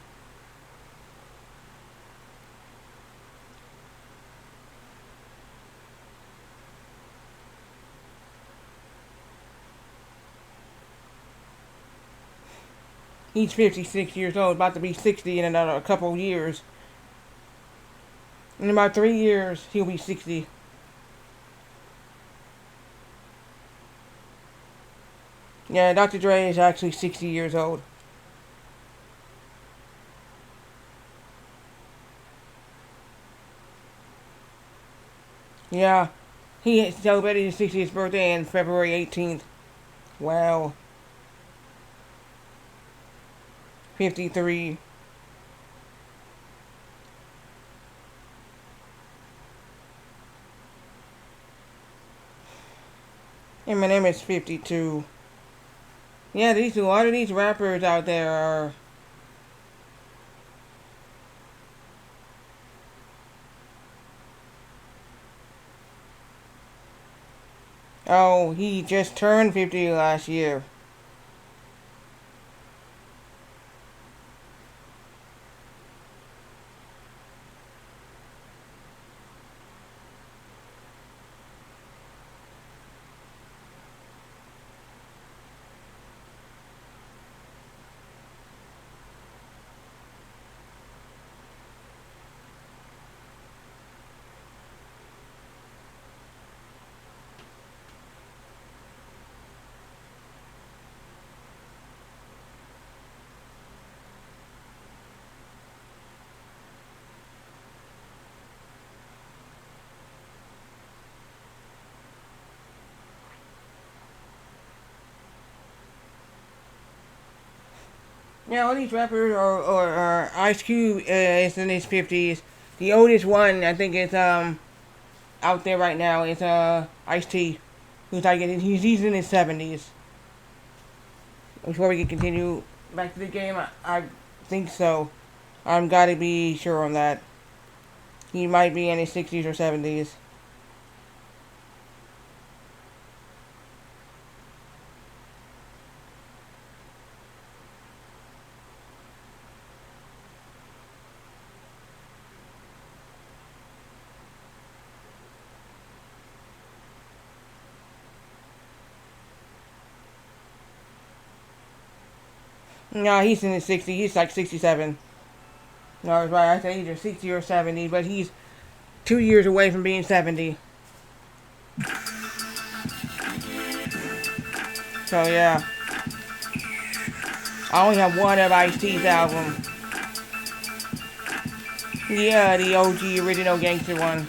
He's 56 years old, about to be 60 in another couple of years. In about 3 years, he'll be 60. Yeah, Dr. Dre is actually 60 years old. Yeah, he celebrated his 60th birthday on February 18th. Wow. 53. Eminem is 52. Yeah, a lot of these rappers out there are... Oh, he just turned 50 last year. Yeah, all these rappers are Ice Cube is in his 50s. The oldest one, I think, is out there right now is Ice T, who's like he's in his 70s. Before we can continue back to the game, I think so. I'm gotta be sure on that. He might be in his 60s or 70s. No, he's in his 60s. He's like 67. No, I was right. I said either 60 or 70, but he's 2 years away from being 70. So yeah, I only have one of Ice-T's album. Yeah, the OG original gangster one.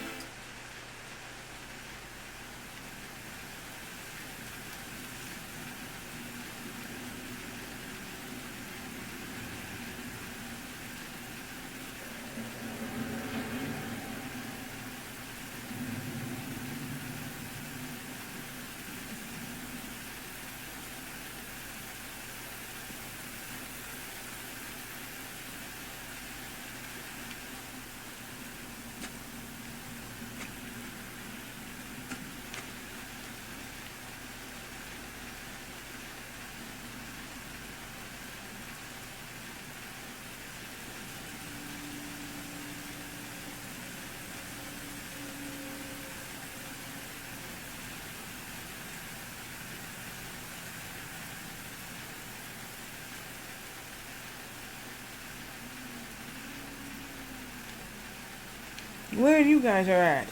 Where you guys are at?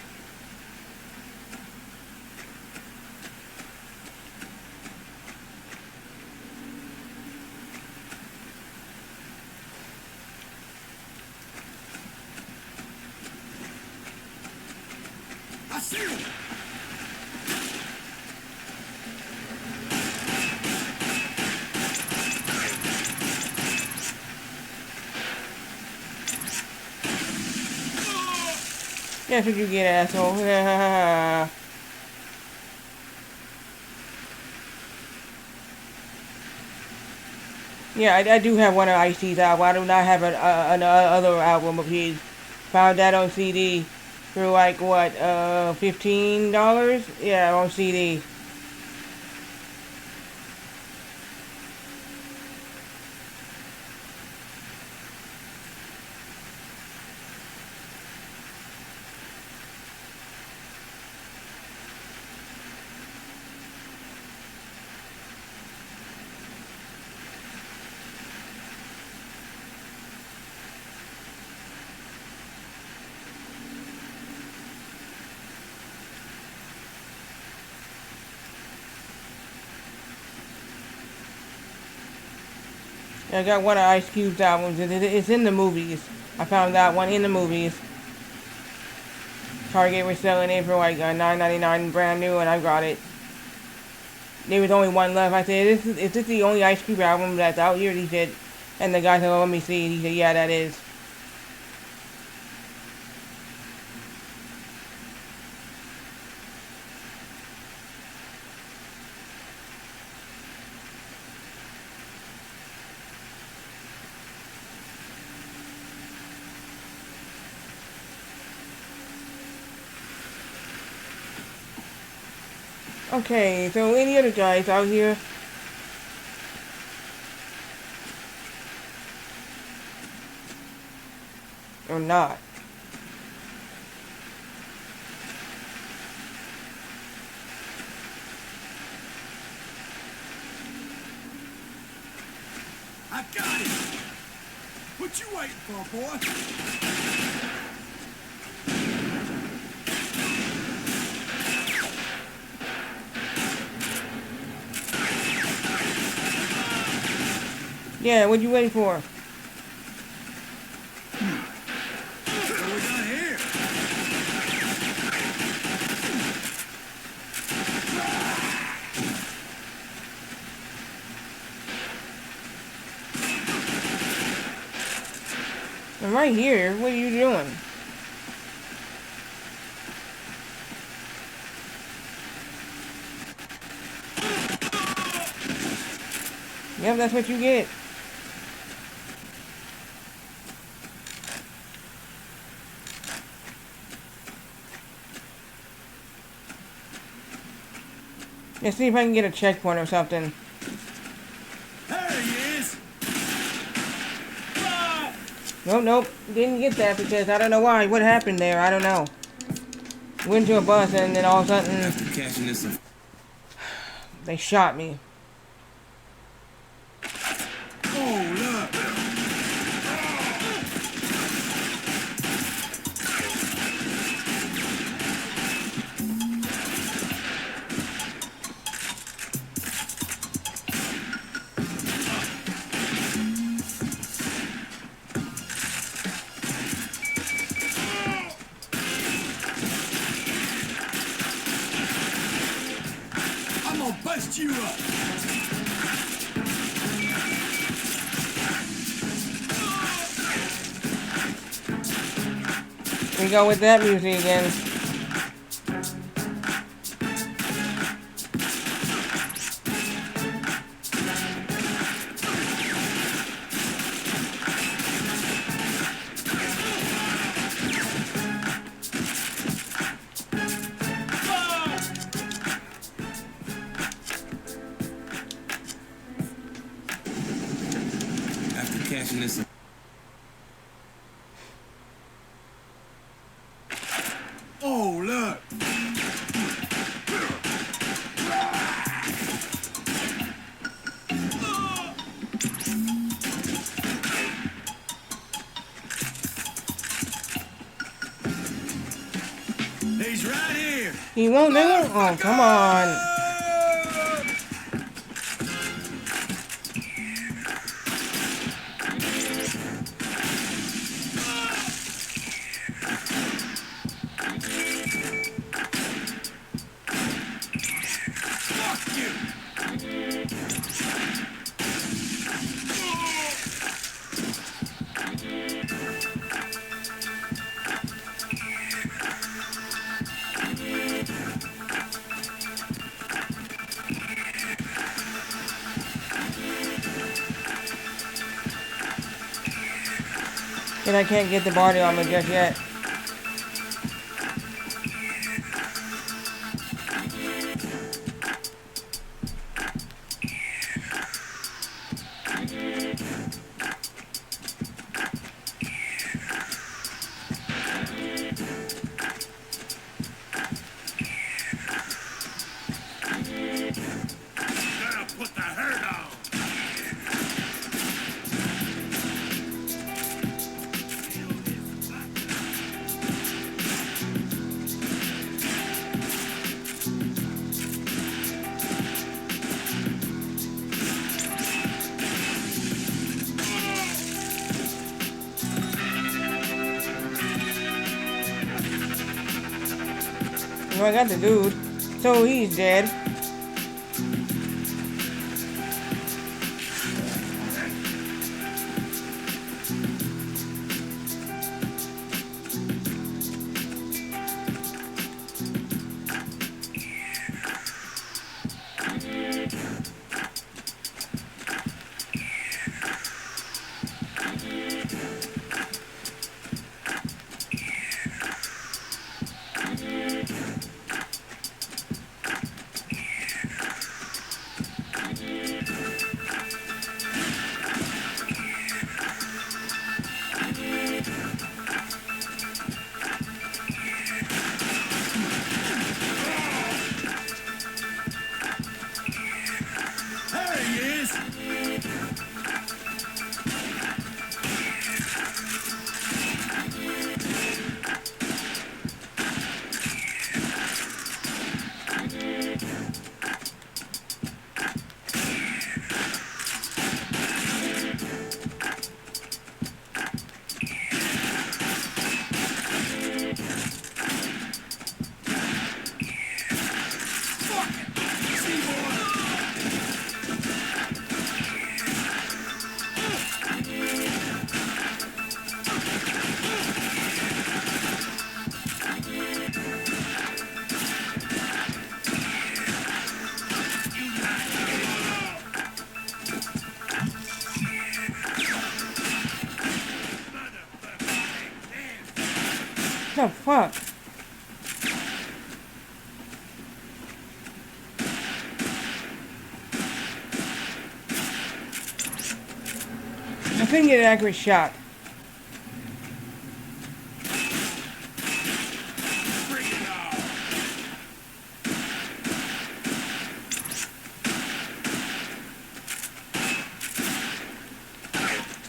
I see him. That's what you get, asshole. Yeah, I do have one of Ice-T's album. I do not have another album of his. Found that on CD for like what, $15? Yeah, on CD. I got one of Ice Cube's albums. It's in the movies. I found that one in the movies. Target was selling it for like $9.99 brand new, and I got it. There was only one left. I said, "Is this the only Ice Cube album that's out here?" He said, and the guy said, "Oh, let me see." He said, "Yeah, that is." Okay, so any other guys out here? Or not? I got it. What you waiting for, boy? Yeah, what you waiting for? What we got here? I'm right here. What are you doing? Yep, that's what you get. Let's see if I can get a checkpoint or something. There he is. Nope. Didn't get that because I don't know why. What happened there? I don't know. Went to a bus and then all of a sudden After catching this, they shot me. Hold up. I'm gonna bust you up. We go with that music again. after catching this. Oh, look. He's right here. He won't do it? Oh, come on. Fuck you. And I can't get the body armor just yet. Gotta put the hurt on. Well, I got the dude. So he's dead. There he is. Fuck it. See, boy. the fuck? I couldn't get an accurate shot.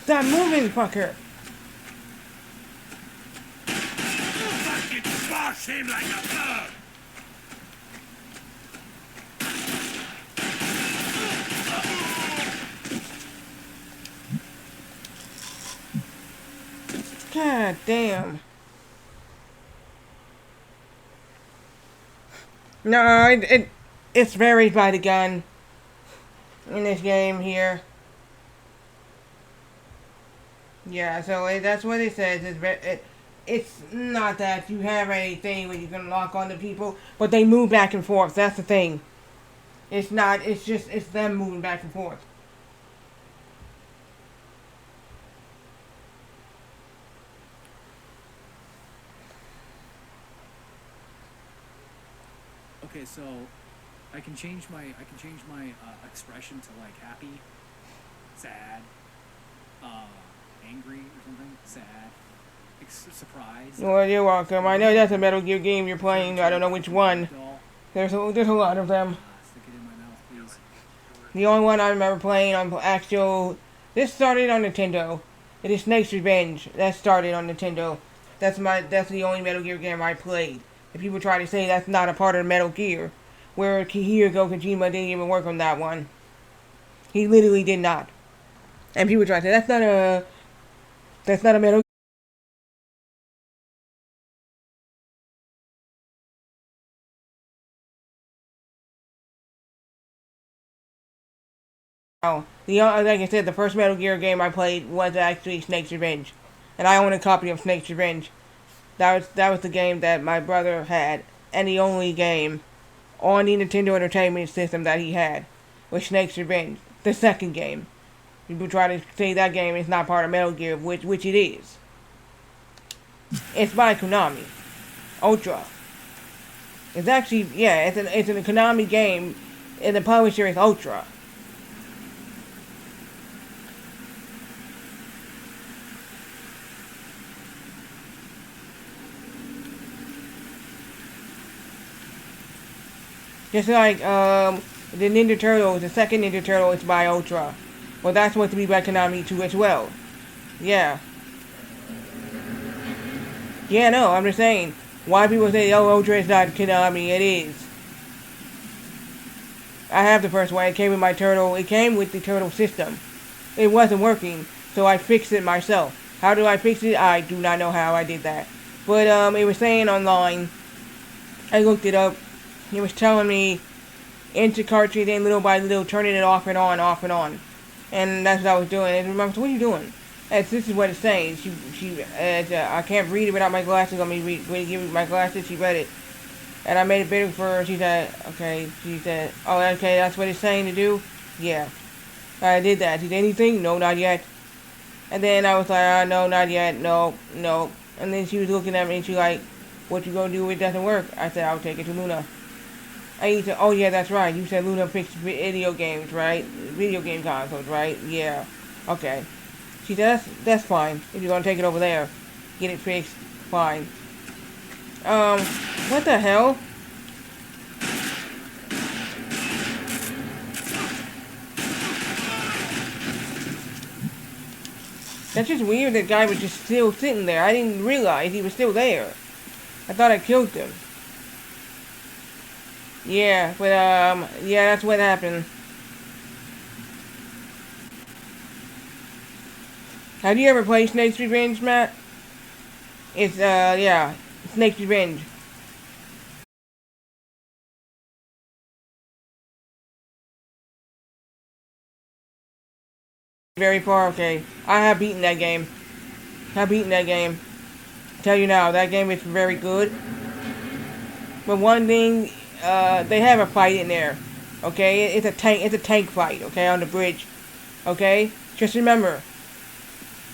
Stop moving, fucker! Fucking squash him like a bug! God damn. No, it's varied by the gun in this game here. Yeah, so that's what it says. It's not that you have anything where you can lock onto people, but they move back and forth. That's the thing. It's not. It's just it's them moving back and forth. Okay, so I can change my expression to like happy, sad, angry or something. Sad, surprised. Well, you're welcome. I know that's a Metal Gear game you're playing. I don't know which one. There's a lot of them. Stick it in my mouth, please. The only one I remember playing on actual. This started on Nintendo. It is Snake's Revenge. That started on Nintendo. That's the only Metal Gear game I played. If people try to say that's not a part of Metal Gear, where Hideo Kojima didn't even work on that one. He literally did not. And people try to say that's not a Metal Gear. Like I said, the first Metal Gear game I played was actually Snake's Revenge. And I own a copy of Snake's Revenge. That was the game that my brother had, and the only game on the Nintendo Entertainment System that he had was Snake's Revenge, the second game. People try to say that game is not part of Metal Gear, which it is. It's by Konami, Ultra. It's actually it's a Konami game, and the publisher is Ultra. Just like the Ninja Turtles, the second Ninja Turtle is by Ultra. Well, that's supposed to be by Konami too as well. Yeah. Yeah, no, I'm just saying. Why people say, oh, Ultra is not Konami, it is. I have the first one. It came with my Turtle. It came with the Turtle system. It wasn't working, so I fixed it myself. How do I fix it? I do not know how I did that. But it was saying online. I looked it up. He was telling me into cartridge and little by little turning it off and on, off and on. And that's what I was doing. And remember, so what are you doing? And this is what it's saying. I can't read it without my glasses. Let me give me my glasses. She read it. And I made it bigger for her. She said, okay. She said, oh, okay, that's what it's saying to do? Yeah. I did that. Did anything? No, not yet. And then I was like, no, not yet. No, no. And then she was looking at me and she like, what you gonna do if it doesn't work? I said, I'll take it to Luna. And he said, oh yeah, that's right. You said Luna fixed video games, right? Video game consoles, right? Yeah. Okay. She said, that's fine. If you're gonna take it over there, get it fixed, fine. What the hell? That's just weird that guy was just still sitting there. I didn't realize he was still there. I thought I killed him. Yeah, but, yeah, that's what happened. Have you ever played Snake's Revenge, Matt? It's, yeah, Snake's Revenge. Very far, okay. I have beaten that game. Tell you now, that game is very good. But one thing, they have a fight in there. Okay, it's a tank fight. Okay, on the bridge. Okay, just remember,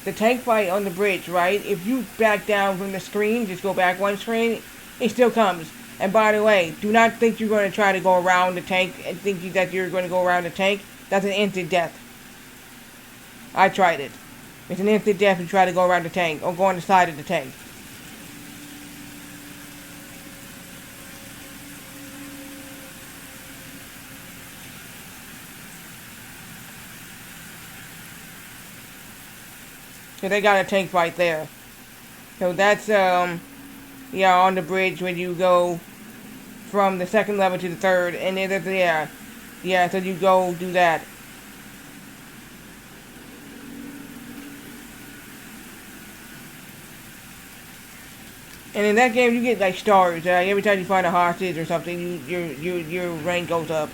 the tank fight on the bridge, right? If you back down from the screen, just go back one screen, it still comes. And by the way, do not think you're going to try to go around the tank and think that you're going to go around the tank. That's an instant death. I tried it. It's an instant death to try to go around the tank or go on the side of the tank. So they got a tank fight there. So that's, yeah, on the bridge when you go from the second level to the third. And then, yeah, so you go do that. And in that game, you get like stars. Every time you find a hostage or something, your rank goes up.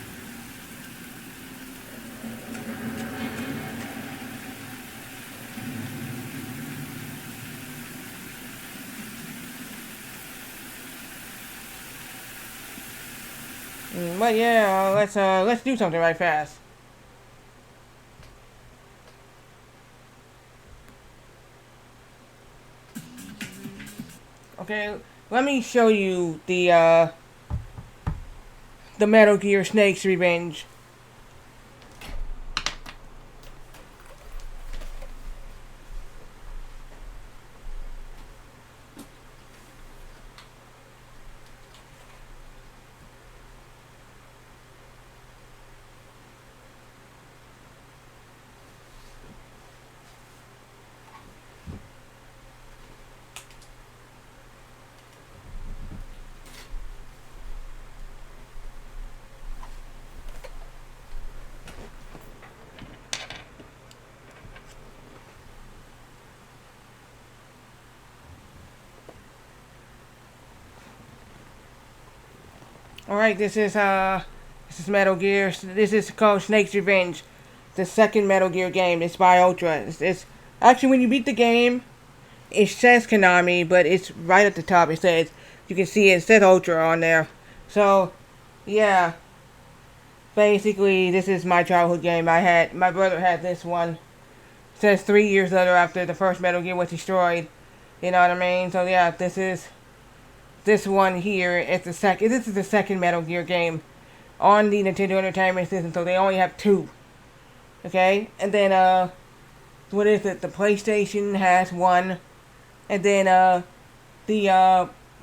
But yeah, let's do something right fast. Okay, let me show you the Metal Gear Snake's Revenge. Alright, this is Metal Gear. This is called Snake's Revenge. The second Metal Gear game. It's by Ultra. It's actually, when you beat the game, it says Konami, but it's right at the top. It says, you can see it says Ultra on there. So, yeah. Basically, this is my childhood game. My brother had this one. It says 3 years later after the first Metal Gear was destroyed. You know what I mean? So yeah, this one here is this is the second Metal Gear game on the Nintendo Entertainment System, so they only have 2. Okay? And then, what is it? The PlayStation has 1. And then, the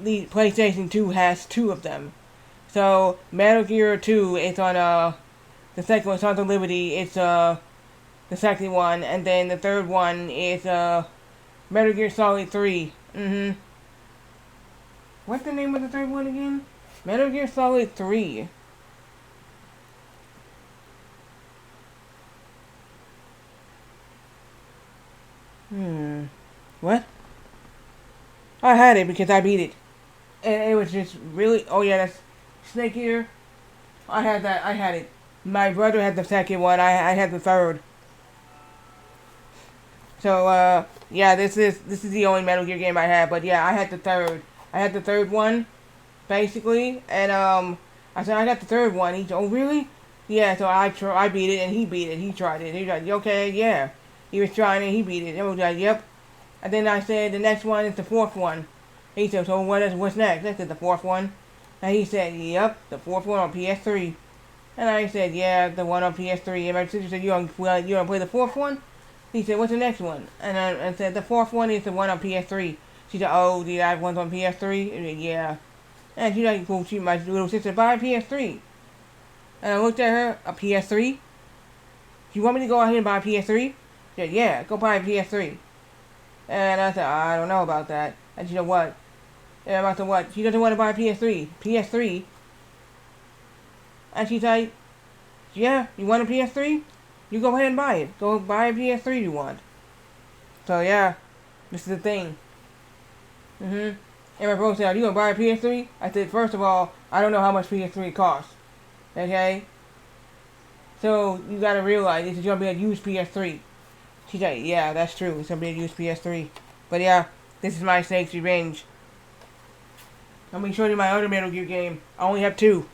PlayStation 2 has 2 of them. So, Metal Gear 2 is on, the second one, Sons of Liberty, it's, the second one. And then the third one is, Metal Gear Solid 3. What's the name of the third one again? Metal Gear Solid 3. What? I had it because I beat it. And it was just really... Oh yeah, that's Snake Eater. I had that. I had it. My brother had the second one. I had the third. So, yeah, this is the only Metal Gear game I had. But yeah, I had the third. I had the third one, basically, and I said I got the third one. He said, "Oh really?" Yeah. So I beat it, and he beat it. He tried it. He was like, "Okay, yeah." He was trying it. He beat it. And I was like, "Yep." And then I said, "The next one is the fourth one." He said, "So what's next?" I said, "The fourth one." And he said, "Yep, the fourth one on PS3." And I said, "Yeah, the one on PS3." And my sister said, "You want to play the fourth one?" He said, "What's the next one?" And I said, "The fourth one is the one on PS3." She said, "Oh, do you have ones on PS3? I said, "Yeah." And she's like, "Well, my little sister, buy a PS3. And I looked at her, "A PS3? You want me to go out here and buy a PS3? She said, "Yeah, go buy a PS3. And I said, "I don't know about that." And she said, "What?" And I said, "What?" She doesn't want to buy a PS3. PS3? And she's like, "Yeah, you want a PS3? You go ahead and buy it. Go buy a PS3 you want." So yeah, this is the thing. And my bro said, "Are you gonna buy a PS3? I said, "First of all, I don't know how much PS3 costs. Okay? So, you gotta realize this is gonna be a used PS3. She said, "Yeah, that's true. It's gonna be a used PS3. But yeah, this is my Snake's Revenge. Let me show you my other Metal Gear game. I only have 2.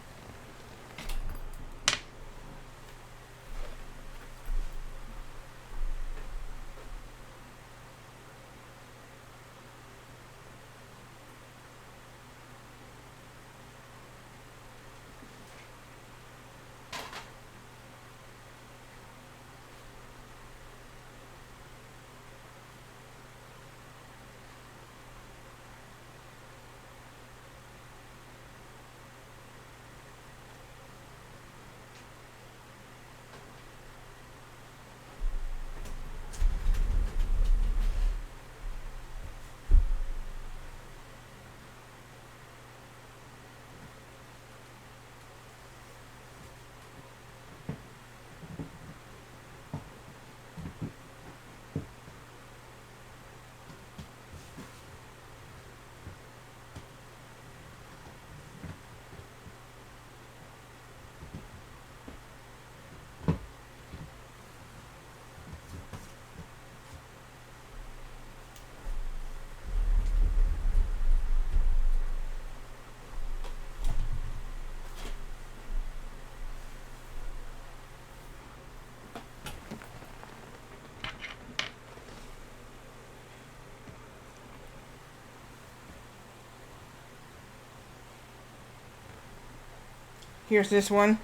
Here's this one.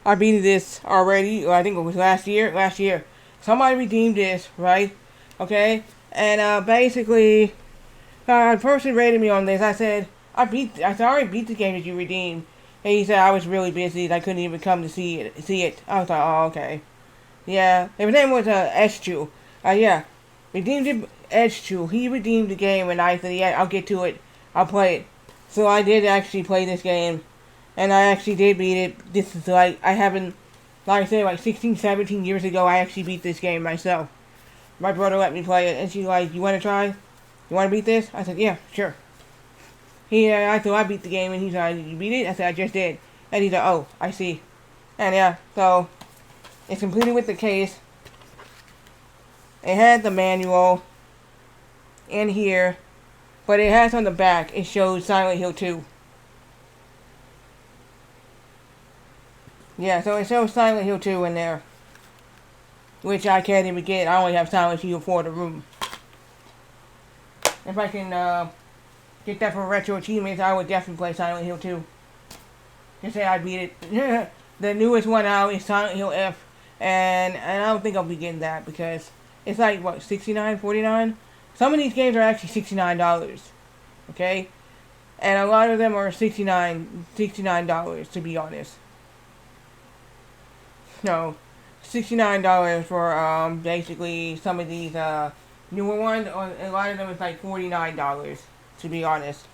I beat this already. I think it was last year. Last year, somebody redeemed this, right? Okay, and basically, a person rated me on this. I said I already beat the game that you redeemed, and he said I was really busy. I couldn't even come to see it. I was like, oh, okay, yeah. His name was S2. Yeah, redeemed it, S2. He redeemed the game, and I said, yeah, I'll get to it. I'll play it. So I did actually play this game. And I actually did beat it. This is like, I haven't, like I said, like 16, 17 years ago, I actually beat this game myself. My brother let me play it, and she's like, you want to try? You want to beat this? I said, yeah, sure. I thought I beat the game, and he's like, you beat it? I said, I just did. And he's like, oh, I see. And yeah, so, it's completed with the case. It had the manual in here, but it has on the back, it shows Silent Hill 2. Yeah, so it shows Silent Hill 2 in there. Which I can't even get. I only have Silent Hill 4 the room. If I can get that for retro achievements, I would definitely play Silent Hill 2. Just say I beat it. The newest one out is Silent Hill F. And I don't think I'll be getting that because it's like, what, $69, $49? Some of these games are actually $69. Okay? And a lot of them are $69 to be honest. No, $69 for basically some of these newer ones. Or a lot of them is like $49 to be honest.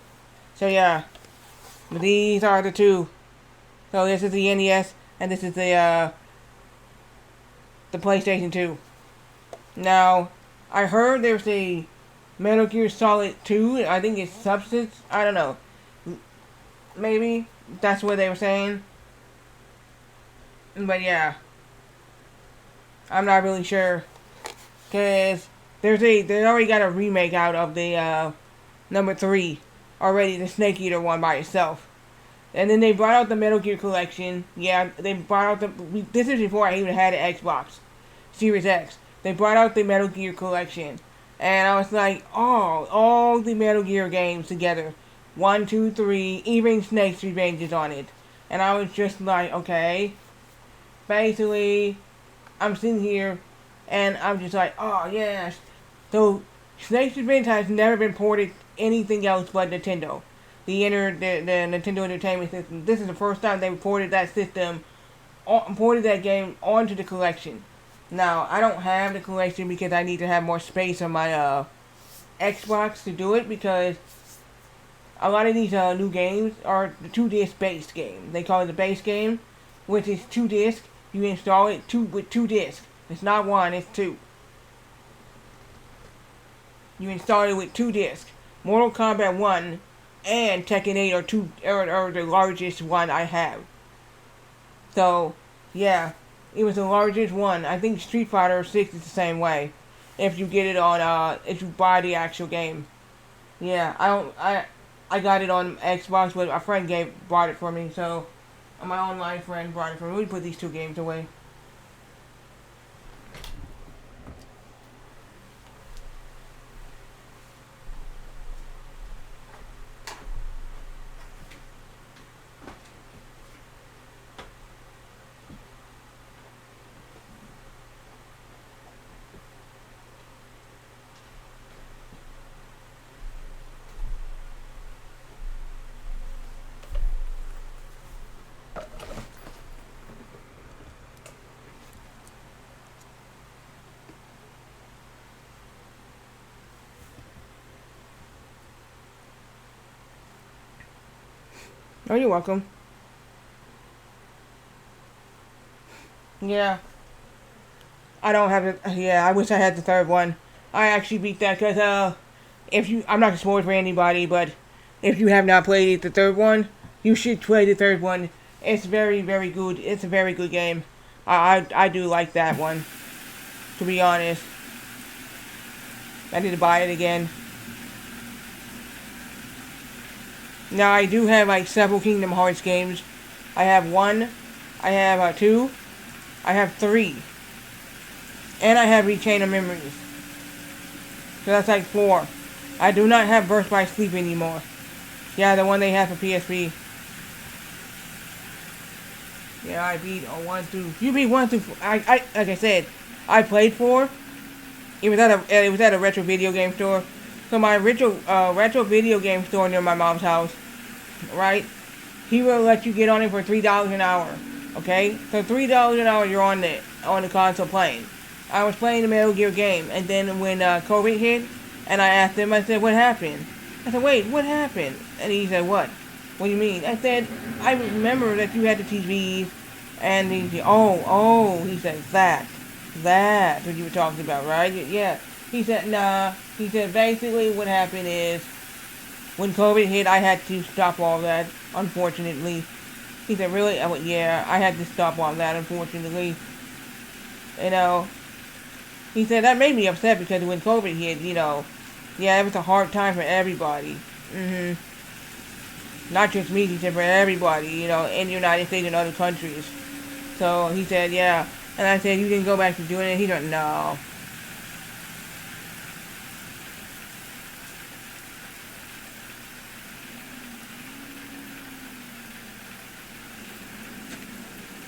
So yeah, these are the two. So this is the NES and this is the PlayStation 2. Now, I heard there's a Metal Gear Solid 2. I think it's Substance. I don't know. Maybe that's what they were saying. But yeah, I'm not really sure, cause they already got a remake out of the number 3 already, the Snake Eater one by itself, and then they brought out the Metal Gear collection. Yeah, they brought out this is before I even had an Xbox Series X. They brought out the Metal Gear collection, and I was like, oh, all the Metal Gear games together, 1, 2, 3, even Snake's Revenge is on it, and I was just like, okay. Basically, I'm sitting here, and I'm just like, oh, yes. So, Snake's Revenge has never been ported anything else but Nintendo. The Nintendo Entertainment System. This is the first time they ported that system, ported that game onto the collection. Now, I don't have the collection because I need to have more space on my Xbox to do it, because a lot of these new games are the 2-disc based game. They call it the base game, which is 2 discs. You install it with 2 discs. It's not 1, it's 2. You install it with 2 discs. Mortal Kombat 1 and Tekken 8 are the largest one I have. So, yeah, it was the largest one. I think Street Fighter 6 is the same way. If you get it on, if you buy the actual game. Yeah, I got it on Xbox, but a friend bought it for me, so my online friend brought it for me. We put these 2 games away. Oh, you're welcome. Yeah. I don't have it. Yeah, I wish I had the 3rd one. I actually beat that because, I'm not gonna spoil it for anybody, but if you have not played the 3rd one, you should play the 3rd one. It's very, very good. It's a very good game. I do like that one, to be honest. I need to buy it again. Now, I do have, like, several Kingdom Hearts games. I have 1, I have 2, I have 3. And I have Rechain of Memories. So that's like 4. I do not have Birth by Sleep anymore. Yeah, the one they have for PSP. Yeah, I beat 1 through. You beat 1 through. Like I said, I played 4. It was at a retro video game store. So my retro video game store near my mom's house, right? He will let you get on it for $3 an hour. Okay, so $3 an hour you're on the console playing. I was playing the Metal Gear game, and then when COVID hit, and I asked him, I said, "What happened?" I said, "Wait, what happened?" And he said, "What? What do you mean?" I said, "I remember that you had the TV," and he said, "Oh," he said, "That's what you were talking about, right?" Yeah. He said, "Nah." He said, "Basically, what happened is, when COVID hit, I had to stop all that, unfortunately." He said, "Really?" I went, "Yeah, I had to stop all that, unfortunately." You know, he said, that made me upset because when COVID hit, yeah, it was a hard time for everybody. Not just me, he said, for everybody, in the United States and other countries. So he said, yeah. And I said, "You didn't go back to doing it?" He said, "No."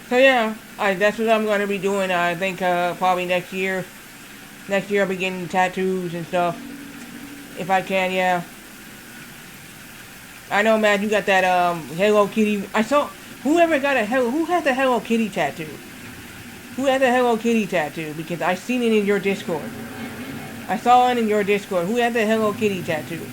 So yeah, that's what I'm going to be doing. I think probably next year. Next year I'll be getting tattoos and stuff. If I can, yeah. I know, man, you got that Hello Kitty. I saw who has the Hello Kitty tattoo? Who has the Hello Kitty tattoo? Because I seen it in your Discord. I saw it in your Discord. Who has the Hello Kitty tattoo?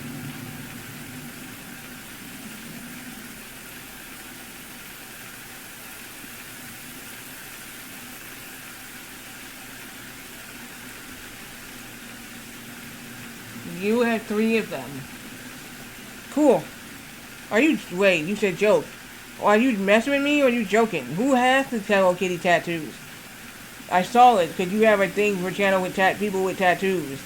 You have 3 of them. Cool. Wait, you said joke. Are you messing with me or are you joking? Who has the Hello Kitty tattoos? I saw it because you have a thing for channel with people with tattoos.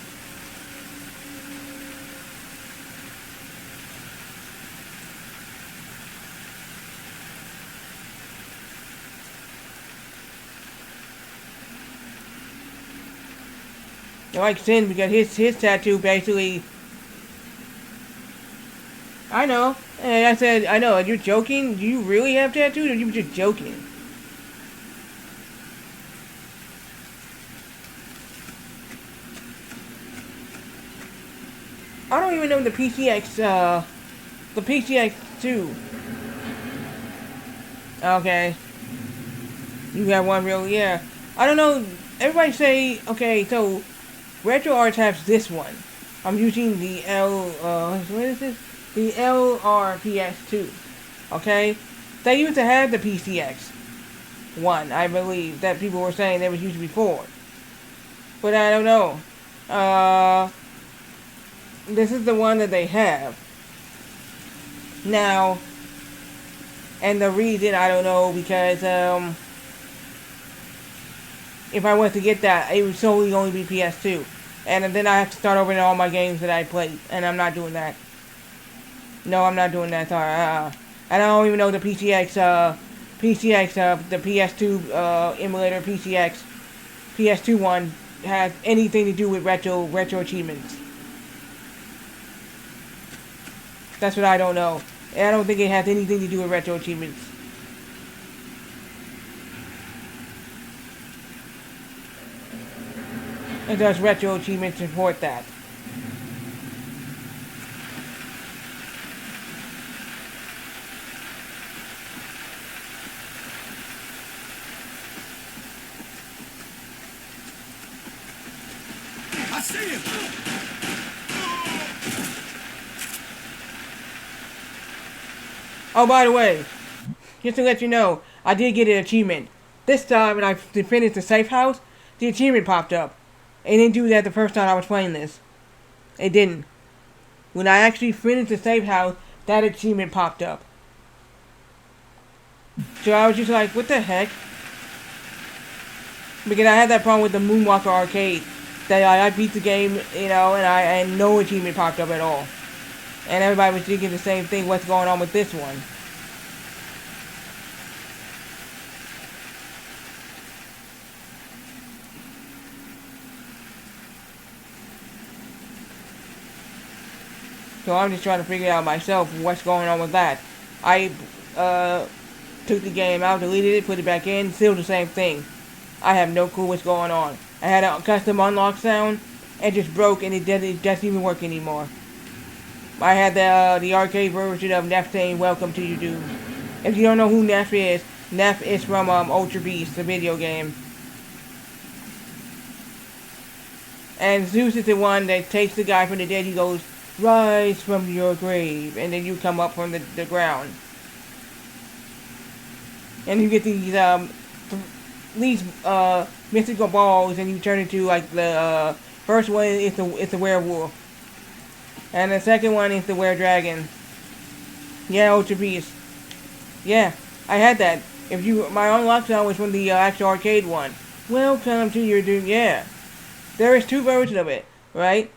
I like Sin because his tattoo basically. I know. And I said, I know. Are you joking? Do you really have tattoos or are you just joking? I don't even know the the PCX2. Okay. You got one real, yeah. I don't know. Everybody say, okay, so Retro Arts has this one. I'm using the what is this? The LRPS2. Okay? They used to have the PCX one, I believe, that people were saying they was used before. But I don't know. This is the one that they have. Now, and the reason, I don't know, because, if I was to get that, it would solely only be PS2. And then I have to start over in all my games that I played. And I'm not doing that. No, I'm not doing that. Sorry. And I don't even know the PCX, the PS2 emulator PCX, PS2 one has anything to do with retro achievements. That's what I don't know. And I don't think it has anything to do with retro achievements. And does retro achievements support that? I see him. Oh, by the way, just to let you know, I did get an achievement. This time, when I finished the safe house, the achievement popped up. It didn't do that the first time I was playing this. It didn't. When I actually finished the safe house, that achievement popped up. So I was just like, what the heck? Because I had that problem with the Moonwalker Arcade. That I beat the game, and no achievement popped up at all. And everybody was thinking the same thing, what's going on with this one? So I'm just trying to figure out myself what's going on with that. I took the game out, deleted it, put it back in, still the same thing. I have no clue what's going on. I had a custom unlock sound, and just broke, and it doesn't even work anymore. I had the arcade version of Neff saying, "Welcome to your doom." If you don't know who Neff is from Ultra Beast, the video game. And Zeus is the one that takes the guy from the dead. He goes, "Rise from your grave," and then you come up from the ground. And you get these mystical balls, and you turn into like the first one is the werewolf, and the second one is the were-dragon. Yeah, Ultra Beast. Yeah, I had that. My unlock sound was from the actual arcade one. Welcome to your doom. Yeah, there is two versions of it, right?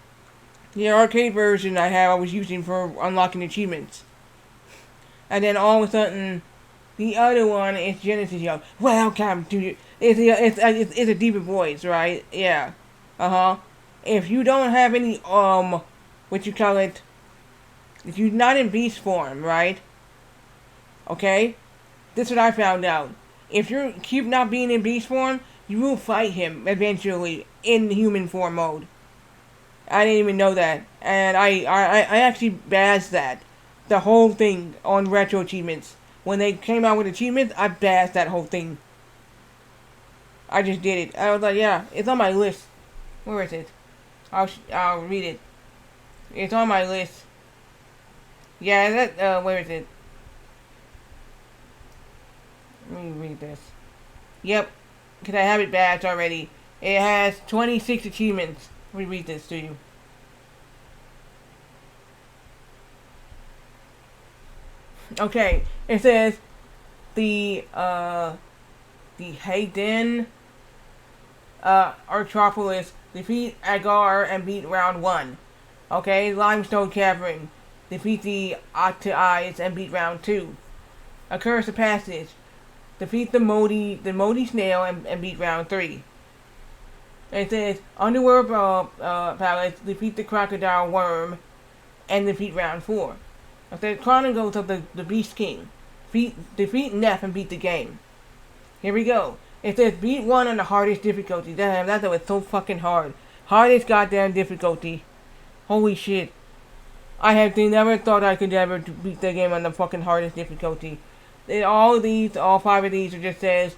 The arcade version I was using for unlocking achievements, and then all of a sudden, the other one is Genesis yell, "Welcome to your." It's a deeper voice, right? Yeah. If you don't have any what you call it, if you're not in beast form, right? Okay, this is what I found out. If you keep not being in beast form, you will fight him eventually in human form mode. I didn't even know that, and I actually bashed that, the whole thing on retro achievements. When they came out with achievements, I bashed that whole thing. I just did it. I was like, yeah, it's on my list. Where is it? I'll read it. It's on my list. Yeah, where is it? Let me read this. Yep, because I have it badged already. It has 26 achievements. Let me read this to you. Okay, it says the Hayden Artropolis, defeat Agar and beat round 1. Okay, Limestone Cavern, defeat the Octa-Eyes and beat round 2. Accursed Passage, defeat the Modi Snail and beat round 3. It says Underworld Palace, defeat the Crocodile Worm and defeat round 4. It says Chronicles of the Beast King, defeat Neff and beat the game. Here we go. It says beat 1 on the hardest difficulty. Damn, that was so fucking hard. Hardest goddamn difficulty. Holy shit. I have never thought I could ever beat the game on the fucking hardest difficulty. All 5 of these, it just says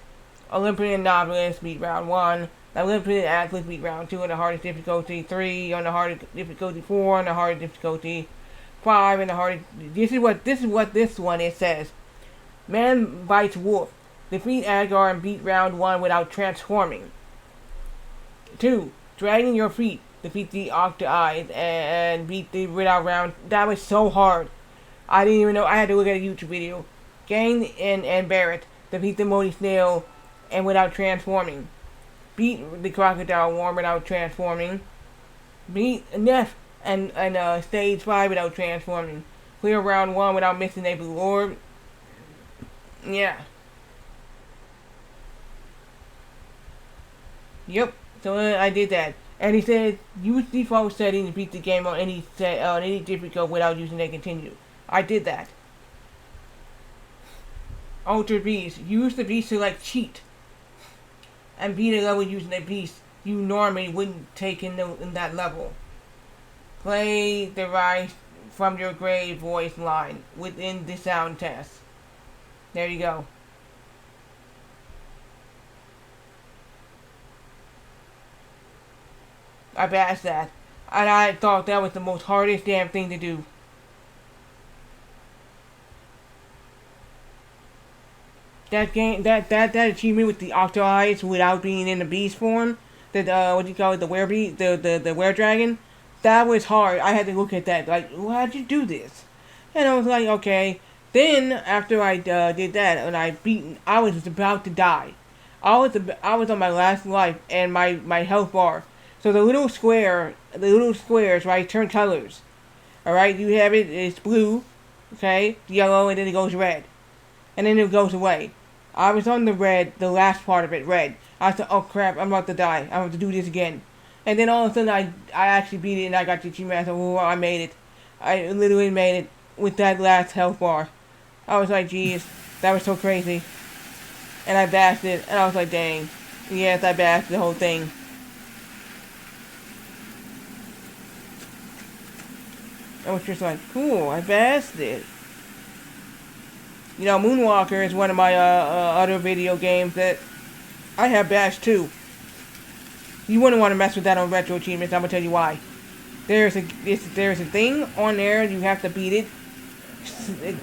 Olympian Novelist beat round 1, Olympian Athlete beat round 2 on the hardest difficulty, 3 on the hardest difficulty, 4 on the hardest difficulty, 5 on the hardest. This is what this one it says. Man bites wolf. Defeat Agar and beat round 1 without transforming. 2. Dragging your feet. Defeat the Octa-Eyes and beat the without round. That was so hard. I didn't even know. I had to look at a YouTube video. Gain and Barrett. Defeat the Modi Snail and without transforming. Beat the Crocodile Worm without transforming. Beat Neff and stage 5 without transforming. Clear round 1 without missing a blue orb. Yeah. Yep, so I did that. And he said, use default settings to beat the game on any difficulty without using a continue. I did that. Ultra Beast. Use the beast to like cheat. And beat a level using a beast you normally wouldn't take in that level. Play the Rise from Your Grave voice line within the sound test. There you go. I bashed that. And I thought that was the most hardest damn thing to do. That achievement with the Octa-Eyes without being in the beast form, the were-dragon, that was hard. I had to look at that, like, well, how'd you do this? And I was like, okay. Then, after I did that, and I was about to die. I was on my last life, and my health bar. So the little squares, right, turn colors. Alright, you have it's blue, okay, yellow, and then it goes red. And then it goes away. I was on the last part of it, red. I thought, oh crap, I'm about to die. I'm about to do this again. And then all of a sudden, I actually beat it, and I got the achievement. I thought, oh, I made it. I literally made it with that last health bar. I was like, geez, That was so crazy. And I bashed it, and I was like, dang. Yes, I bashed the whole thing. I was just like, cool, I bashed it. You know, Moonwalker is one of my other video games that I have bashed too. You wouldn't want to mess with that on Retro Achievements, I'm going to tell you why. There's a thing on there, you have to beat it.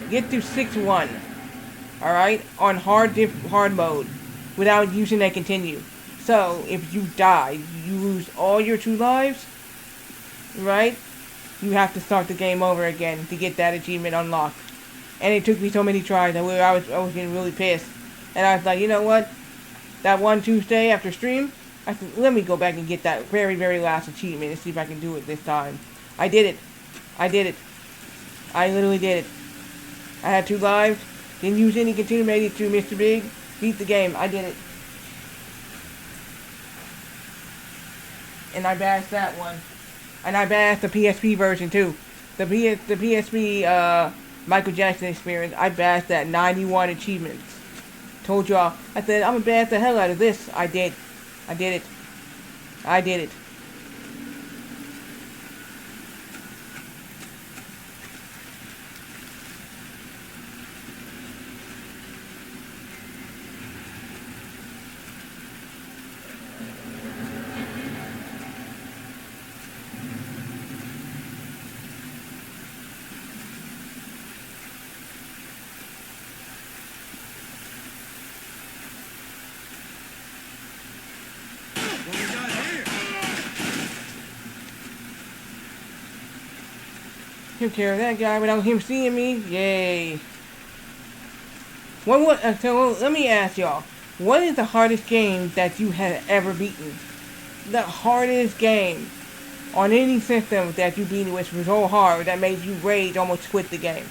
Get to 6-1. Alright? On hard mode. Without using a continue. So, if you die, you lose all your 2 lives. Right? You have to start the game over again to get that achievement unlocked. And it took me so many tries that I was getting really pissed. And I was like, you know what? That one Tuesday after stream, I said, let me go back and get that very, very last achievement and see if I can do it this time. I did it. I did it. I literally did it. I had 2 lives. Didn't use any continue, made it to Mr. Big. Beat the game. I did it. And I bashed that one. And I bashed the PSP version too. The PSP Michael Jackson experience. I bashed that 91 achievements. Told y'all. I said, I'm gonna bash the hell out of this. I did. I did it. I did it. What we got here? Took care of that guy without him seeing me. Yay. So let me ask y'all. What is the hardest game that you have ever beaten? The hardest game on any system that you beat which was so hard that made you rage, almost quit the game.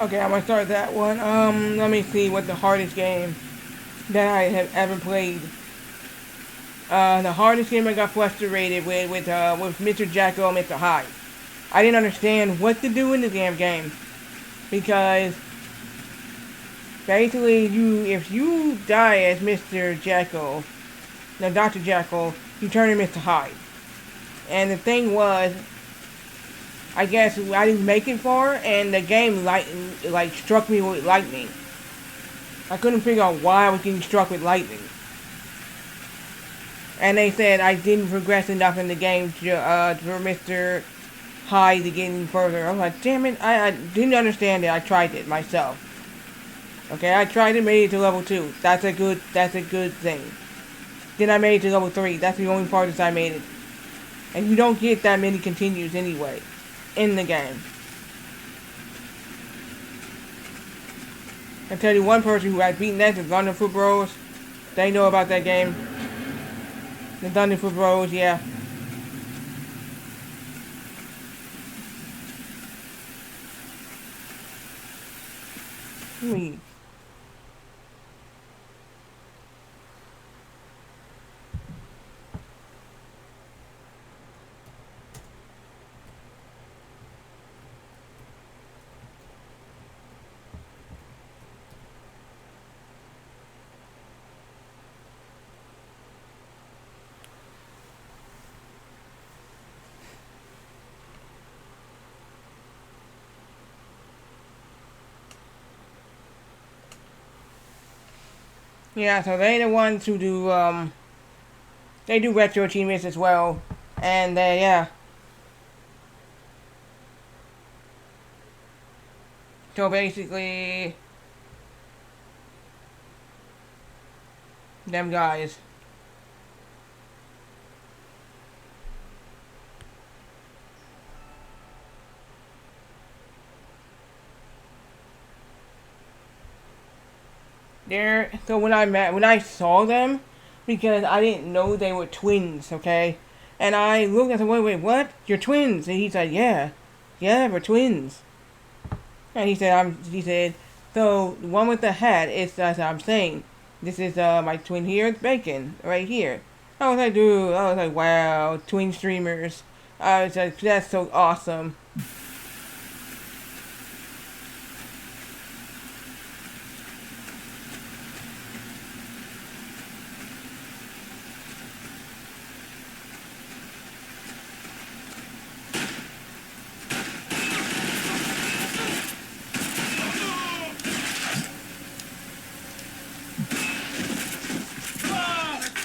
Okay, I'm gonna start that one. Let me see what the hardest game that I have ever played. The hardest game I got frustrated with Mr. Jacko and Mr. Hyde. I didn't understand what to do in the damn game because basically if you die as Mr. Jacko, no Dr. Jacko, you turn into Mr. Hyde. And the thing was, I guess I didn't make it far, and the game like struck me with lightning. I couldn't figure out why I was getting struck with lightning. And they said I didn't progress enough in the game for Mr. Hyde to get any further. I was like, damn it, I didn't understand it. I tried it myself. Okay, I tried it, made it to level 2. That's a good thing. Then I made it to level 3. That's the only part that I made it. And you don't get that many continues anyway in the game. I tell you, one person who has beaten that is Thunderfoot Bros. They know about that game. The Thunderfoot Bros, yeah. Sweet. Yeah, so they the ones who do They do retro achievements as well. And yeah. So basically, them guys. So when I saw them, because I didn't know they were twins, okay? And I looked and said, wait, what? You're twins? And he said, yeah, we're twins. And he said, so the one with the hat is, as I'm saying, this is my twin here, it's Bacon, right here. I was like, dude, I was like, wow, twin streamers. I was like, that's so awesome.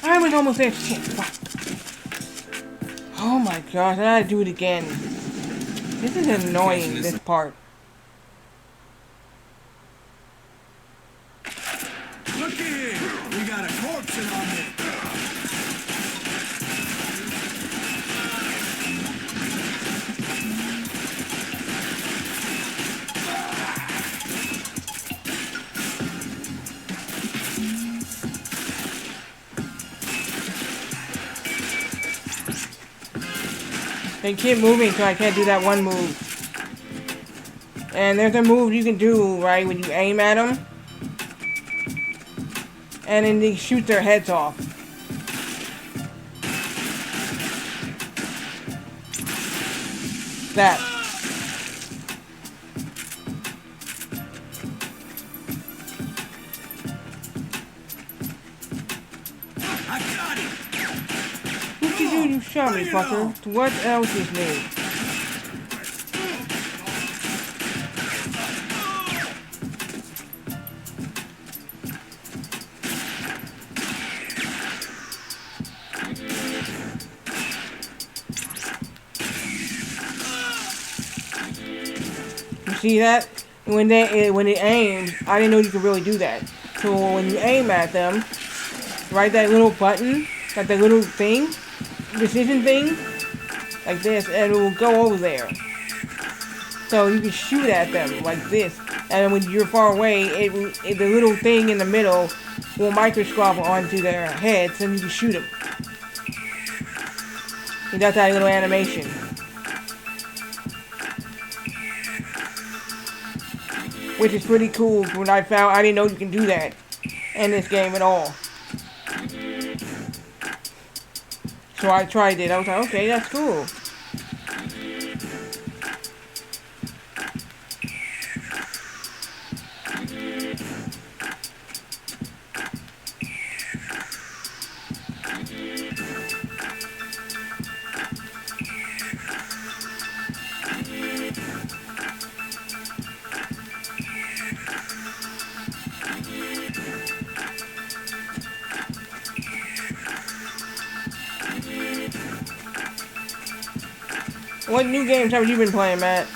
I was almost there. Shit, fuck. Oh my gosh, I gotta do it again. This is annoying, this part. Look here! We got a corpse in our midst. They keep moving, so I can't do that one move. And there's a move you can do, right, when you aim at them. And then they shoot their heads off. That. I got it! What you do? You shot me, fucker. What else is new? You see that? When it aims, I didn't know you could really do that. So when you aim at them, right, that little button, like that little thing, precision thing, like this, and it will go over there. So you can shoot at them like this, and when you're far away, the little thing in the middle will microscope onto their heads, and you can shoot them. And that's that little animation. Which is pretty cool. When I didn't know you can do that in this game at all. So I tried it. I was like, okay, that's cool. What new games have you been playing, Matt?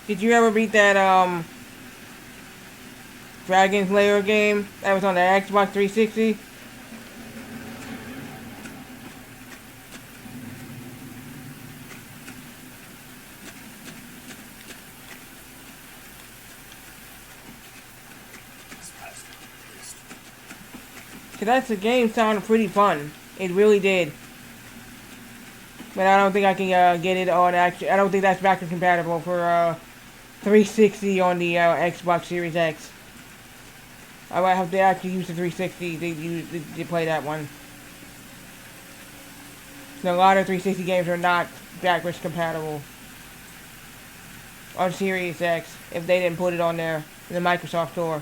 Did you ever beat that, Dragon's Lair game that was on the Xbox 360? Cause the game sounded pretty fun. It really did. But I don't think I can get it on. I don't think that's backwards compatible for 360 on the Xbox Series X. I might have to actually use the 360 to play that one. So a lot of 360 games are not backwards compatible on Series X if they didn't put it on there in the Microsoft Store.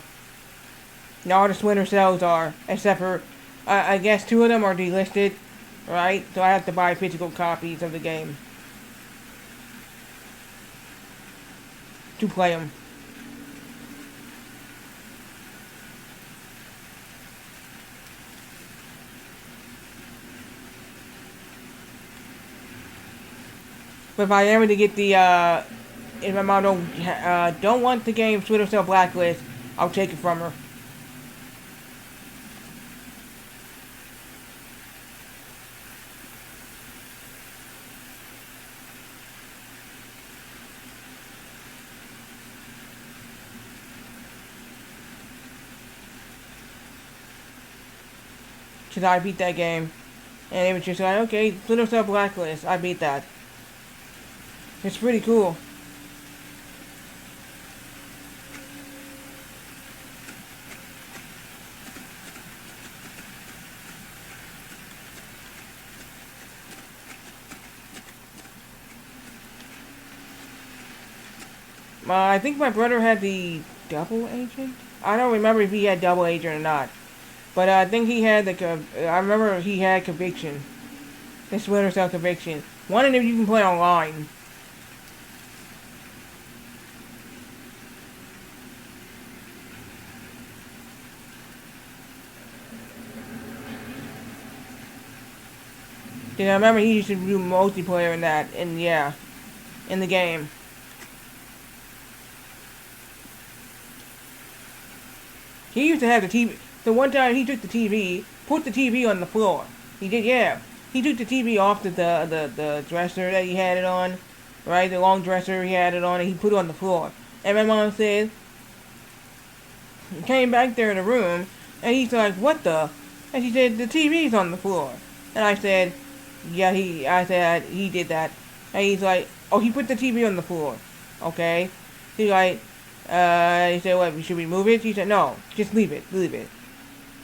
Now all the Splinter Cells are, except for, I guess 2 of them are delisted, right? So I have to buy physical copies of the game to play them. But if I ever to get the, if my mom don't want the game Splinter Cell Blacklist, I'll take it from her. Cause I beat that game. And it was just like, okay, Splinter Cell Blacklist, I beat that. It's pretty cool. I think my brother had the double agent? I don't remember if he had double agent or not. But I think he had I remember he had Conviction. The Splinter Cell Conviction. One of them you can play online. Yeah, I remember he used to do multiplayer in that, and yeah, in the game. He used to have the TV. So one time he took the TV, put the TV on the floor. He did, yeah. He took the TV off the dresser that he had it on, right? The long dresser he had it on, and he put it on the floor. And my mom said, he came back there in the room, and he's like, what the? And she said, the TV's on the floor. And I said, yeah, he did that. And he's like, oh, he put the TV on the floor. Okay. He's like, he said, what, should we move it? She said, no, just leave it.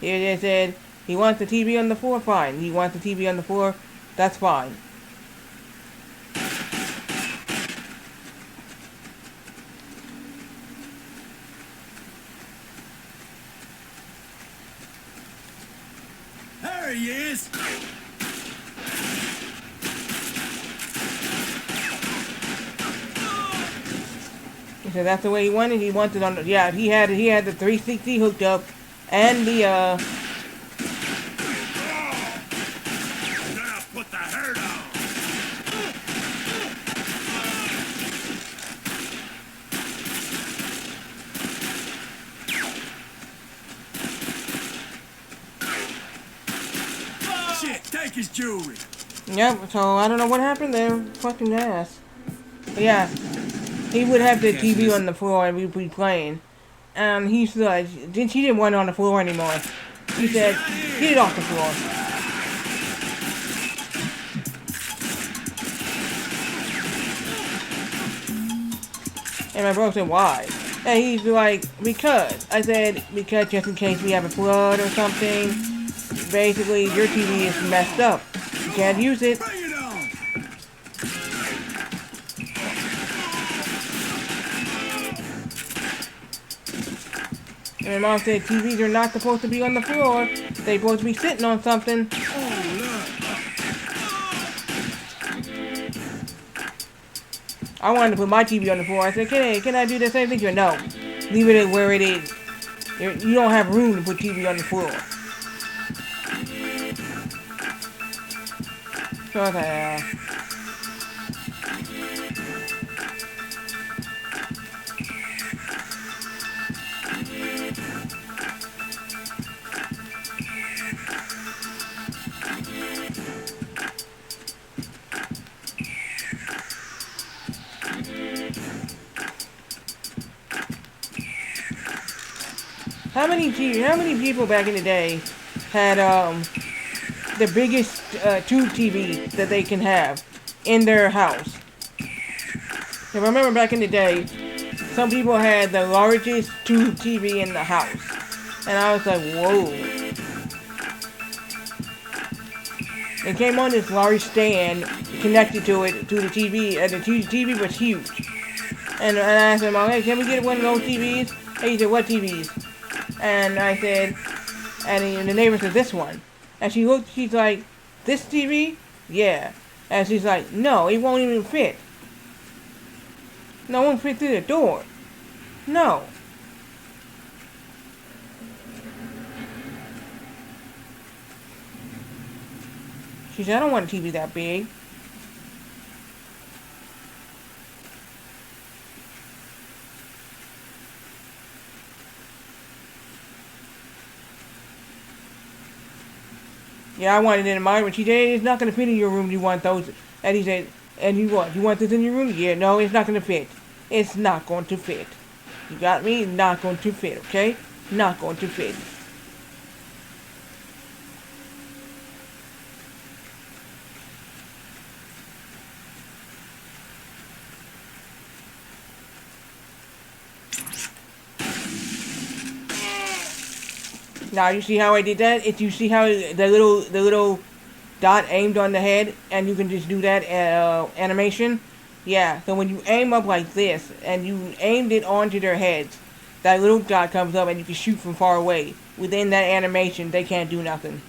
He said, he wants the TV on the floor, fine. He wants the TV on the floor, that's fine. There he is! He said that's the way he wanted. He wanted on the, yeah, he had the 360 hooked up and the Now put the hurt on! Shit, take his jewelry! Yep, so I don't know what happened there. Fucking ass. But yeah, he would have the TV on the floor and we'd be playing. He said, she didn't want it on the floor anymore. He said, get it off the floor. And my brother said, why? And he's like, because. I said, because just in case we have a flood or something. Basically, your TV is messed up. You can't use it. And my mom said TVs are not supposed to be on the floor. They're supposed to be sitting on something. I wanted to put my TV on the floor. I said, can I do the same thing? She said, no. Leave it where it is. You don't have room to put TV on the floor. So I said, How many people back in the day had the biggest tube TV that they can have in their house? If I remember back in the day, some people had the largest tube TV in the house, and I was like, whoa. It came on this large stand connected to the TV, and the TV was huge. And I asked him, hey, can we get one of those TVs? And he said, what TVs? And I said, and the neighbor said, this one. And she looked, she's like, this TV? Yeah. And she's like, no, it won't even fit. No, it won't fit through the door. No. She said, I don't want a TV that big. Yeah, I wanted it in mine, but she said, it's not going to fit in your room, you want those. And he said, and you what? You want this in your room? Yeah, no, it's not going to fit. It's not going to fit. You got me? Not going to fit, okay? Not going to fit. Now you see how I did that? If you see how the little dot aimed on the head, and you can just do that animation. Yeah. So when you aim up like this, and you aimed it onto their heads, that little dot comes up, and you can shoot from far away. Within that animation, they can't do nothing.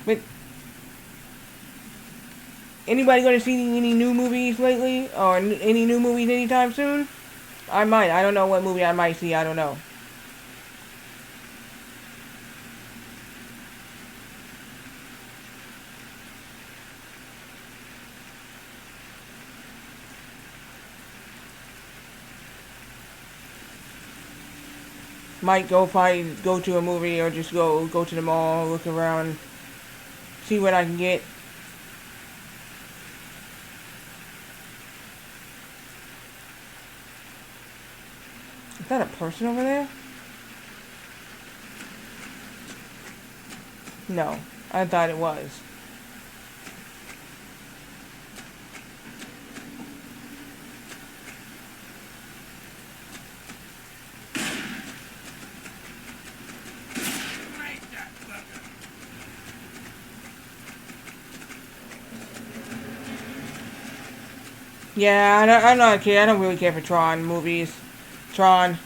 But anybody gonna see any new movies lately, or any new movies anytime soon? I might. I don't know what movie I might see. I don't know. Might go to a movie, or just go to the mall, look around, see what I can get. Is that a person over there? No, I thought it was. Yeah, I'm not a kid. I don't really care for Tron movies. Tron.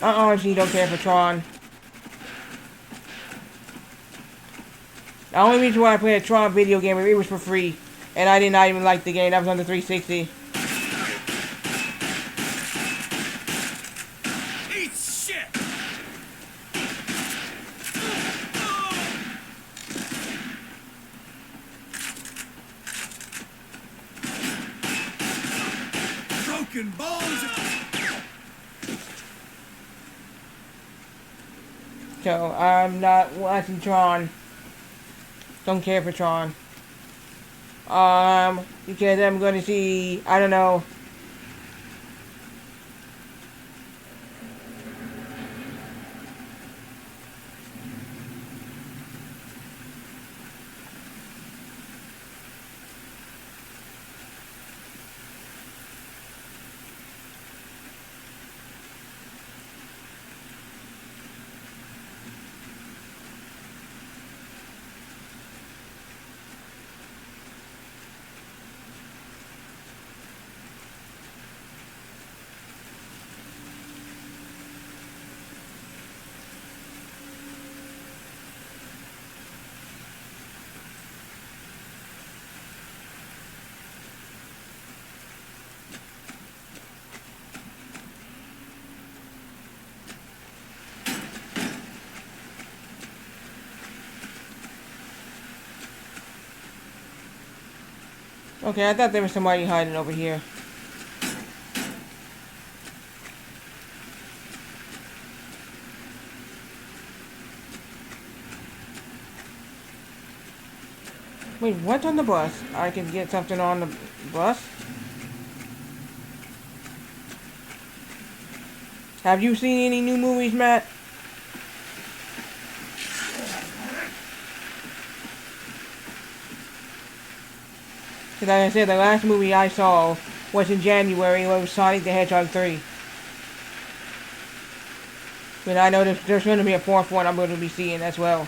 I honestly don't care for Tron. The only reason why I played a Tron video game, it was for free. And I did not even like the game. That was on the 360. Eat shit! Broken bones! So, I'm not watching Tron. Don't care for Tron. Because I'm going to see, I don't know. Okay, I thought there was somebody hiding over here. Wait, what's on the bus? I can get something on the bus? Have you seen any new movies, Matt? Because like I said, the last movie I saw was in January. It was Sonic the Hedgehog 3. But I know there's going to be a fourth one I'm going to be seeing as well.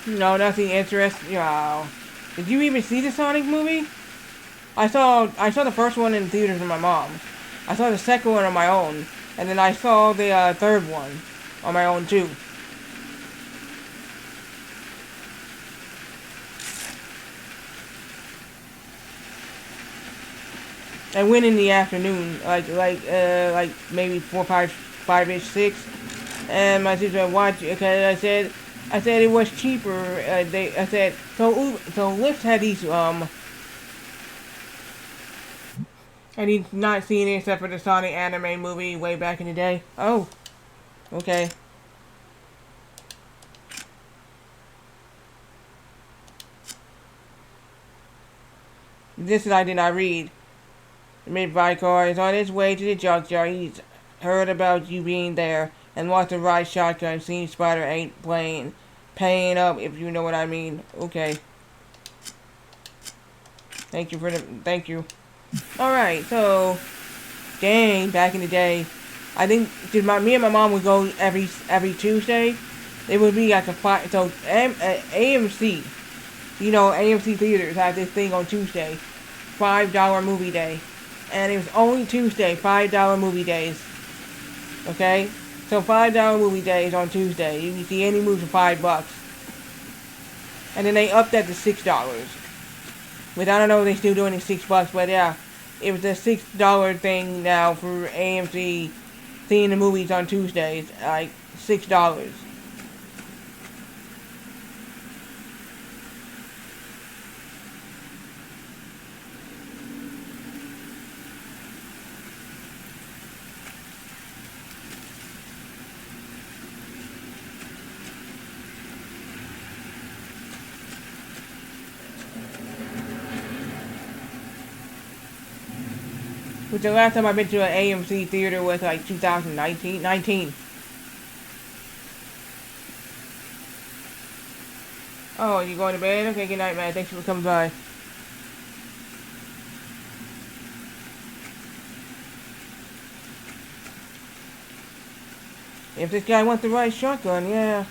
No, nothing interesting. Oh. Did you even see the Sonic movie? I saw the first one in theaters with my mom. I saw the second one on my own, and then I saw the third one on my own too. I went in the afternoon, like maybe 4, 5-ish, 6, and my sister watched. Okay, I said it was cheaper. I said so Lyft had these and he's not seen it except for the Sonic anime movie way back in the day. Oh, okay. This I did not read. The mid-ride car is on his way to the junkyard. He's heard about you being there and wants to ride shotgun. Seems Spider ain't paying up, if you know what I mean. Okay. Thank you. Alright, so dang, back in the day, I think me and my mom would go every Tuesday. It would be like a AMC, you know, AMC theaters have this thing on Tuesday, $5 movie day, and it was only Tuesday, $5 movie days. Okay, so $5 movie days on Tuesday. You can see any movie for $5, and then they upped that to $6. But I don't know if they're still doing it $6, but yeah. It was a $6 thing now for AMC seeing the movies on Tuesdays, like $6. Which the last time I've been to an AMC theater was like 19. Oh, you going to bed? Okay, good night, man. Thanks for coming by. If this guy wants the right shotgun, yeah.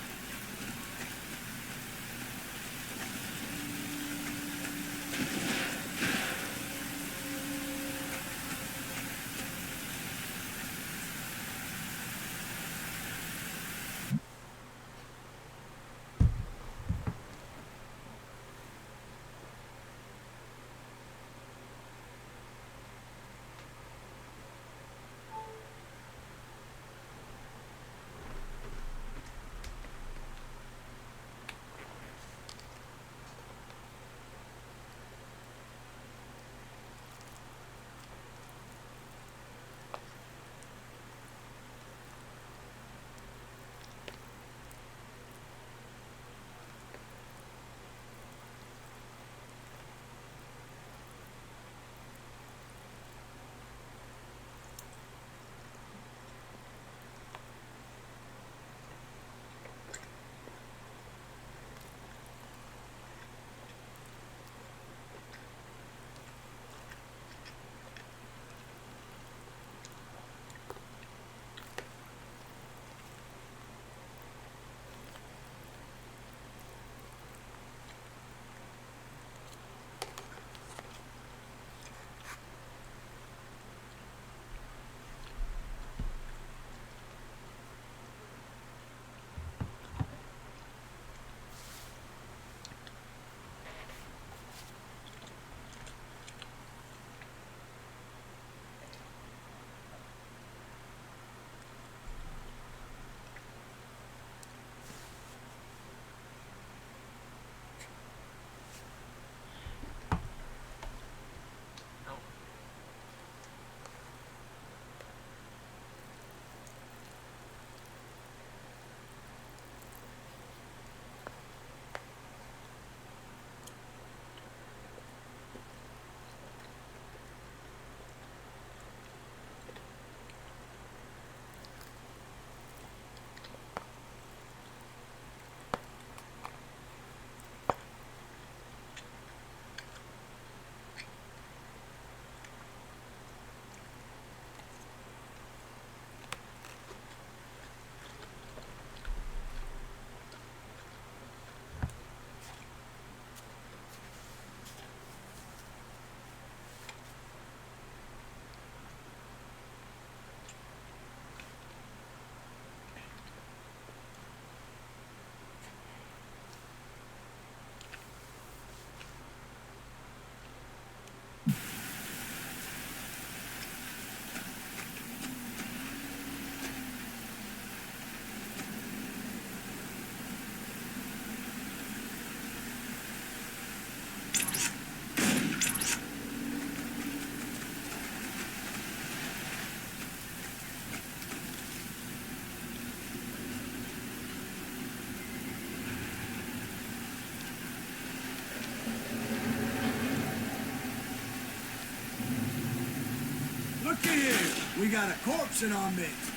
We got a corpse in our midst.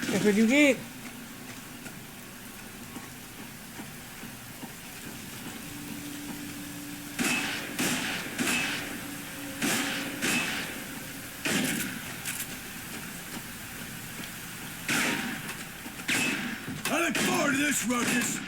That's what you get. I look forward to this ruckus.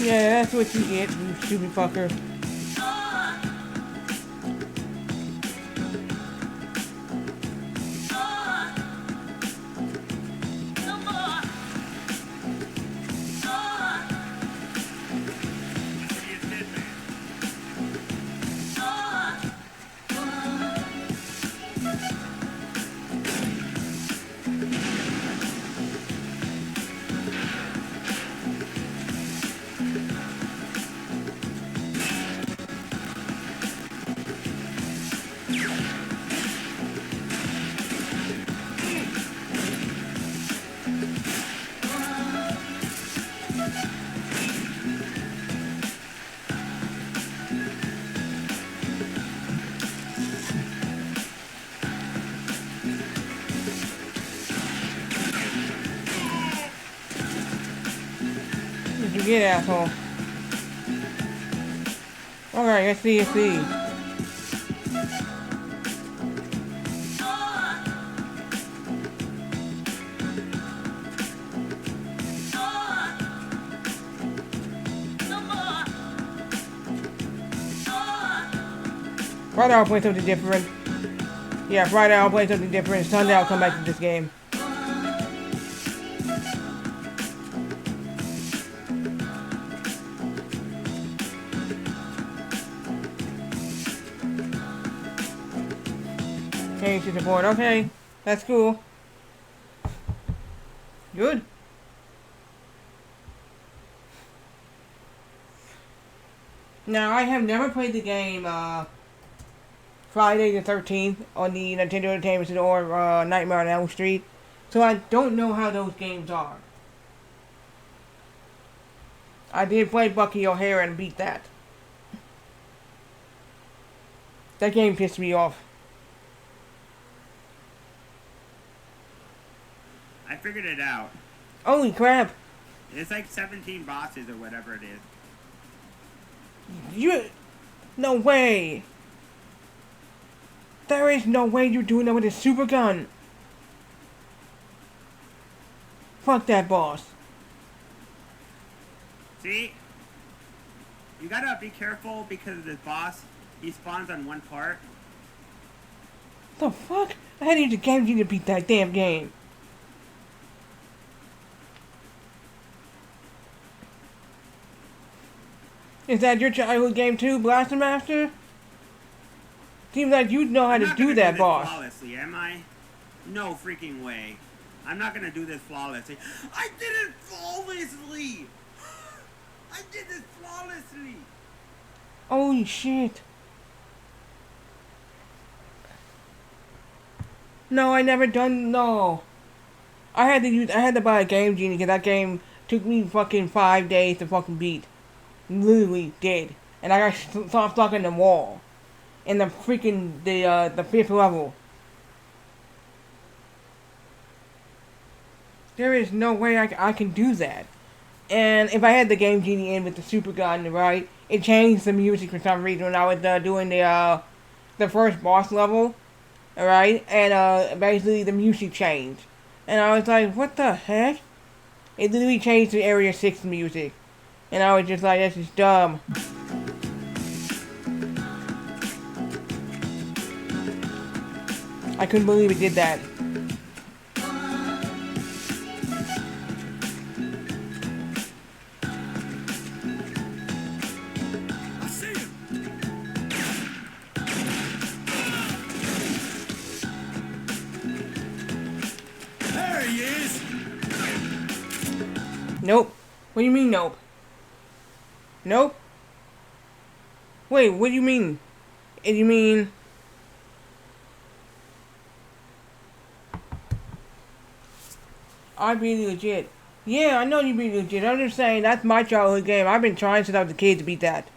Yeah, that's what you get, you stupid fucker. What you get, asshole? Alright, let's see, let's see. Friday I'll play something different. Yeah, Friday I'll play something different. Sunday I'll come back to this game. Change to the board. Okay, that's cool. Good. Now, I have never played the game, Friday the 13th on the Nintendo Entertainment System or, Nightmare on Elm Street. So I don't know how those games are. I did play Bucky O'Hare and beat that. That game pissed me off. I figured it out. Holy crap. It's like 17 bosses or whatever it is. No way. There is no way you're doing that with a super gun. Fuck that boss. See? You gotta be careful because of this boss. He spawns on one part. The fuck? I had to use the game to beat that damn game. Is that your childhood game too, Blaster Master? Seems like you know how to do that, boss. Flawlessly, am I? No freaking way. I'm not gonna do this flawlessly. I did it flawlessly! I did this flawlessly! Holy shit. No, I never done, no. I had to buy a Game Genie because that game took me fucking 5 days to fucking beat. Literally did. And I got stuck in the wall. In the freaking, the 5th level. There is no way I can do that. And if I had the Game Genie in with the super gun, right, it changed the music for some reason when I was doing the first boss level, alright, and basically the music changed. And I was like, what the heck? It literally changed to Area 6 music. And I was just like, this is dumb. I couldn't believe it did that. What do you mean, nope? Nope? Wait, what do you mean? You mean... I beat legit. Yeah, I know you beat legit. I'm just saying, that's my childhood game. I've been trying since I was a kid to beat that.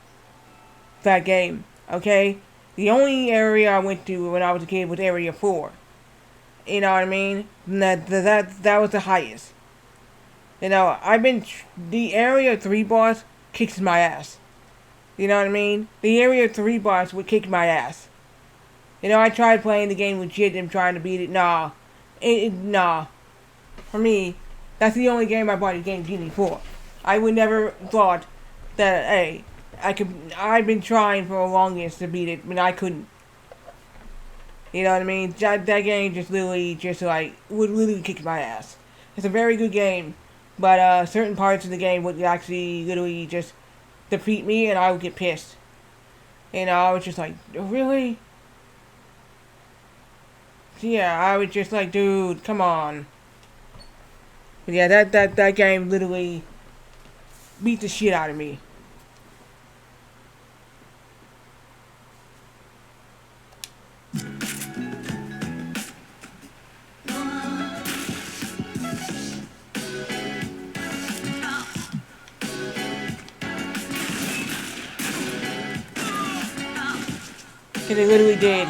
That game, okay? The only area I went to when I was a kid was Area 4. You know what I mean? That was the highest. You know, the Area 3 boss kicks my ass. You know what I mean? The Area 3 boss would kick my ass. You know, I tried playing the game legit and trying to beat it. Nah. Nah. For me, that's the only game I bought a Game Genie for. I would never thought that, hey, I've been trying for the longest to beat it, but I couldn't. You know what I mean? That game just literally, would literally kick my ass. It's a very good game, but certain parts of the game would actually literally just defeat me, and I would get pissed. You know, I was just like, really? Yeah, I was just like, dude, come on. But yeah, that game literally beat the shit out of me. Because it literally did.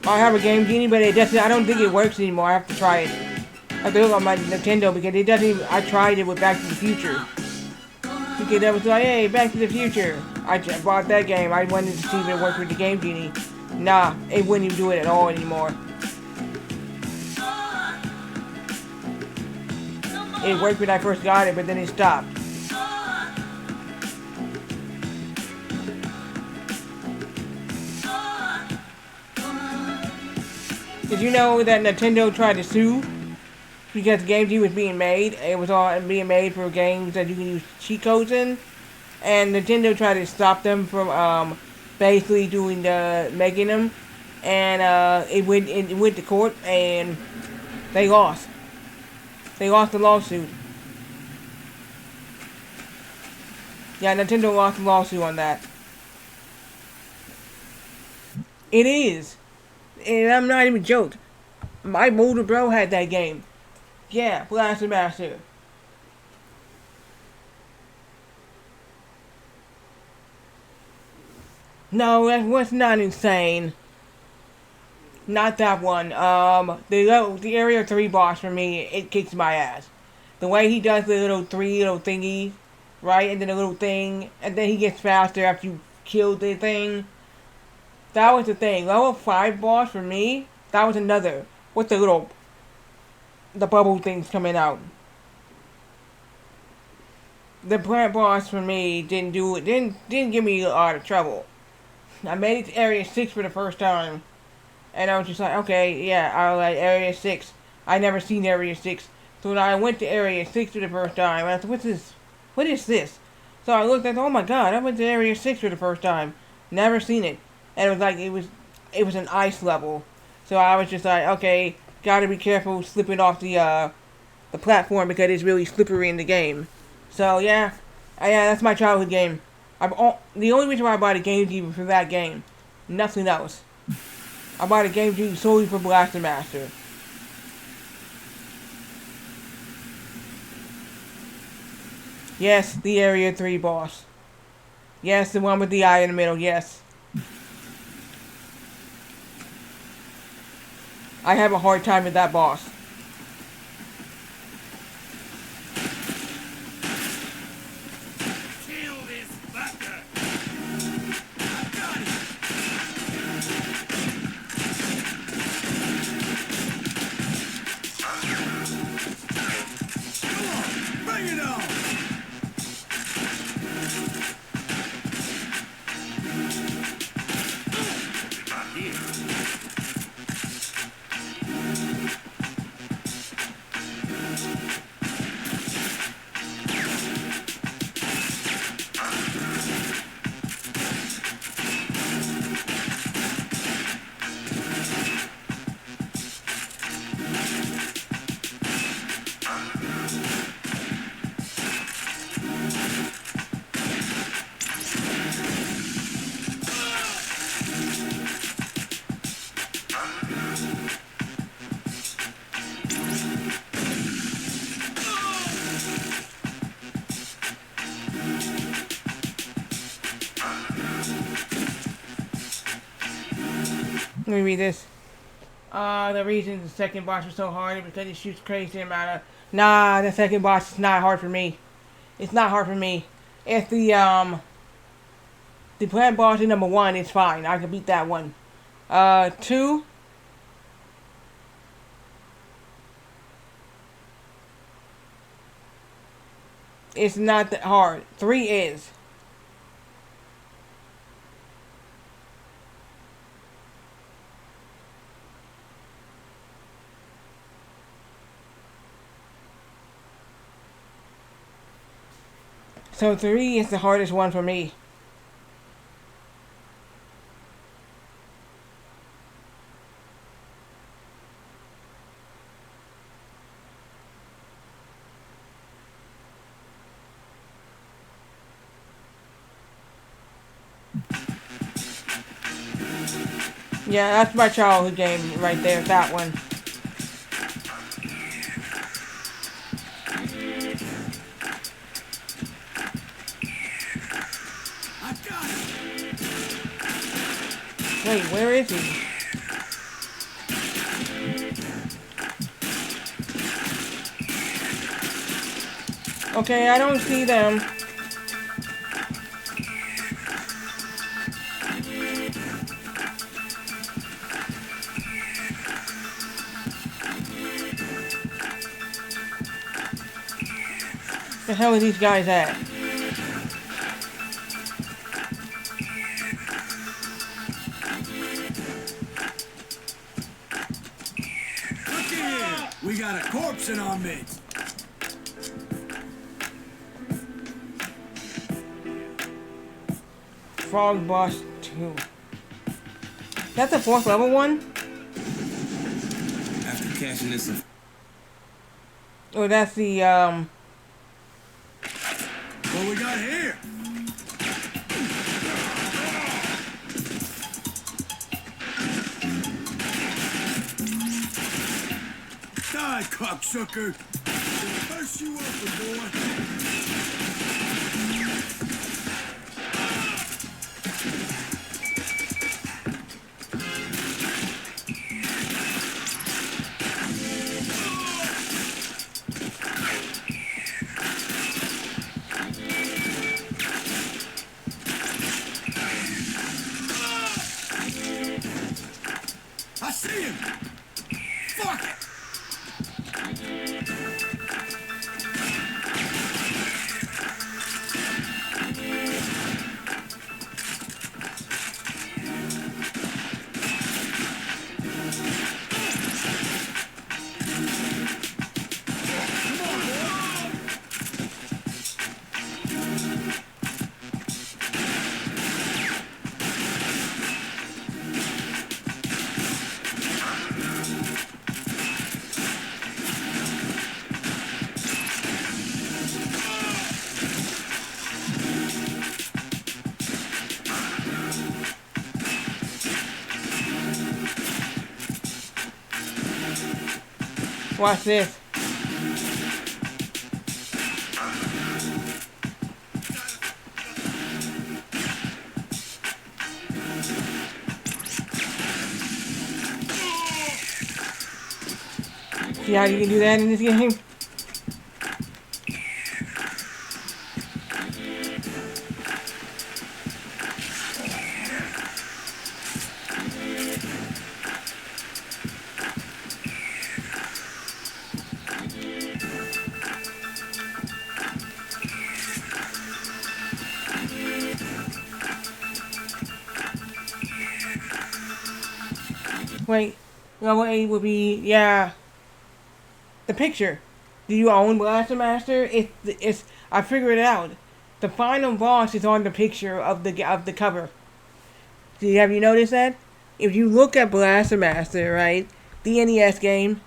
I have a Game Genie, but I don't think it works anymore. I have to try it. I have to look on my Nintendo because it doesn't even, I tried it with Back to the Future. Because I was like, hey, Back to the Future. I bought that game. I wanted to see if it worked with the Game Genie. Nah, it wouldn't even do it at all anymore. It worked when I first got it, but then it stopped. Did you know that Nintendo tried to sue because the Game Genie was being made? It was all being made for games that you can use cheat codes in, and Nintendo tried to stop them from basically making them, and it went to court, and they lost. They lost the lawsuit. Yeah, Nintendo lost the lawsuit on that. It is. And I'm not even joking. My older bro had that game. Yeah, Blaster Master. No, that was not insane. Not that one. The Area 3 boss for me, it kicks my ass. The way he does the three little thingies, right? And then a little thing, and then he gets faster after you kill the thing. That was the thing. Level 5 boss for me, that was another. With the bubble things coming out. The plant boss for me didn't give me a lot of trouble. I made it to Area 6 for the first time. And I was just like, okay, yeah, I was like, Area 6. I never seen Area 6. So when I went to Area 6 for the first time, I said, what's this? What is this? So I looked at, oh my god, I went to Area 6 for the first time. Never seen it. And it was like, it was an ice level. So I was just like, okay, gotta be careful slipping off the platform because it's really slippery in the game. So yeah, that's my childhood game. The only reason why I bought a Game Genie for that game. Nothing else. I bought a Game Genie solely for Blaster Master. Yes, the Area 3 boss. Yes, the one with the eye in the middle, yes. I have a hard time with that boss. Kill this fucker. Bring it on. Let me read this. The reason the second boss was so hard is because it shoots crazy amount of... Nah, the second boss is not hard for me. It's not hard for me. If the plant boss is number 1, it's fine. I can beat that one. 2... It's not that hard. 3 is. So 3 is the hardest one for me. Yeah, that's my childhood game right there, that one. I got it. Wait, where is he? Okay, I don't see them. The hell are these guys at? Look here. We got a corpse in our midst. Frog Boss 2. That's a 4th level one? After cashing this in. Oh, that's the, What we got here? Die, cocksucker! Curse you open, boy! I see him! Fuck it! watch this. See how you can do that in this game? Wait, level 8 would be, yeah, the picture. Do you own Blaster Master? It's I figured it out. The final boss is on the picture of the cover. Have you noticed that? If you look at Blaster Master, right, the NES game,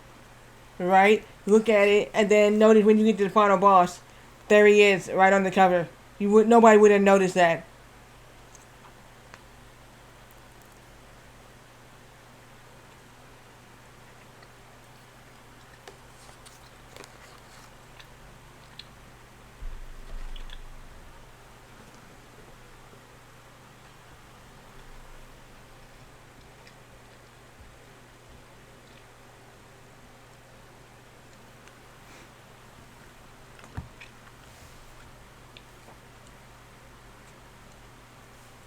right, look at it, and then notice when you get to the final boss, there he is, right on the cover. Nobody would have noticed that.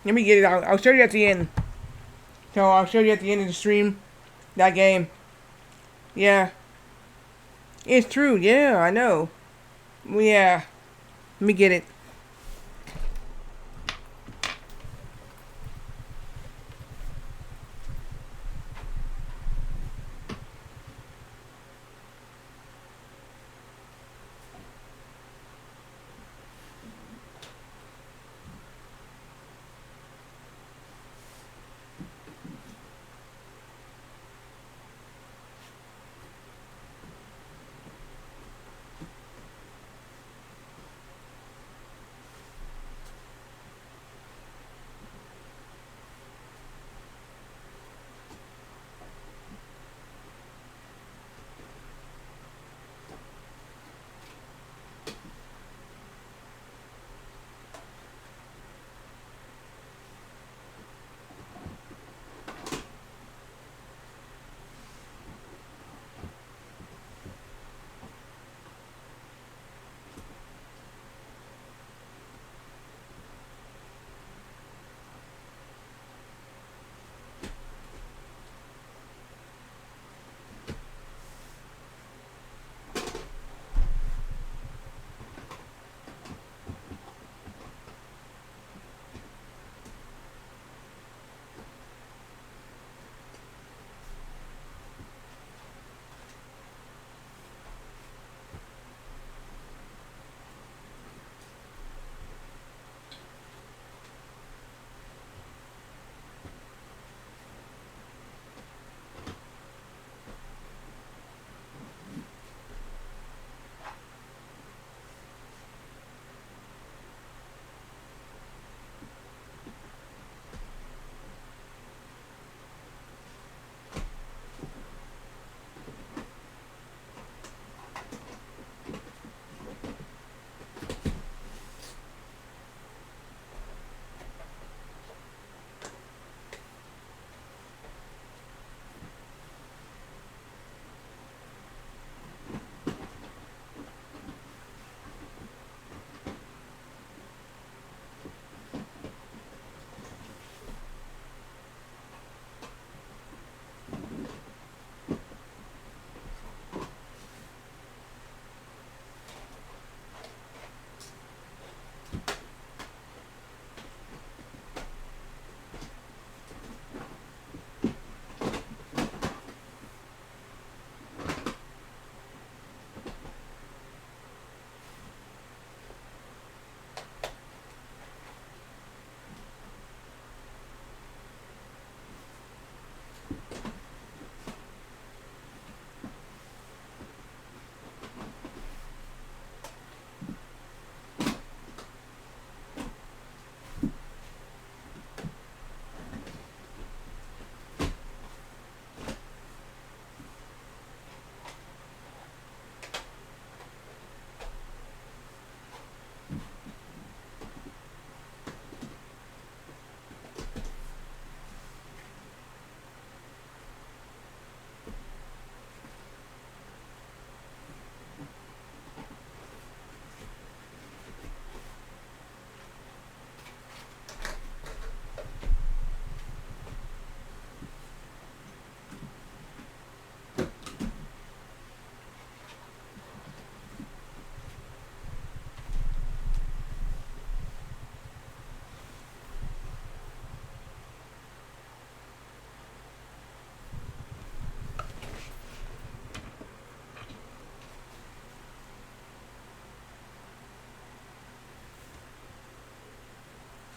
Let me get it. I'll show you at the end. So I'll show you at the end of the stream. That game. Yeah. It's true. Yeah, I know. Yeah. Let me get it.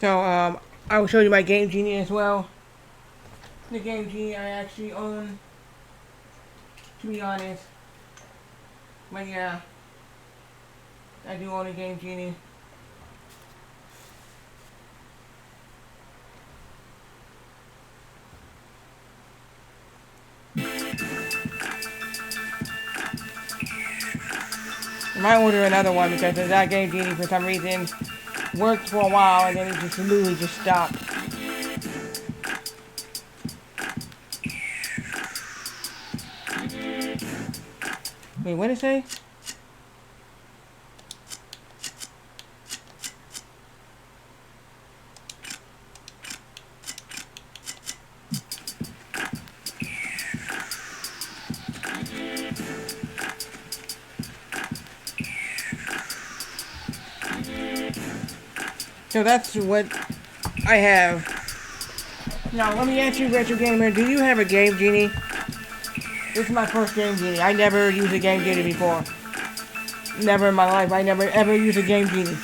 So, I will show you my Game Genie as well. The Game Genie I actually own, to be honest. But yeah, I do own a Game Genie. I might order another one because that Game Genie for some reason worked for a while and then it just literally just stopped. Wait, what did it say? So that's what I have. Now, let me ask you, Retro Gamer, do you have a Game Genie? This is my first Game Genie. I never used a Game Genie before. Never in my life. I never ever used a Game Genie.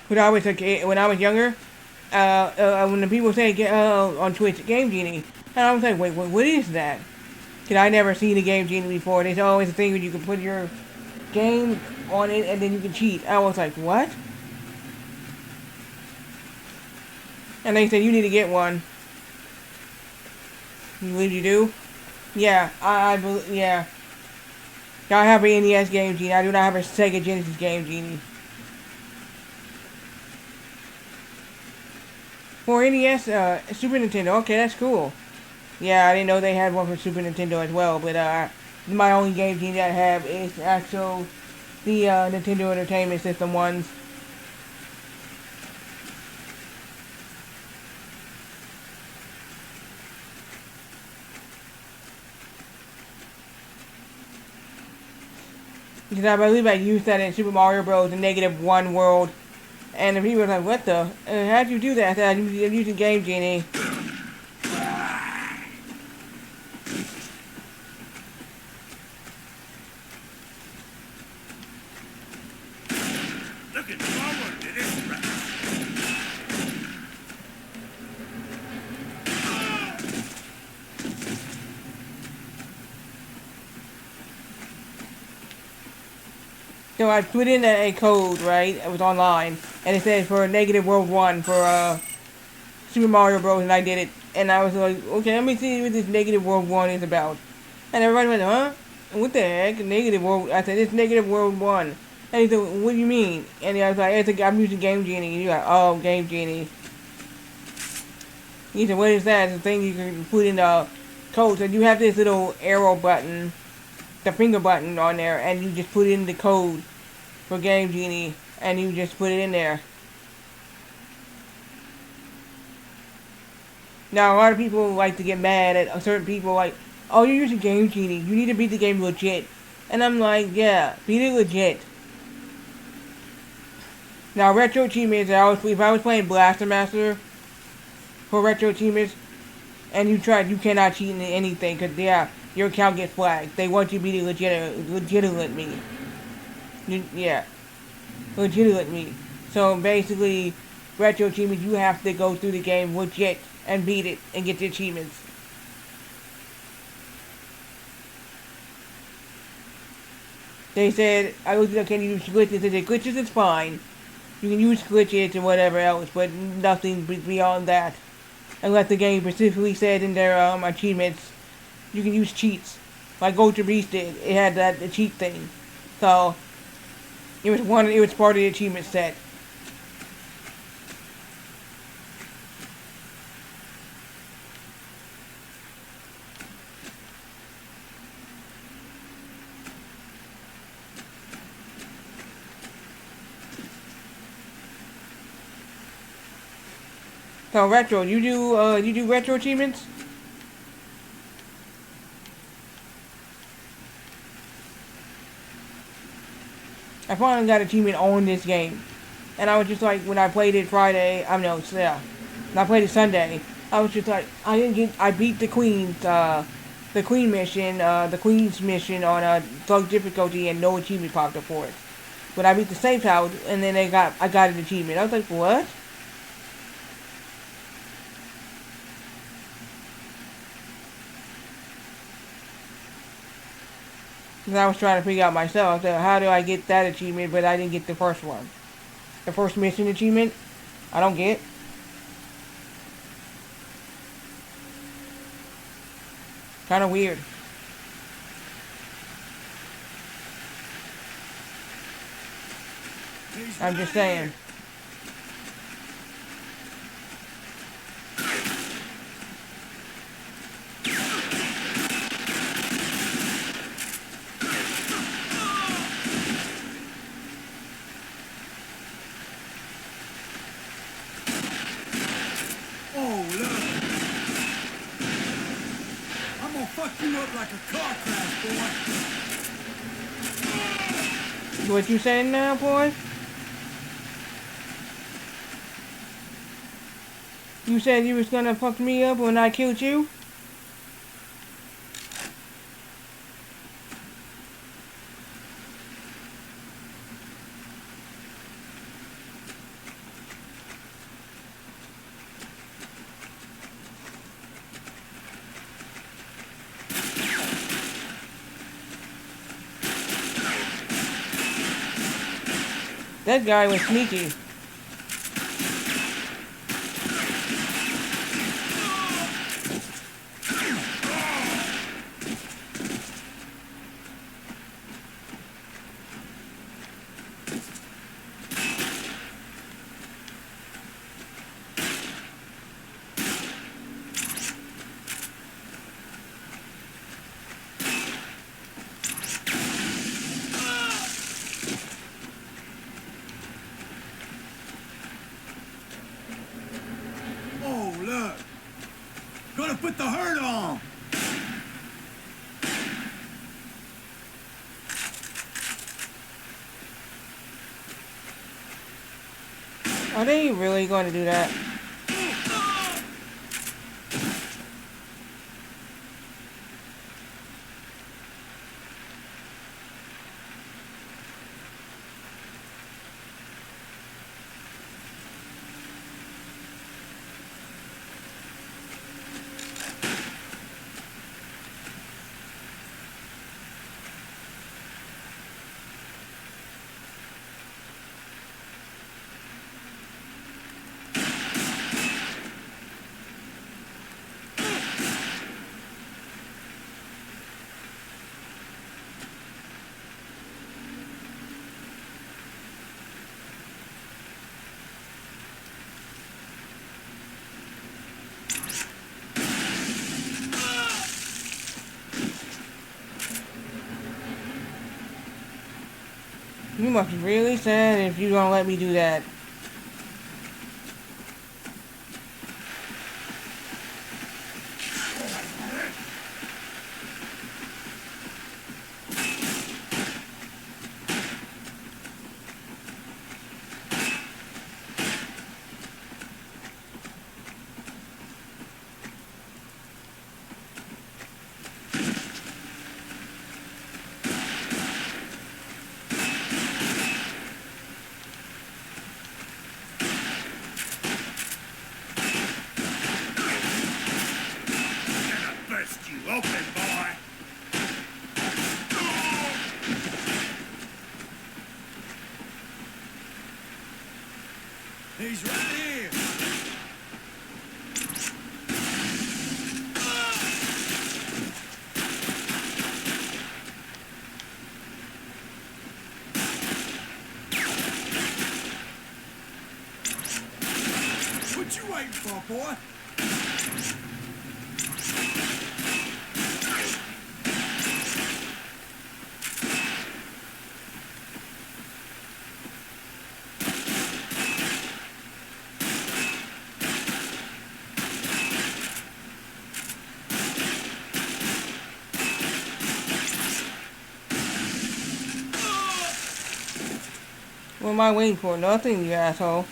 When I was younger, when the people say on Twitch Game Genie, and I was like, wait, what is that? Cause I never seen a Game Genie before. There's always a thing where you can put your game on it and then you can cheat. I was like, what? And they said you need to get one. You believe you do? Yeah, I believe. Yeah. I have an NES Game Genie. I do not have a Sega Genesis Game Genie. For NES, Super Nintendo. Okay, that's cool. Yeah, I didn't know they had one for Super Nintendo as well. But my only Game Genie that I have is actual the Nintendo Entertainment System ones. Because I believe I used that in Super Mario Bros. The -1 world. And the people were like, what the? How'd you do that? I said, I'm using Game Genie. Looking forward to this round. So I put in a code, right? It was online, and it said for -World 1 for Super Mario Bros. And I did it, and I was like, okay, let me see what this -World 1 is about. And everybody went, huh? What the heck? Negative World? I said, it's -World 1. And he said, what do you mean? And I was like, I'm using Game Genie. And you're like, oh, Game Genie. He said, what is that? It's a thing you can put in the code. So you have this little arrow button, the finger button on there, and you just put in the code for Game Genie, and you just put it in there. Now, a lot of people like to get mad at certain people, like, oh, you're using Game Genie, you need to beat the game legit. And I'm like, yeah, beat it legit. Now, retro achievements, if I was playing Blaster Master for retro achievements, and you cannot cheat in anything, because, yeah, your account gets flagged. They want you to beat it legitimately. Yeah. Legitimately. So, basically, retro achievements, you have to go through the game legit and beat it and get the achievements. They said, I looked up, can you use glitches? They said, glitches is fine. You can use glitches and whatever else, but nothing beyond that. Unless the game specifically said in their achievements, you can use cheats. Like Ultra Beast did. It had the cheat thing. So, it was part of the achievement set. So retro, you do retro achievements? I finally got an achievement on this game, and I was just like, when I played it Friday, when I played it Sunday, I was just like, I beat the Queen's mission on Thug difficulty, and no achievement popped up for it. But I beat the safe house, and then I got an achievement. I was like, what? Because I was trying to figure out myself, so how do I get that achievement, but I didn't get the first one. The first mission achievement, I don't get. Kind of weird. I'm just saying. fuck you up like a car crash, boy. What you saying now, boy? You said you was gonna fuck me up when I killed you? That guy was sneaky. Oh, look. Gonna put the hurt on. Are they really going to do that? You must be really sad if you don't let me do that. Burst you open, boy. He's right here. What you waiting for, boy? What am I waiting for? Nothing, you asshole.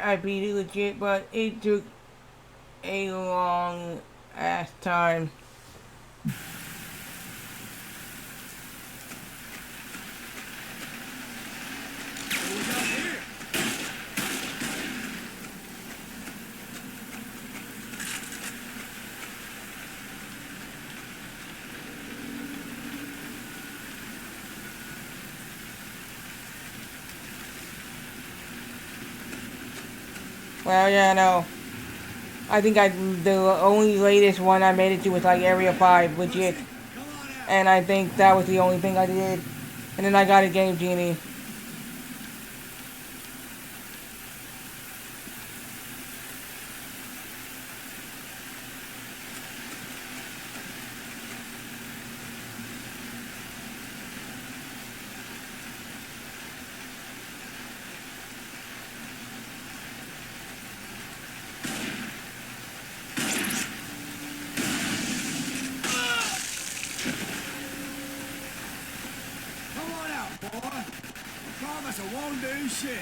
I beat it legit, but it took a long ass time. Well, yeah, no. I think the only latest one I made it to was like Area 5, legit. And I think that was the only thing I did. And then I got a Game Genie. That's a one day shit.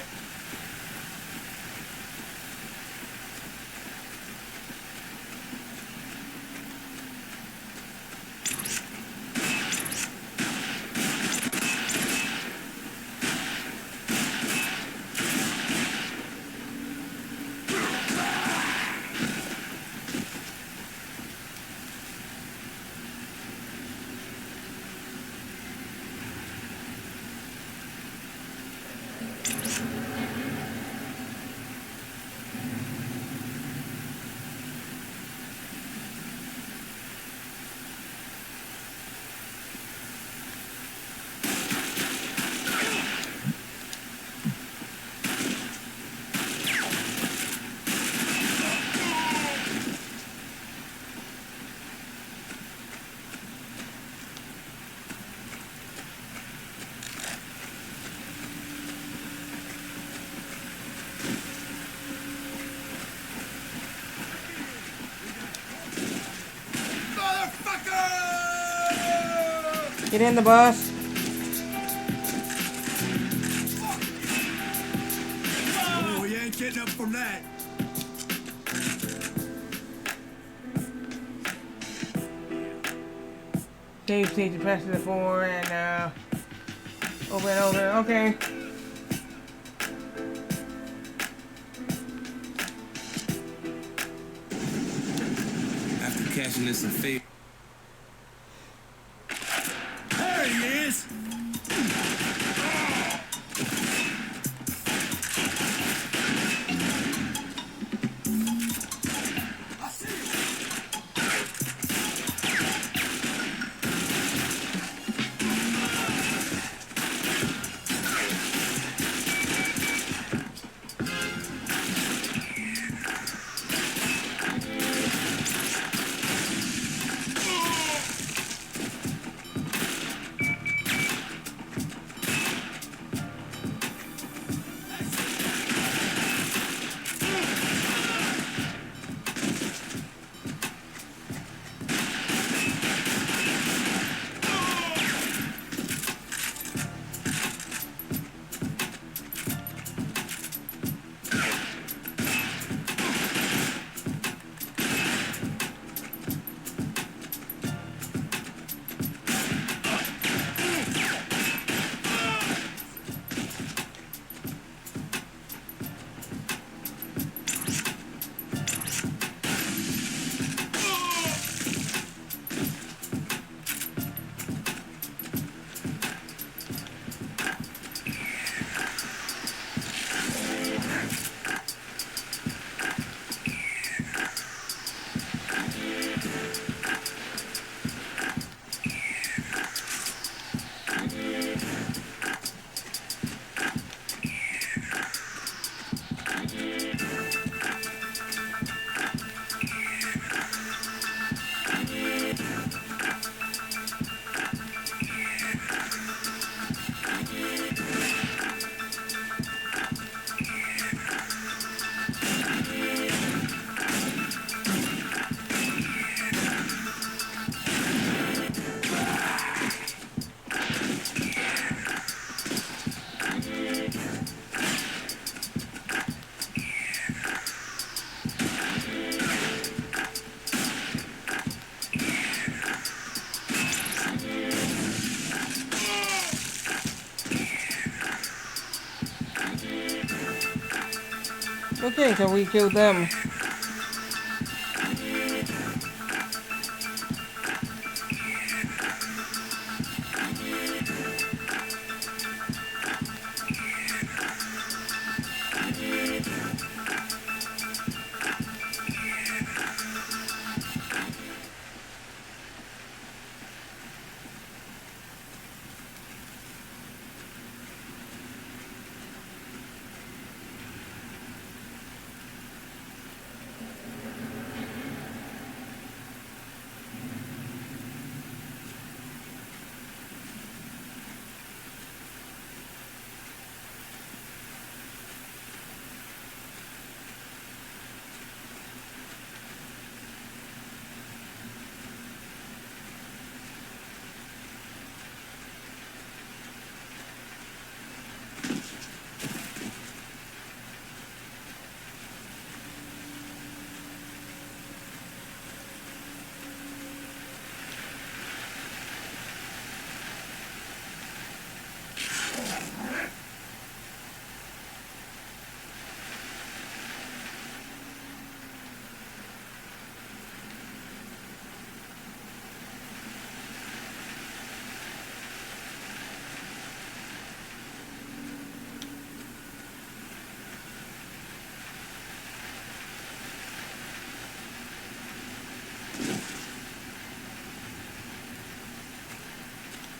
Get in the bus. Oh, you ain't getting up from that. Save state to press the 4 and over and over. Okay. After catching this in favor. There he is. Okay, so we killed them.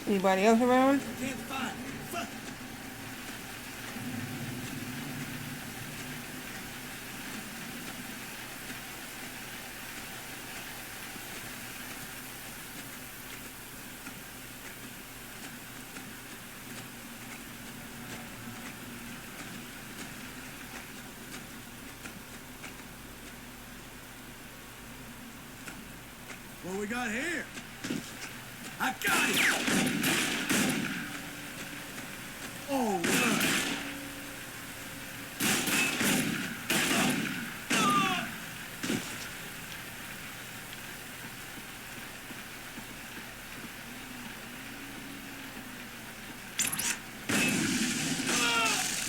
Anybody else around? Can't find it. Fuck. What we got here? I got it! Oh,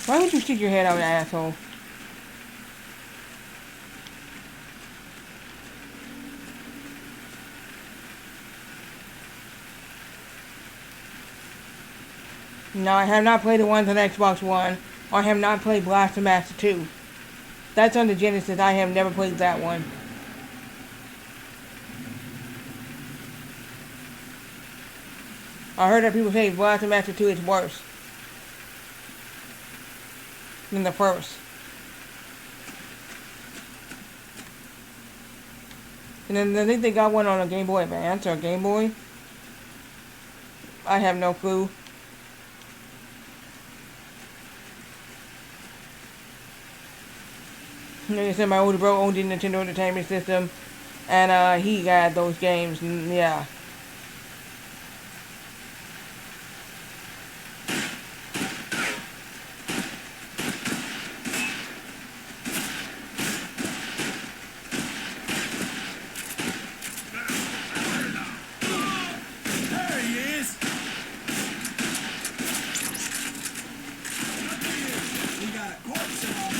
Why would you stick your head out, asshole? No, I have not played the ones on Xbox One. I have not played Blaster Master 2. That's on the Genesis. I have never played that one. I heard that people say Blaster Master 2 is worse than the first. And then I think they got one on a Game Boy Advance or a Game Boy. I have no clue. Like I said, my older bro owned the Nintendo Entertainment System, and he got those games, and yeah. there he is! We got a corpse in our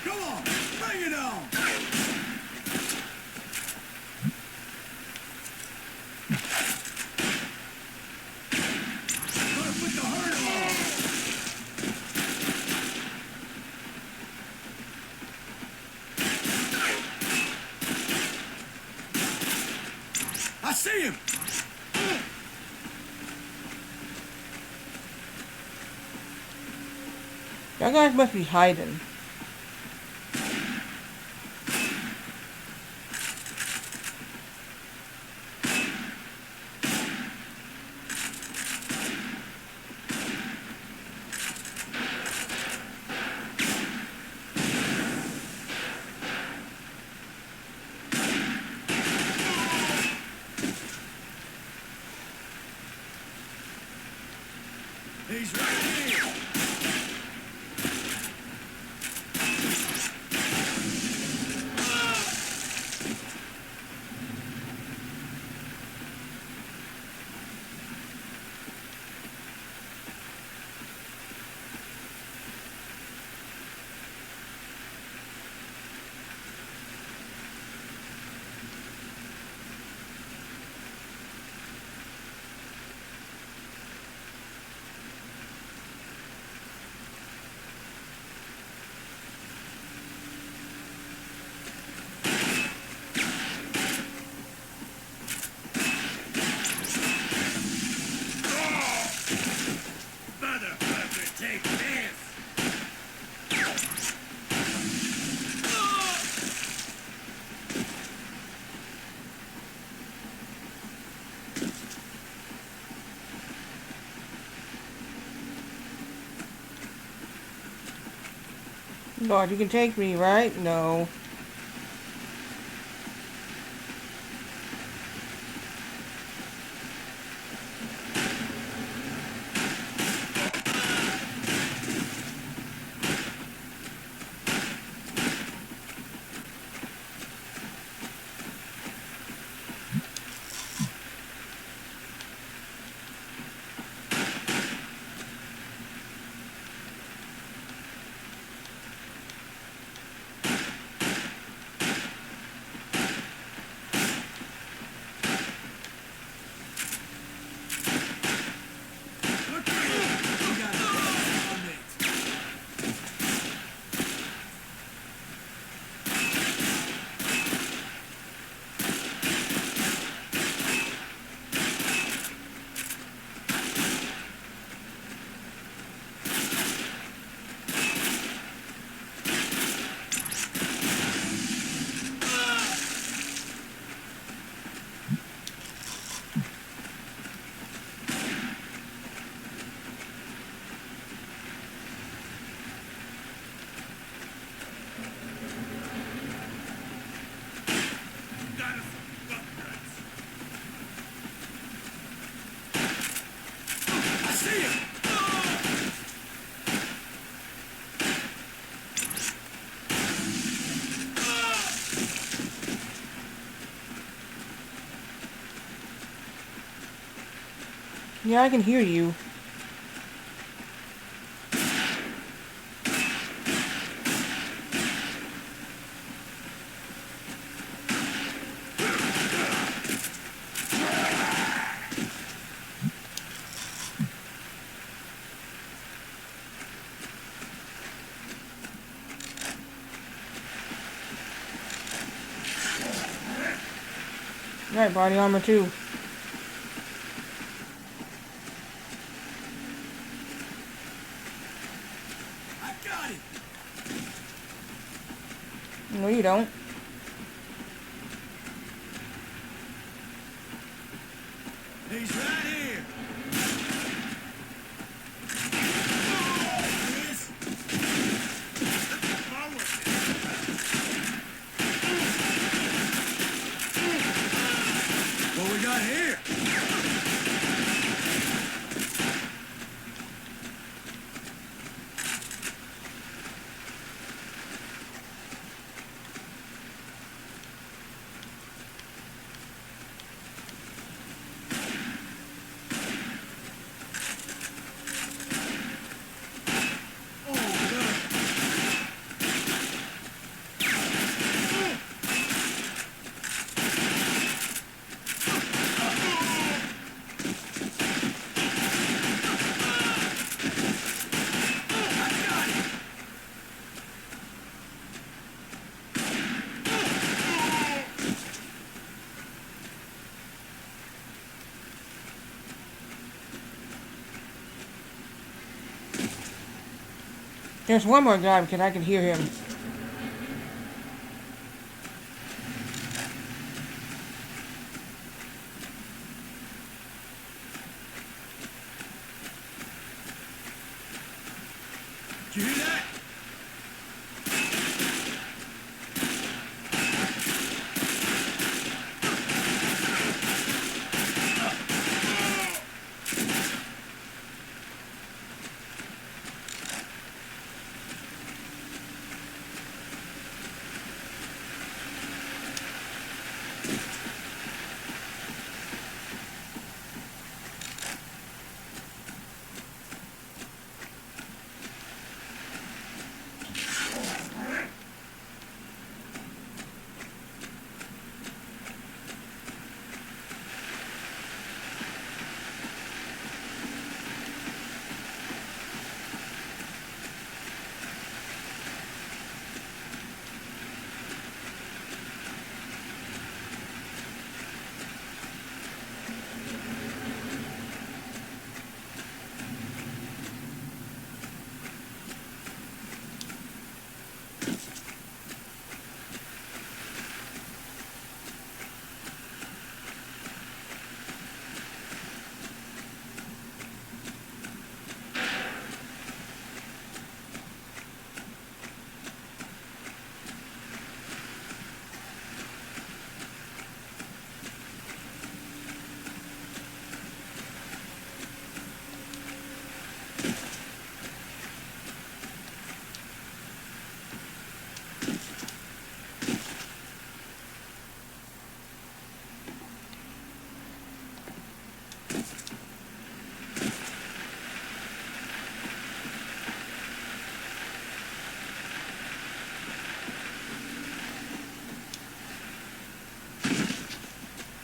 Come on, bring it on! Gonna put the hurt on! I see him! Y'all guys must be hiding. He's right here! Motherfucker, take this! Lord, you can take me, right? No. Yeah, I can hear you. Right, body armor too. I got it. No, you don't. He's right here. What we got here? There's one more guy because I can hear him. Did you hear that?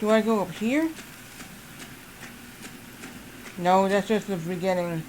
Do I go up here? No, that's just the beginning.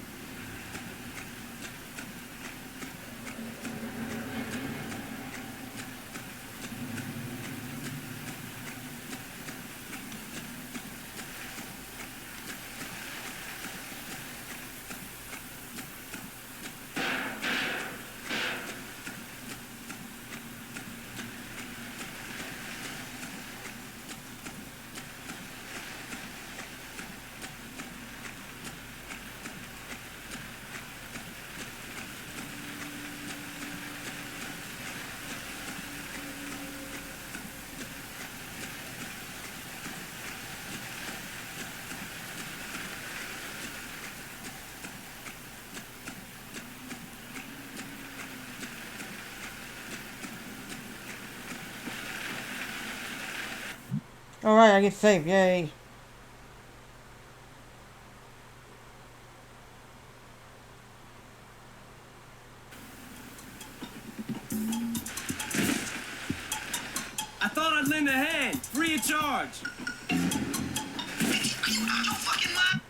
Alright, I get saved, yay. thought I'd lend a hand, free of charge. Bitch, are you out your fucking mind?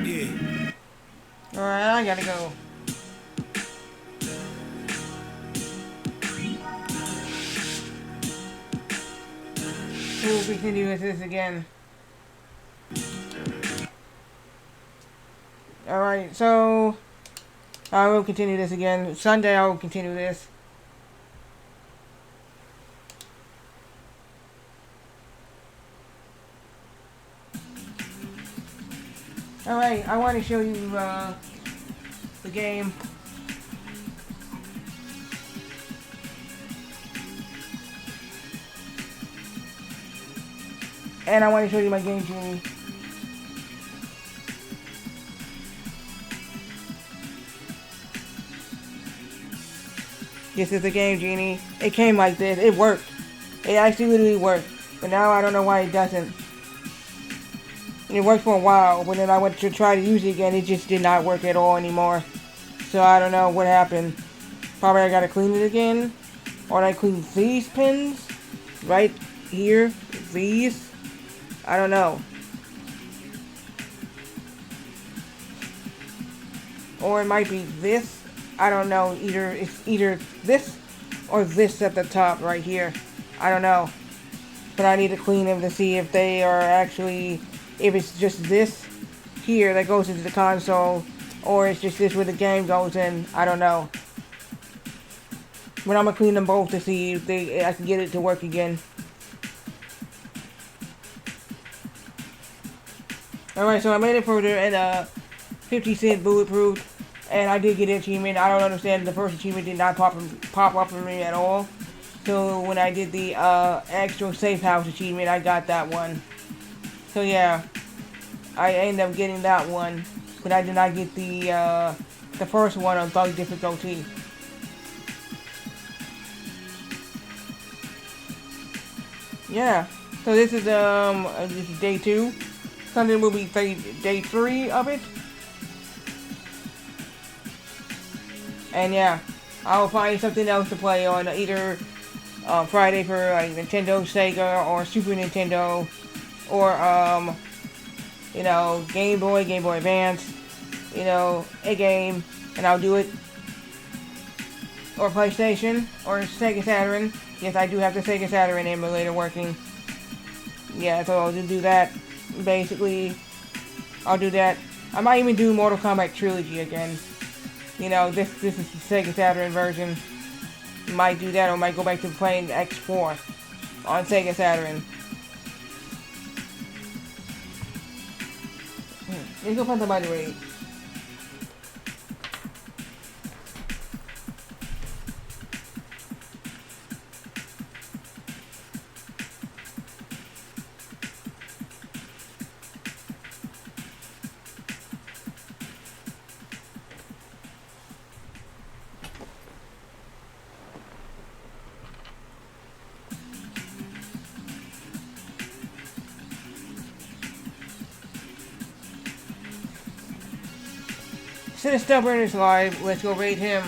Yeah. Alright, I gotta go. We'll continue with this again. Alright, so I will continue this again. Sunday I will continue this. Alright, I want to show you the game. And I want to show you my game genie. This is the game genie. It came like this. It worked. It actually literally worked. But now I don't know why it doesn't. It worked for a while, but then I went to try to use it again. It just did not work at all anymore. So I don't know what happened. Probably I gotta clean it again. Or I clean these pins. Right here. These. I don't know. Or it might be this. I don't know. It's either this or this at the top right here. I don't know. But I need to clean them to see if they are actually, if it's just this here that goes into the console, or it's just this where the game goes in. I don't know. But I'm gonna clean them both to see if I can get it to work again. Alright, so I made it further and 50-cent bulletproof, and I did get an achievement. I don't understand, the first achievement did not pop up for me at all. So when I did the extra safe house achievement, I got that one. So yeah, I ended up getting that one, but I did not get the first one on thug difficulty. Yeah, so this is day 2. Sunday will be day 3 of it. And yeah, I'll find something else to play on either Friday for like Nintendo, Sega, or Super Nintendo, or you know, Game Boy Advance, you know, a game, and I'll do it. Or PlayStation, or Sega Saturn. Yes, I do have the Sega Saturn emulator working. Yeah, so I'll just do that. Basically, I'll do that. I might even do Mortal Kombat Trilogy again. You know, this is the Sega Saturn version. Might do that, or might go back to playing X4 on Sega Saturn. Let's go find somebody to raid. Since Stubborn is live, let's go raid him.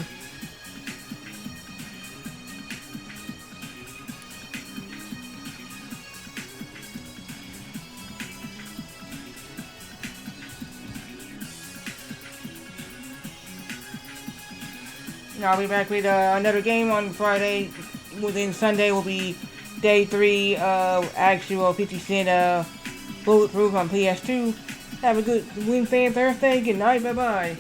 I'll be back with another game on Friday. Within Sunday will be day 3 of actual 50-cent bulletproof on PS2. Have a good Wednesday and Thursday. Good night. Bye-bye.